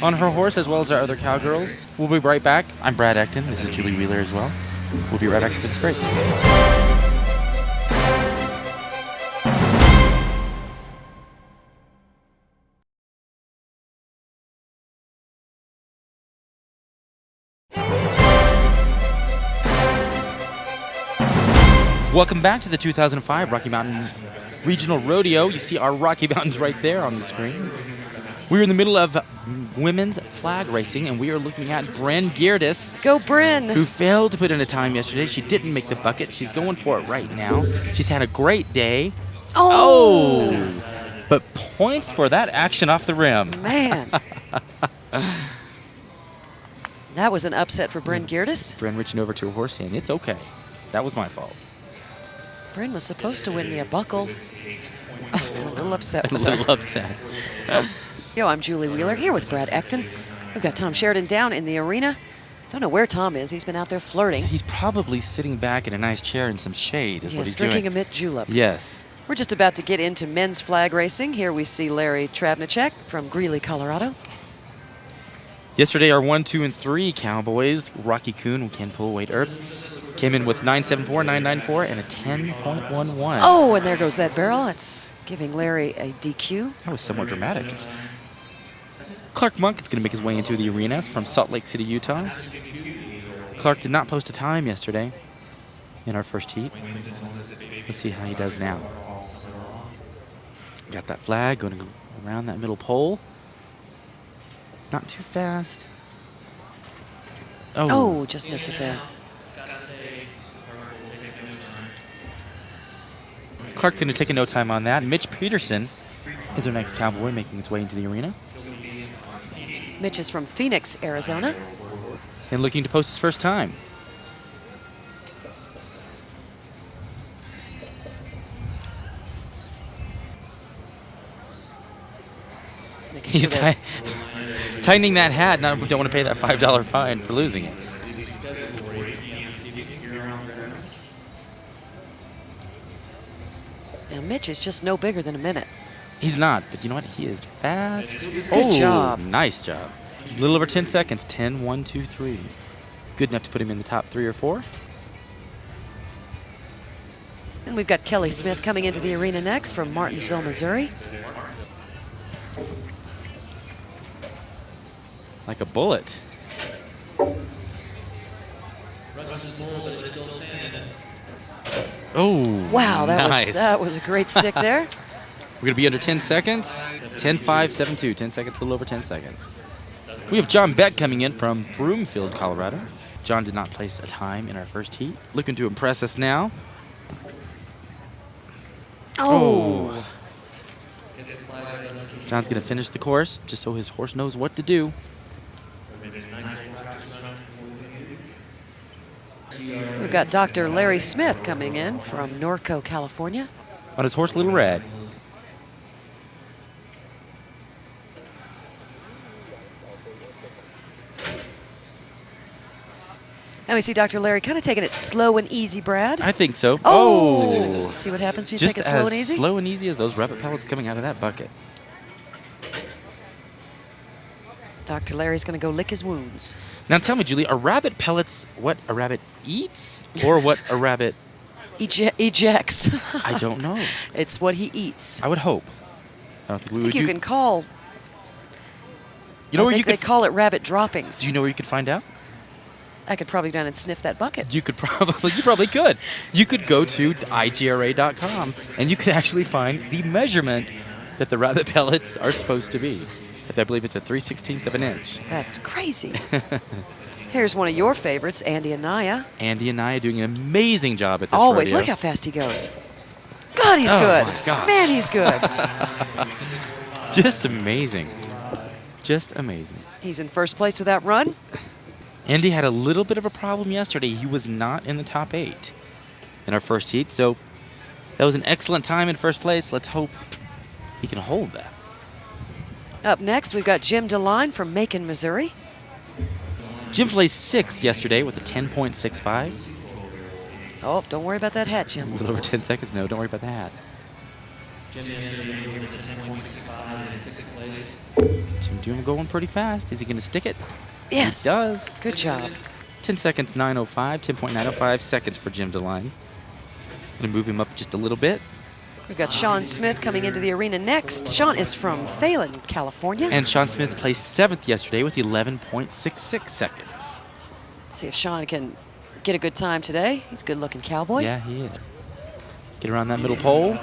A: on her horse, as well as our other cowgirls. We'll be right back. I'm Brad Ecton. This is Julie Wheeler as well. We'll be right back after this break. Welcome back to the 2005 Rocky Mountain Regional Rodeo. You see our Rocky Mountains right there on the screen. We're in the middle of women's flag racing, and we are looking at Bryn Gerdes.
B: Go, Bryn!
A: Who failed to put in a time yesterday. She didn't make the bucket. She's going for it right now. She's had a great day. Oh! But points for that action off the rim.
B: Man. That was an upset for Bryn Gerdes.
A: Bryn reaching over to her horse saying, it's okay. That was my fault.
B: Bryn was supposed to win me a buckle. I'm a little upset.
A: A little upset.
B: Yo, I'm Julie Wheeler here with Brad Ecton. We've got Tom Sheridan down in the arena. Don't know where Tom is. He's been out there flirting.
A: He's probably sitting back in a nice chair in some shade is what he's
B: drinking
A: doing.
B: a mint julep.
A: Yes.
B: We're just about to get into men's flag racing. Here we see Larry Travnicek from Greeley, Colorado.
A: Yesterday, our 1, 2, and 3 cowboys, Rocky Kuhn and Ken Pullwaite Earp, came in with 9.74, 9.94, and a 10.11.
B: Oh, and there goes that barrel. That's giving Larry a DQ.
A: That was somewhat dramatic. Clark Monk is going to make his way into the arena from Salt Lake City, Utah. Clark did not post a time yesterday in our first heat. Let's see how he does now. Got that flag going around that middle pole. Not too fast.
B: Oh, just missed it there.
A: Clark's going to take a no time on that. Mitch Peterson is our next cowboy making his way into the arena.
B: Mitch is from Phoenix, Arizona.
A: And looking to post his first time. tightening that hat. Now don't want to pay that $5 fine for losing it.
B: Now, Mitch is just no bigger than a minute.
A: He's not, but you know what? He is fast.
B: Good job.
A: Nice job. A little over 10 seconds. 10, 1, 2, 3. Good enough to put him in the top 3 or 4.
B: And we've got Kelly Smith coming into the arena next from Martinsville, Missouri.
A: Like a bullet. Oh,
B: wow,
A: nice.
B: that was a great stick there.
A: We're going to be under 10 seconds. 10, 5, 7, 2. 10 seconds, a little over 10 seconds. We have John Beck coming in from Broomfield, Colorado. John did not place a time in our first heat. Looking to impress us now.
B: Oh.
A: John's going to finish the course just so his horse knows what to do.
B: We've got Dr. Larry Smith coming in from Norco, California.
A: On his horse, Little Red.
B: And we see Dr. Larry kind of taking it slow and easy, Brad.
A: I think so.
B: Oh! See what happens when you
A: Just
B: take it slow and easy?
A: Just as slow and easy as those rabbit pellets coming out of that bucket.
B: Dr. Larry's going to go lick his wounds.
A: Now tell me, Julie, are rabbit pellets what a rabbit eats or what a rabbit
B: ejects?
A: I don't know.
B: It's what he eats.
A: I would hope. I don't think we
B: I
A: would
B: think you
A: do.
B: can call.
A: You know
B: I
A: where
B: think
A: you could
B: they call it rabbit droppings.
A: Do you know where you could find out?
B: I could probably go down and sniff that bucket.
A: You probably could. You could go to igra.com and you could actually find the measurement that the rabbit pellets are supposed to be. I believe it's a 3/16 of an inch.
B: That's crazy. Here's one of your favorites, Andy Anaya.
A: Andy Anaya doing an amazing job at this
B: Always.
A: rodeo.
B: Look how fast he goes. God, he's
A: Oh,
B: good.
A: my gosh.
B: Man, he's good.
A: Just amazing. Just amazing.
B: He's in first place with that run.
A: Andy had a little bit of a problem yesterday. He was not in the top 8 in our first heat, so that was an excellent time in first place. Let's hope he can hold that.
B: Up next, we've got Jim DeLine from Macon, Missouri.
A: Jim placed 6th yesterday with a 10.65.
B: Oh, don't worry about that hat, Jim.
A: A little over 10 seconds. No, don't worry about the hat. Jim doing going pretty fast. Is he going to stick it?
B: Yes.
A: He does.
B: Good job.
A: 10 seconds, 9:05. 10.905 seconds for Jim DeLine. Going to move him up just a little bit.
B: We've got Sean Smith coming into the arena next. Sean is from Phelan, California.
A: And Sean Smith placed 7th yesterday with 11.66 seconds.
B: See if Sean can get a good time today. He's a good-looking cowboy.
A: Yeah, he is. Get around that middle pole.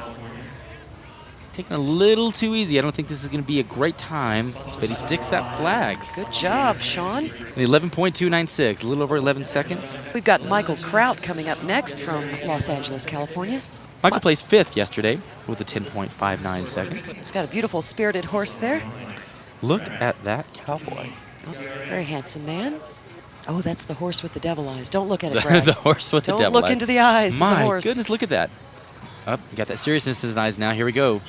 A: Taking a little too easy. I don't think this is going to be a great time, but he sticks that flag.
B: Good job, Sean.
A: 11.296, a little over 11 seconds.
B: We've got Michael Kraut coming up next from Los Angeles, California.
A: Michael placed 5th yesterday with a 10.59 seconds.
B: He's got a beautiful spirited horse there.
A: Look at that cowboy.
B: Oh, very handsome man. Oh, that's the horse with the devil eyes. Don't look at it, Brad.
A: The horse with the devil eyes.
B: Don't look into the eyes of the horse.
A: My goodness, look at that. Oh, got that seriousness in his eyes now. Here we go.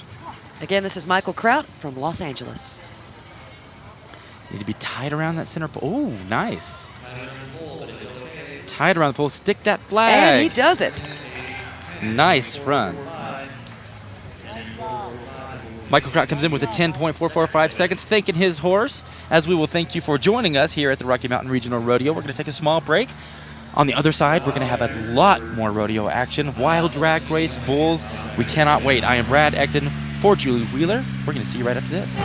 B: Again, this is Michael Kraut from Los Angeles.
A: Need to be tied around that center pole. Oh, nice. Tied around the pole. Stick that flag.
B: And he does it.
A: Nice run. Michael Kraut comes in with a 10.445 seconds, thanking his horse, as we will thank you for joining us here at the Rocky Mountain Regional Rodeo. We're going to take a small break. On the other side, we're going to have a lot more rodeo action, wild drag race, bulls. We cannot wait. I am Brad Ecton for Julie Wheeler. We're going to see you right after this.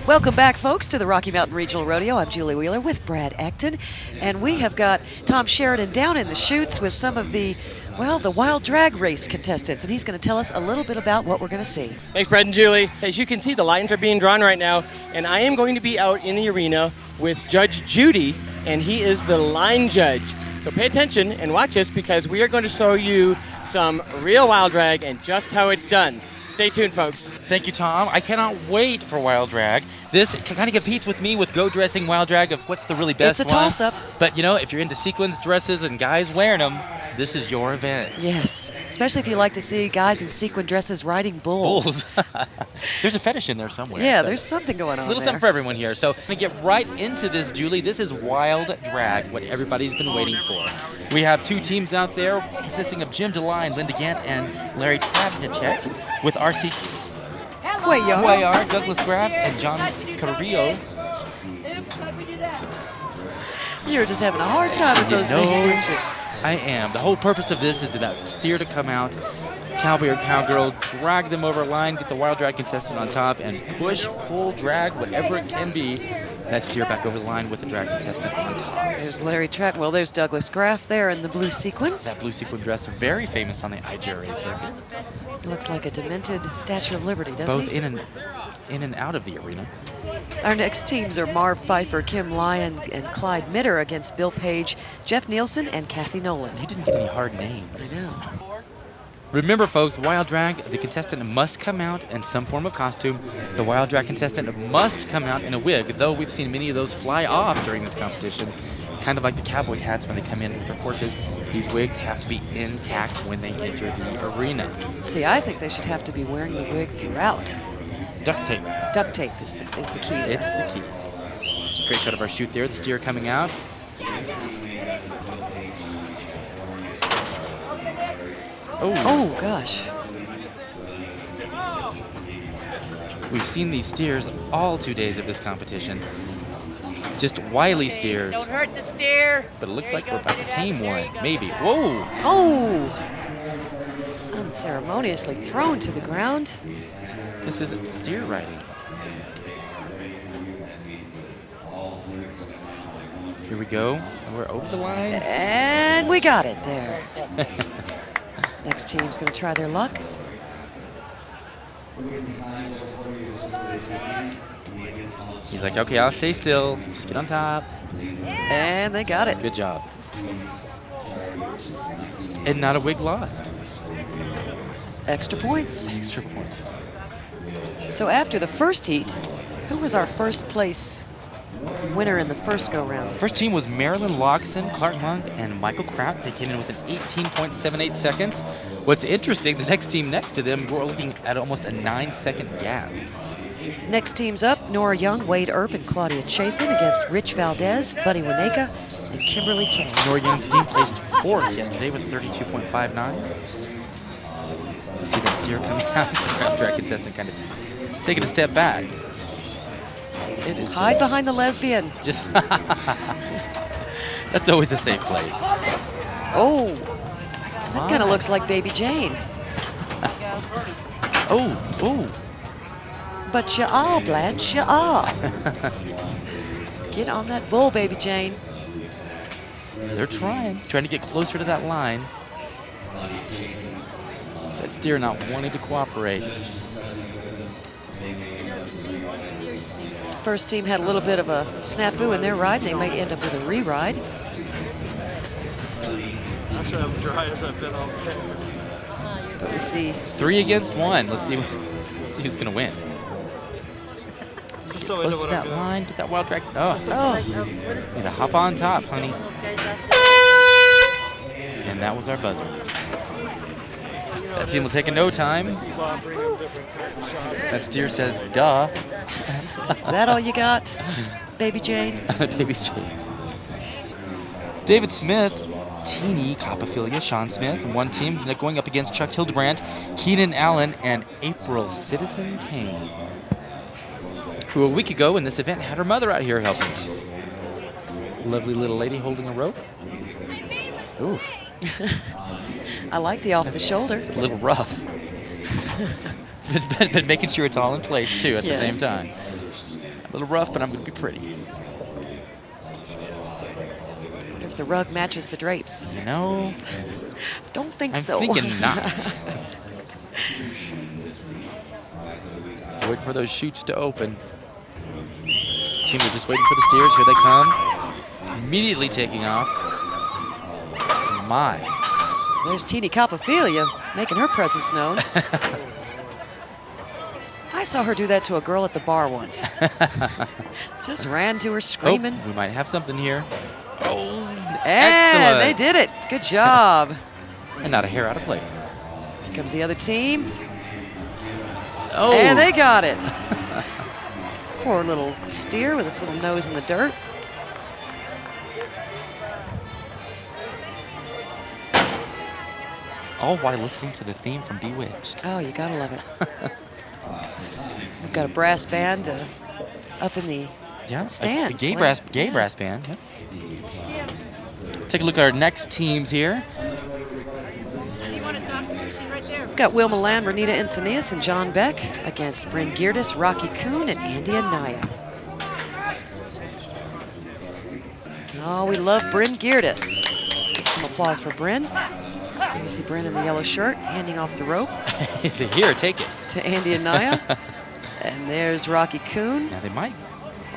B: Welcome back, folks, to the Rocky Mountain Regional Rodeo. I'm Julie Wheeler with Brad Ecton, and we have got Tom Sheridan down in the chutes with some of the, well, the wild drag race contestants, and he's going to tell us a little bit about what we're going to see.
C: Thanks, Brad and Julie. As you can see, the lines are being drawn right now, and I am going to be out in the arena with Judge Judy, and he is the line judge. So pay attention and watch us, because we are going to show you some real wild drag and just how it's done. Stay tuned, folks.
A: Thank you, Tom. I cannot wait for Wild Drag. This kind of competes with me with Go Dressing Wild Drag of what's the really best
B: It's a
A: one.
B: toss-up.
A: But, you know, if you're into sequins dresses and guys wearing them, this is your event.
B: Yes, especially if you like to see guys in sequin dresses riding bulls.
A: There's a fetish in there somewhere.
B: Yeah,
A: so.
B: there's something going on
A: A little
B: there.
A: something for everyone here. So, I'm going to get right into this, Julie. This is Wild Drag, what everybody's been waiting for. We have two teams out there consisting of Jim DeLine, Linda Gant, and Larry Travnicek with RCC. Cuellar, Douglas Graff, and John Carrillo.
B: You're just having a hard time with those names, aren't you?
A: I am. The whole purpose of this is that steer to come out, cowboy or cowgirl, drag them over a line, get the Wild Drag contestant on top, and push, pull, drag, whatever it can be, that steer back over the line with the drag contestant on top.
B: There's Larry Well, there's Douglas Graff there in the blue sequins.
A: That blue sequin dress, very famous on the IGRA circuit.
B: He looks like a demented Statue of Liberty, doesn't
A: Both
B: he?
A: in and out of the arena.
B: Our next teams are Marv Pfeiffer, Kim Lyon, and Clyde Mitter against Bill Page, Jeff Nielsen, and Kathy Nolan.
A: He didn't give any hard names.
B: I know.
A: Remember, folks, Wild Drag, the contestant must come out in some form of costume. The Wild Drag contestant must come out in a wig, though we've seen many of those fly off during this competition. Kind of like the cowboy hats when they come in for horses. These wigs have to be intact when they enter the arena.
B: See, I think they should have to be wearing the wig throughout.
A: Duct tape.
B: Duct tape is the key there.
A: It's the key. Great shot of our chute there, the steer coming out.
B: Oh, gosh.
A: We've seen these steers all 2 days of this competition. Just wily steers.
Q: Don't hurt the steer.
A: But it looks like we're about to tame one. Maybe. Whoa!
B: Oh! Unceremoniously thrown to the ground.
A: This isn't steer riding. Here we go. We're over the line.
B: And we got it there. Next team's going to try their luck.
A: He's like, okay, I'll stay still. Just get on top.
B: And they got it.
A: Good job. And not a wig lost.
B: Extra points.
A: Extra points.
B: So after the first heat, who was our first place winner in the first go-round?
A: First team was Marilyn Loxon, Clark Monk, and Michael Kraut. They came in with an 18.78 seconds. What's interesting, the next team next to them, we're looking at almost a 9-second gap.
B: Next team's up, Nora Young, Wade Earp, and Claudia Chafin against Rich Valdez, Buddy Wineka, and Kimberly Kane.
A: Nora Young's team placed fourth yesterday with 32.59. You see that steer coming out. The drag contestant kind of taking a step back. It is
B: Hide behind the lesbian.
A: Just that's always a safe place.
B: Oh, that kind of looks like Baby Jane.
A: Oh.
B: But you are, Blanche, you are. Get on that bull, Baby Jane.
A: They're trying to get closer to that line. That steer not wanting to cooperate.
B: First team had a little bit of a snafu in their ride. They may end up with a re-ride. But we see
A: 3 against 1. Let's see who's going to win. Close to that line, get that Wild Drag. Oh. Need to hop on top, honey. And that was our buzzer. That team will take a no time. That steer says, duh.
B: Is that all you got, Baby Jane?
A: Baby Jane. David Smith, Teeny Copophilia, Sean Smith, and one team going up against Chuck Hildebrandt, Keenan Allen, and April Citizen Kane, who a week ago in this event had her mother out here helping. Lovely little lady holding a rope. Ooh.
B: I like the off the shoulder.
A: It's a little rough. Been making sure it's all in place too at the same time. A little rough, but I'm going to be pretty.
B: Wonder if the rug matches the drapes.
A: You know,
B: don't think
A: I'm
B: so.
A: thinking not. Wait for those chutes to open. Team are just waiting for the steers. Here they come. Immediately taking off. My.
B: There's Teeny Copophilia making her presence known. saw her do that to a girl at the bar once. Just ran to her screaming.
A: Oh, we might have something here. Oh,
B: and
A: excellent.
B: they did it. Good job.
A: And not a hair out of place.
B: Here comes the other team.
A: Oh.
B: And they got it. Poor little steer with its little nose in the dirt.
A: All while listening to the theme from Bewitched.
B: Oh, you gotta love it. We've got a brass band up in the stands.
A: Gay brass band. Yeah. Take a look at our next teams here.
B: We've got Wilma Land, Renita Encinias, and John Beck against Bryn Geerdes, Rocky Kuhn, and Andy Anaya. Oh, we love Bryn Geerdes. Give some applause for Bryn. Here you see Bryn in the yellow shirt, handing off the rope.
A: He said, here, take it.
B: To Andy Anaya. And there's Rocky Kuhn.
A: Now they might.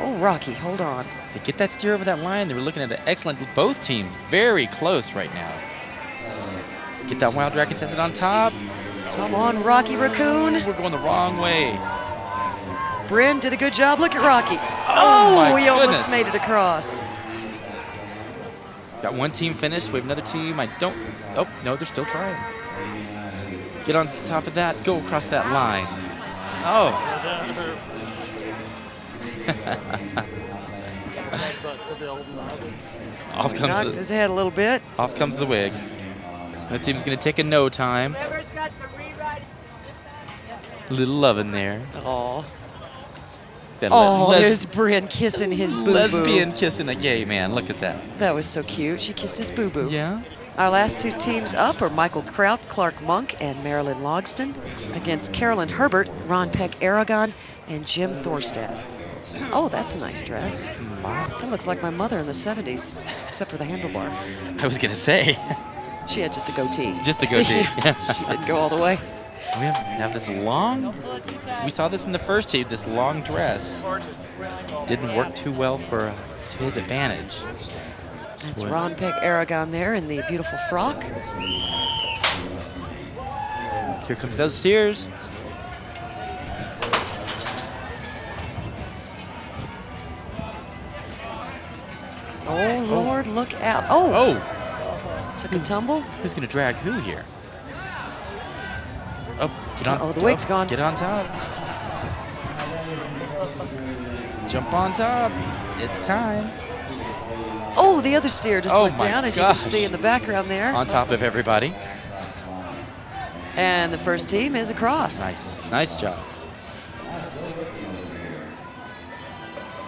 B: Oh, Rocky, hold on.
A: To get that steer over that line, they were looking at an excellent, both teams very close right now. Get that wild drag contested on top.
B: Come on, Rocky Raccoon.
A: We're going the wrong way.
B: Bryn did a good job. Look at Rocky.
A: Oh,
B: we almost made it across.
A: Got one team finished. We have another team. Oh, no, they're still trying. Get on top of that. Go across that line. Oh. Off comes
B: Knocked his head a little bit.
A: Off comes the wig. That team's going to take a no time. Little love in there.
B: Aw.
A: Oh,
B: there's Bryn kissing his boo-boo.
A: Lesbian kissing a gay man. Look at that.
B: That was so cute. She kissed his boo-boo.
A: Yeah.
B: Our last two teams up are Michael Kraut, Clark Monk, and Marilyn Logston against Carolyn Herbert, Ron Peck Aragon, and Jim Thorstad. Oh, that's a nice dress. That looks like my mother in the 70s, except for the handlebar.
A: I was going to say.
B: She had just a goatee.
A: Just a goatee.
B: She didn't go all the way.
A: We have this long, we saw this in the first team, this long dress. Didn't work too well to his advantage.
B: That's Ron Peck Aragon there in the beautiful frock.
A: Here comes those steers.
B: Oh, Lord, look out. Oh! Took a tumble.
A: Who's going to drag who here? Oh, get on.
B: Oh, the wig's gone.
A: Get on top. Jump on top. It's time.
B: Oh, the other steer just went
A: my
B: down, as you
A: gosh.
B: can see in the background there.
A: On top of everybody.
B: And the first team is across.
A: Nice. Nice job.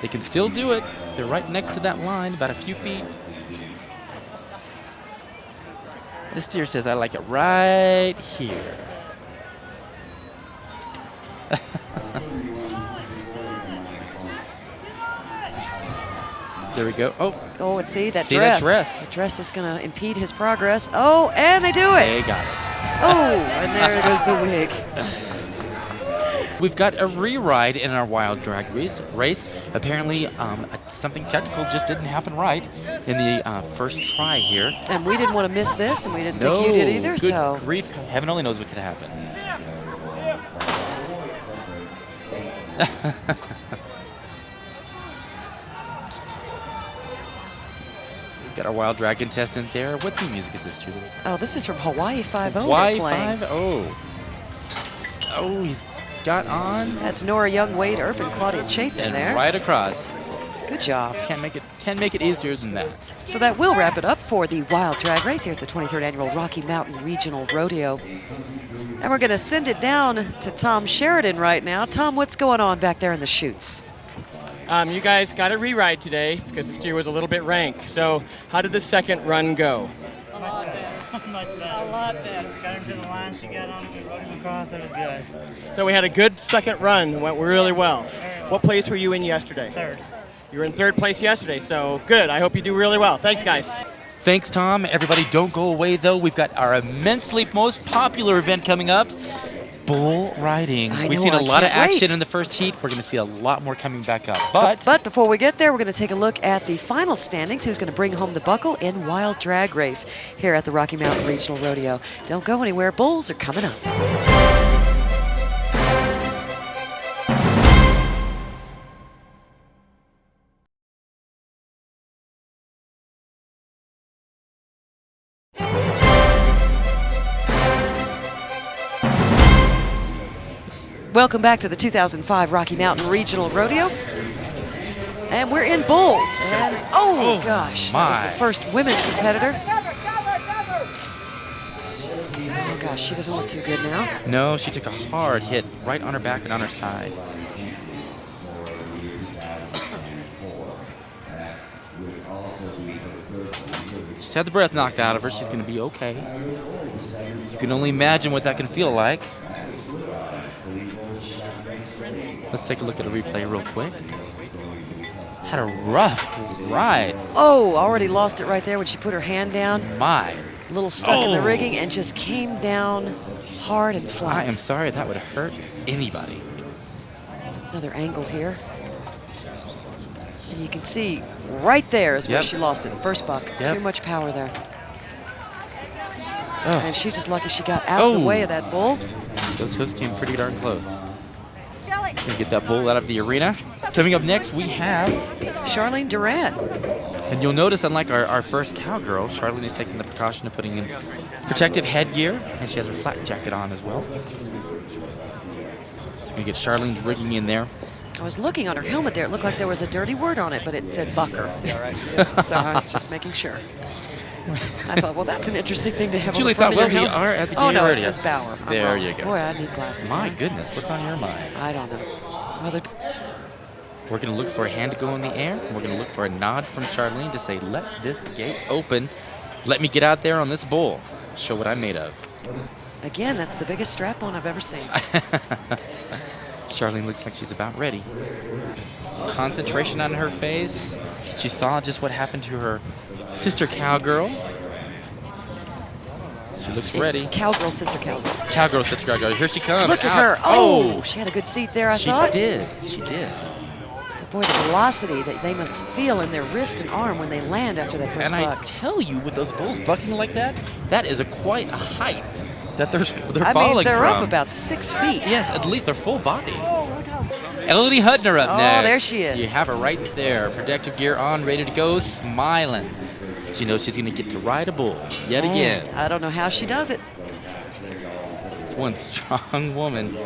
A: They can still do it. They're right next to that line, about a few feet. This steer says, I like it right here. There we go.
B: Oh, and see that
A: See
B: dress.
A: that dress.
B: The dress is going to impede his progress. Oh, and they do it.
A: They got it.
B: Oh, and there goes the wig.
A: We've got a re-ride in our wild drag race. Apparently, something technical just didn't happen right in the first try here.
B: And we didn't want to miss this, and we didn't think you did either.
A: Good
B: So
A: grief. Heaven only knows what could happen. We've got our wild drag contestant there. What theme music is this, Julie?
B: Oh, this is from Hawaii 5-0.
A: Hawaii
B: they're playing.
A: 5-0. Oh, he's got on.
B: That's Nora Young, Wade Earp, and Claudia Chafin
A: And
B: there.
A: right across.
B: Good job.
A: Can't make it easier than that.
B: So that will wrap it up for the Wild Drag Race here at the 23rd Annual Rocky Mountain Regional Rodeo. And we're going to send it down to Tom Sheridan right now. Tom, what's going on back there in the chutes?
C: You guys got a re-ride today because the steer was a little bit rank. So how did the second run go?
P: A lot better. Got her to the line, she got on, we rode him across, it was good.
C: So we had a good second run, it went really well. What place were you in yesterday?
P: Third.
C: You were in third place yesterday, so good. I hope you do really well. Thanks, guys.
A: Thanks, Tom. Everybody, don't go away, though. We've got our immensely most popular event coming up, bull riding. We've seen a lot of action in the first heat. We're going to see a lot more coming back up.
B: But before we get there, we're going to take a look at the final standings. Who's going to bring home the buckle in Wild Drag Race here at the Rocky Mountain Regional Rodeo. Don't go anywhere. Bulls are coming up. Welcome back to the 2005 Rocky Mountain Regional Rodeo. And we're in bulls. And oh gosh, that was the first women's competitor. Oh gosh, she doesn't look too good now.
A: No, she took a hard hit right on her back and on her side. She's had the breath knocked out of her. She's going to be okay. You can only imagine what that can feel like. Let's take a look at a replay real quick. Had a rough ride.
B: Oh, already lost it right there when she put her hand down.
A: My.
B: A little stuck in the rigging and just came down hard and flat.
A: I am sorry, that would hurt anybody.
B: Another angle here. And you can see right there is where she lost it. First buck. Too much power there. And she's just lucky she got out of the way of that bull.
A: Those hoofs came pretty darn close. Gonna get that bull out of the arena. Coming up next, we have
B: Charlene Duran.
A: And you'll notice, unlike our first cowgirl, Charlene is taking the precaution of putting in protective headgear, and she has her flak jacket on as well. So gonna get Charlene's rigging in there.
B: I was looking on her helmet there. It looked like there was a dirty word on it, but it said Bucker. So I was just making sure. I thought, well, that's an interesting thing to have
A: Julie
B: on the front
A: thought,
B: of your
A: well, we
B: helmet.
A: are at the
B: Oh, no,
A: rodeo.
B: it says Bauer. I'm
A: There
B: wrong.
A: you go.
B: Boy, I need glasses.
A: My
B: huh?
A: goodness, what's on your mind?
B: I don't know. Well,
A: We're going to look for a hand to go in the air. We're going to look for a nod from Charlene to say, let this gate open. Let me get out there on this bull. Show what I'm made of.
B: again, that's the biggest strap-on I've ever seen.
A: Charlene looks like she's about ready. Concentration on her face. She saw just what happened to her sister cowgirl. She looks ready.
B: It's cowgirl, sister cowgirl.
A: Cowgirl, sister cowgirl. Here she comes.
B: Look at her. Oh, she had a good seat there, I thought.
A: She did. She did.
B: But boy, the velocity that they must feel in their wrist and arm when they land after that first
A: buck. And
B: buck.
A: I tell you, with those bulls bucking like that, that is quite a height that they're falling from.
B: I mean, they're up about 6 feet.
A: Yes, at least they're full body. Elodie Hudner up next.
B: Oh, there she is.
A: You have her right there. Protective gear on, ready to go, smiling. She knows she's going to get to ride a bull yet again.
B: I don't know how she does it.
A: It's one strong woman.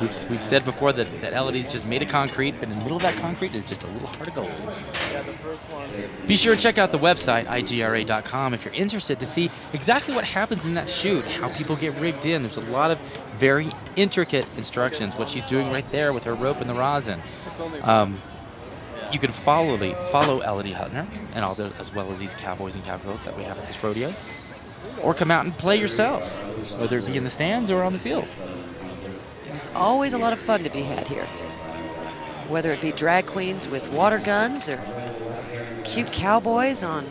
A: We've said before that Elodie's just made of concrete, but in the middle of that concrete is just a little heart of gold. Be sure to check out the website, igra.com, if you're interested to see exactly what happens in that chute, how people get rigged in. There's a lot of very intricate instructions, what she's doing right there with her rope and the rosin. You can follow Elodie Hudner and all as well as these cowboys and cowgirls that we have at this rodeo, or come out and play yourself, whether it be in the stands or on the field.
B: There's always a lot of fun to be had here, whether it be drag queens with water guns or cute cowboys on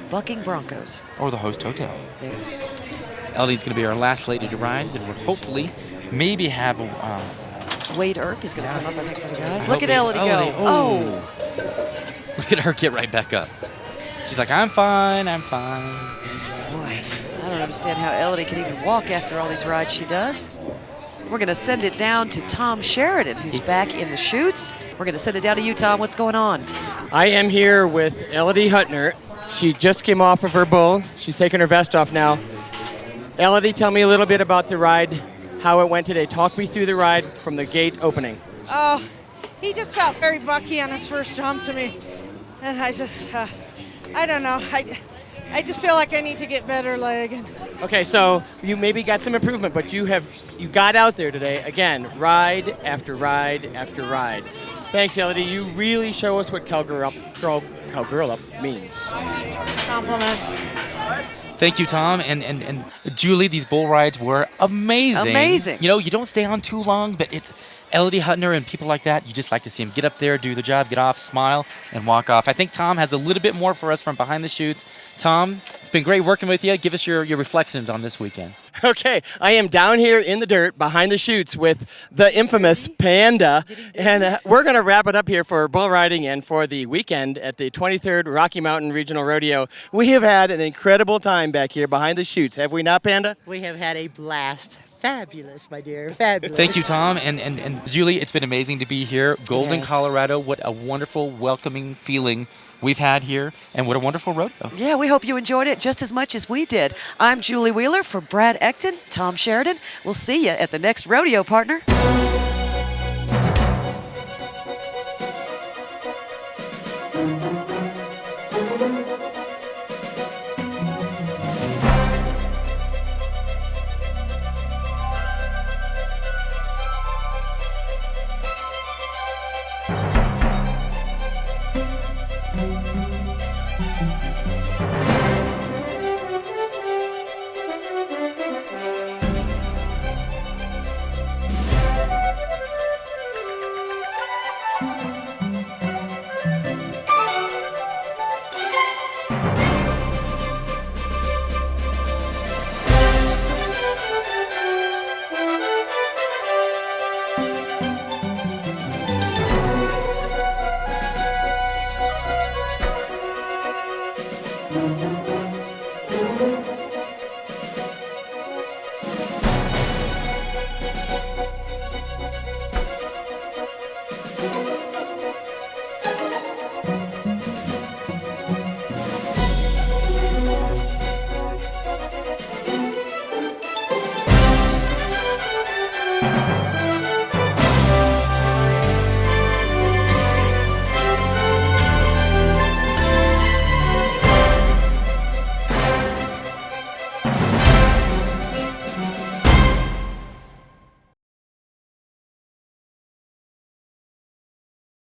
B: bucking broncos.
A: Or the host hotel. Elodie's going to be our last lady to ride, and we'll hopefully maybe have
B: Wade Earp is going to come up, I think, for the guys. Look at Elodie go.
A: Oh. Look at her get right back up. She's like, I'm fine, I'm fine.
B: Boy, I don't understand how Elodie can even walk after all these rides she does. We're going to send it down to Tom Sheridan, who's back in the chutes. We're going to send it down to you, Tom. What's going on?
C: I am here with Elodie Hudner. She just came off of her bull. She's taking her vest off now. Elodie, tell me a little bit about the ride, how it went today. Talk me through the ride from the gate opening.
D: Oh, he just felt very bucky on his first jump to me. And I just, I don't know. I just feel like I need to get better leg.
C: Okay, so you maybe got some improvement, but you got out there today, again, ride after ride after ride. Thanks, Elodie. You really show us what cowgirl up means.
D: Compliment.
A: Thank you, Tom. And Julie, these bull rides were amazing.
B: Amazing.
A: You know, you don't stay on too long, but it's Elodie Hudner and people like that, you just like to see them get up there, do the job, get off, smile, and walk off. I think Tom has a little bit more for us from behind the chutes. Tom, it's been great working with you. Give us your reflections on this weekend.
C: Okay, I am down here in the dirt behind the chutes with the infamous Panda, and we're going to wrap it up here for bull riding and for the weekend at the 23rd Rocky Mountain Regional Rodeo. We have had an incredible time back here behind the chutes, have we not, Panda?
S: We have had a blast. Fabulous, my dear, fabulous.
A: Thank you, Tom, and Julie, it's been amazing to be here. Golden, Colorado, what a wonderful, welcoming feeling we've had here, and what a wonderful rodeo.
B: Yeah, we hope you enjoyed it just as much as we did. I'm Julie Wheeler for Brad Ecton, Tom Sheridan. We'll see you at the next rodeo, partner.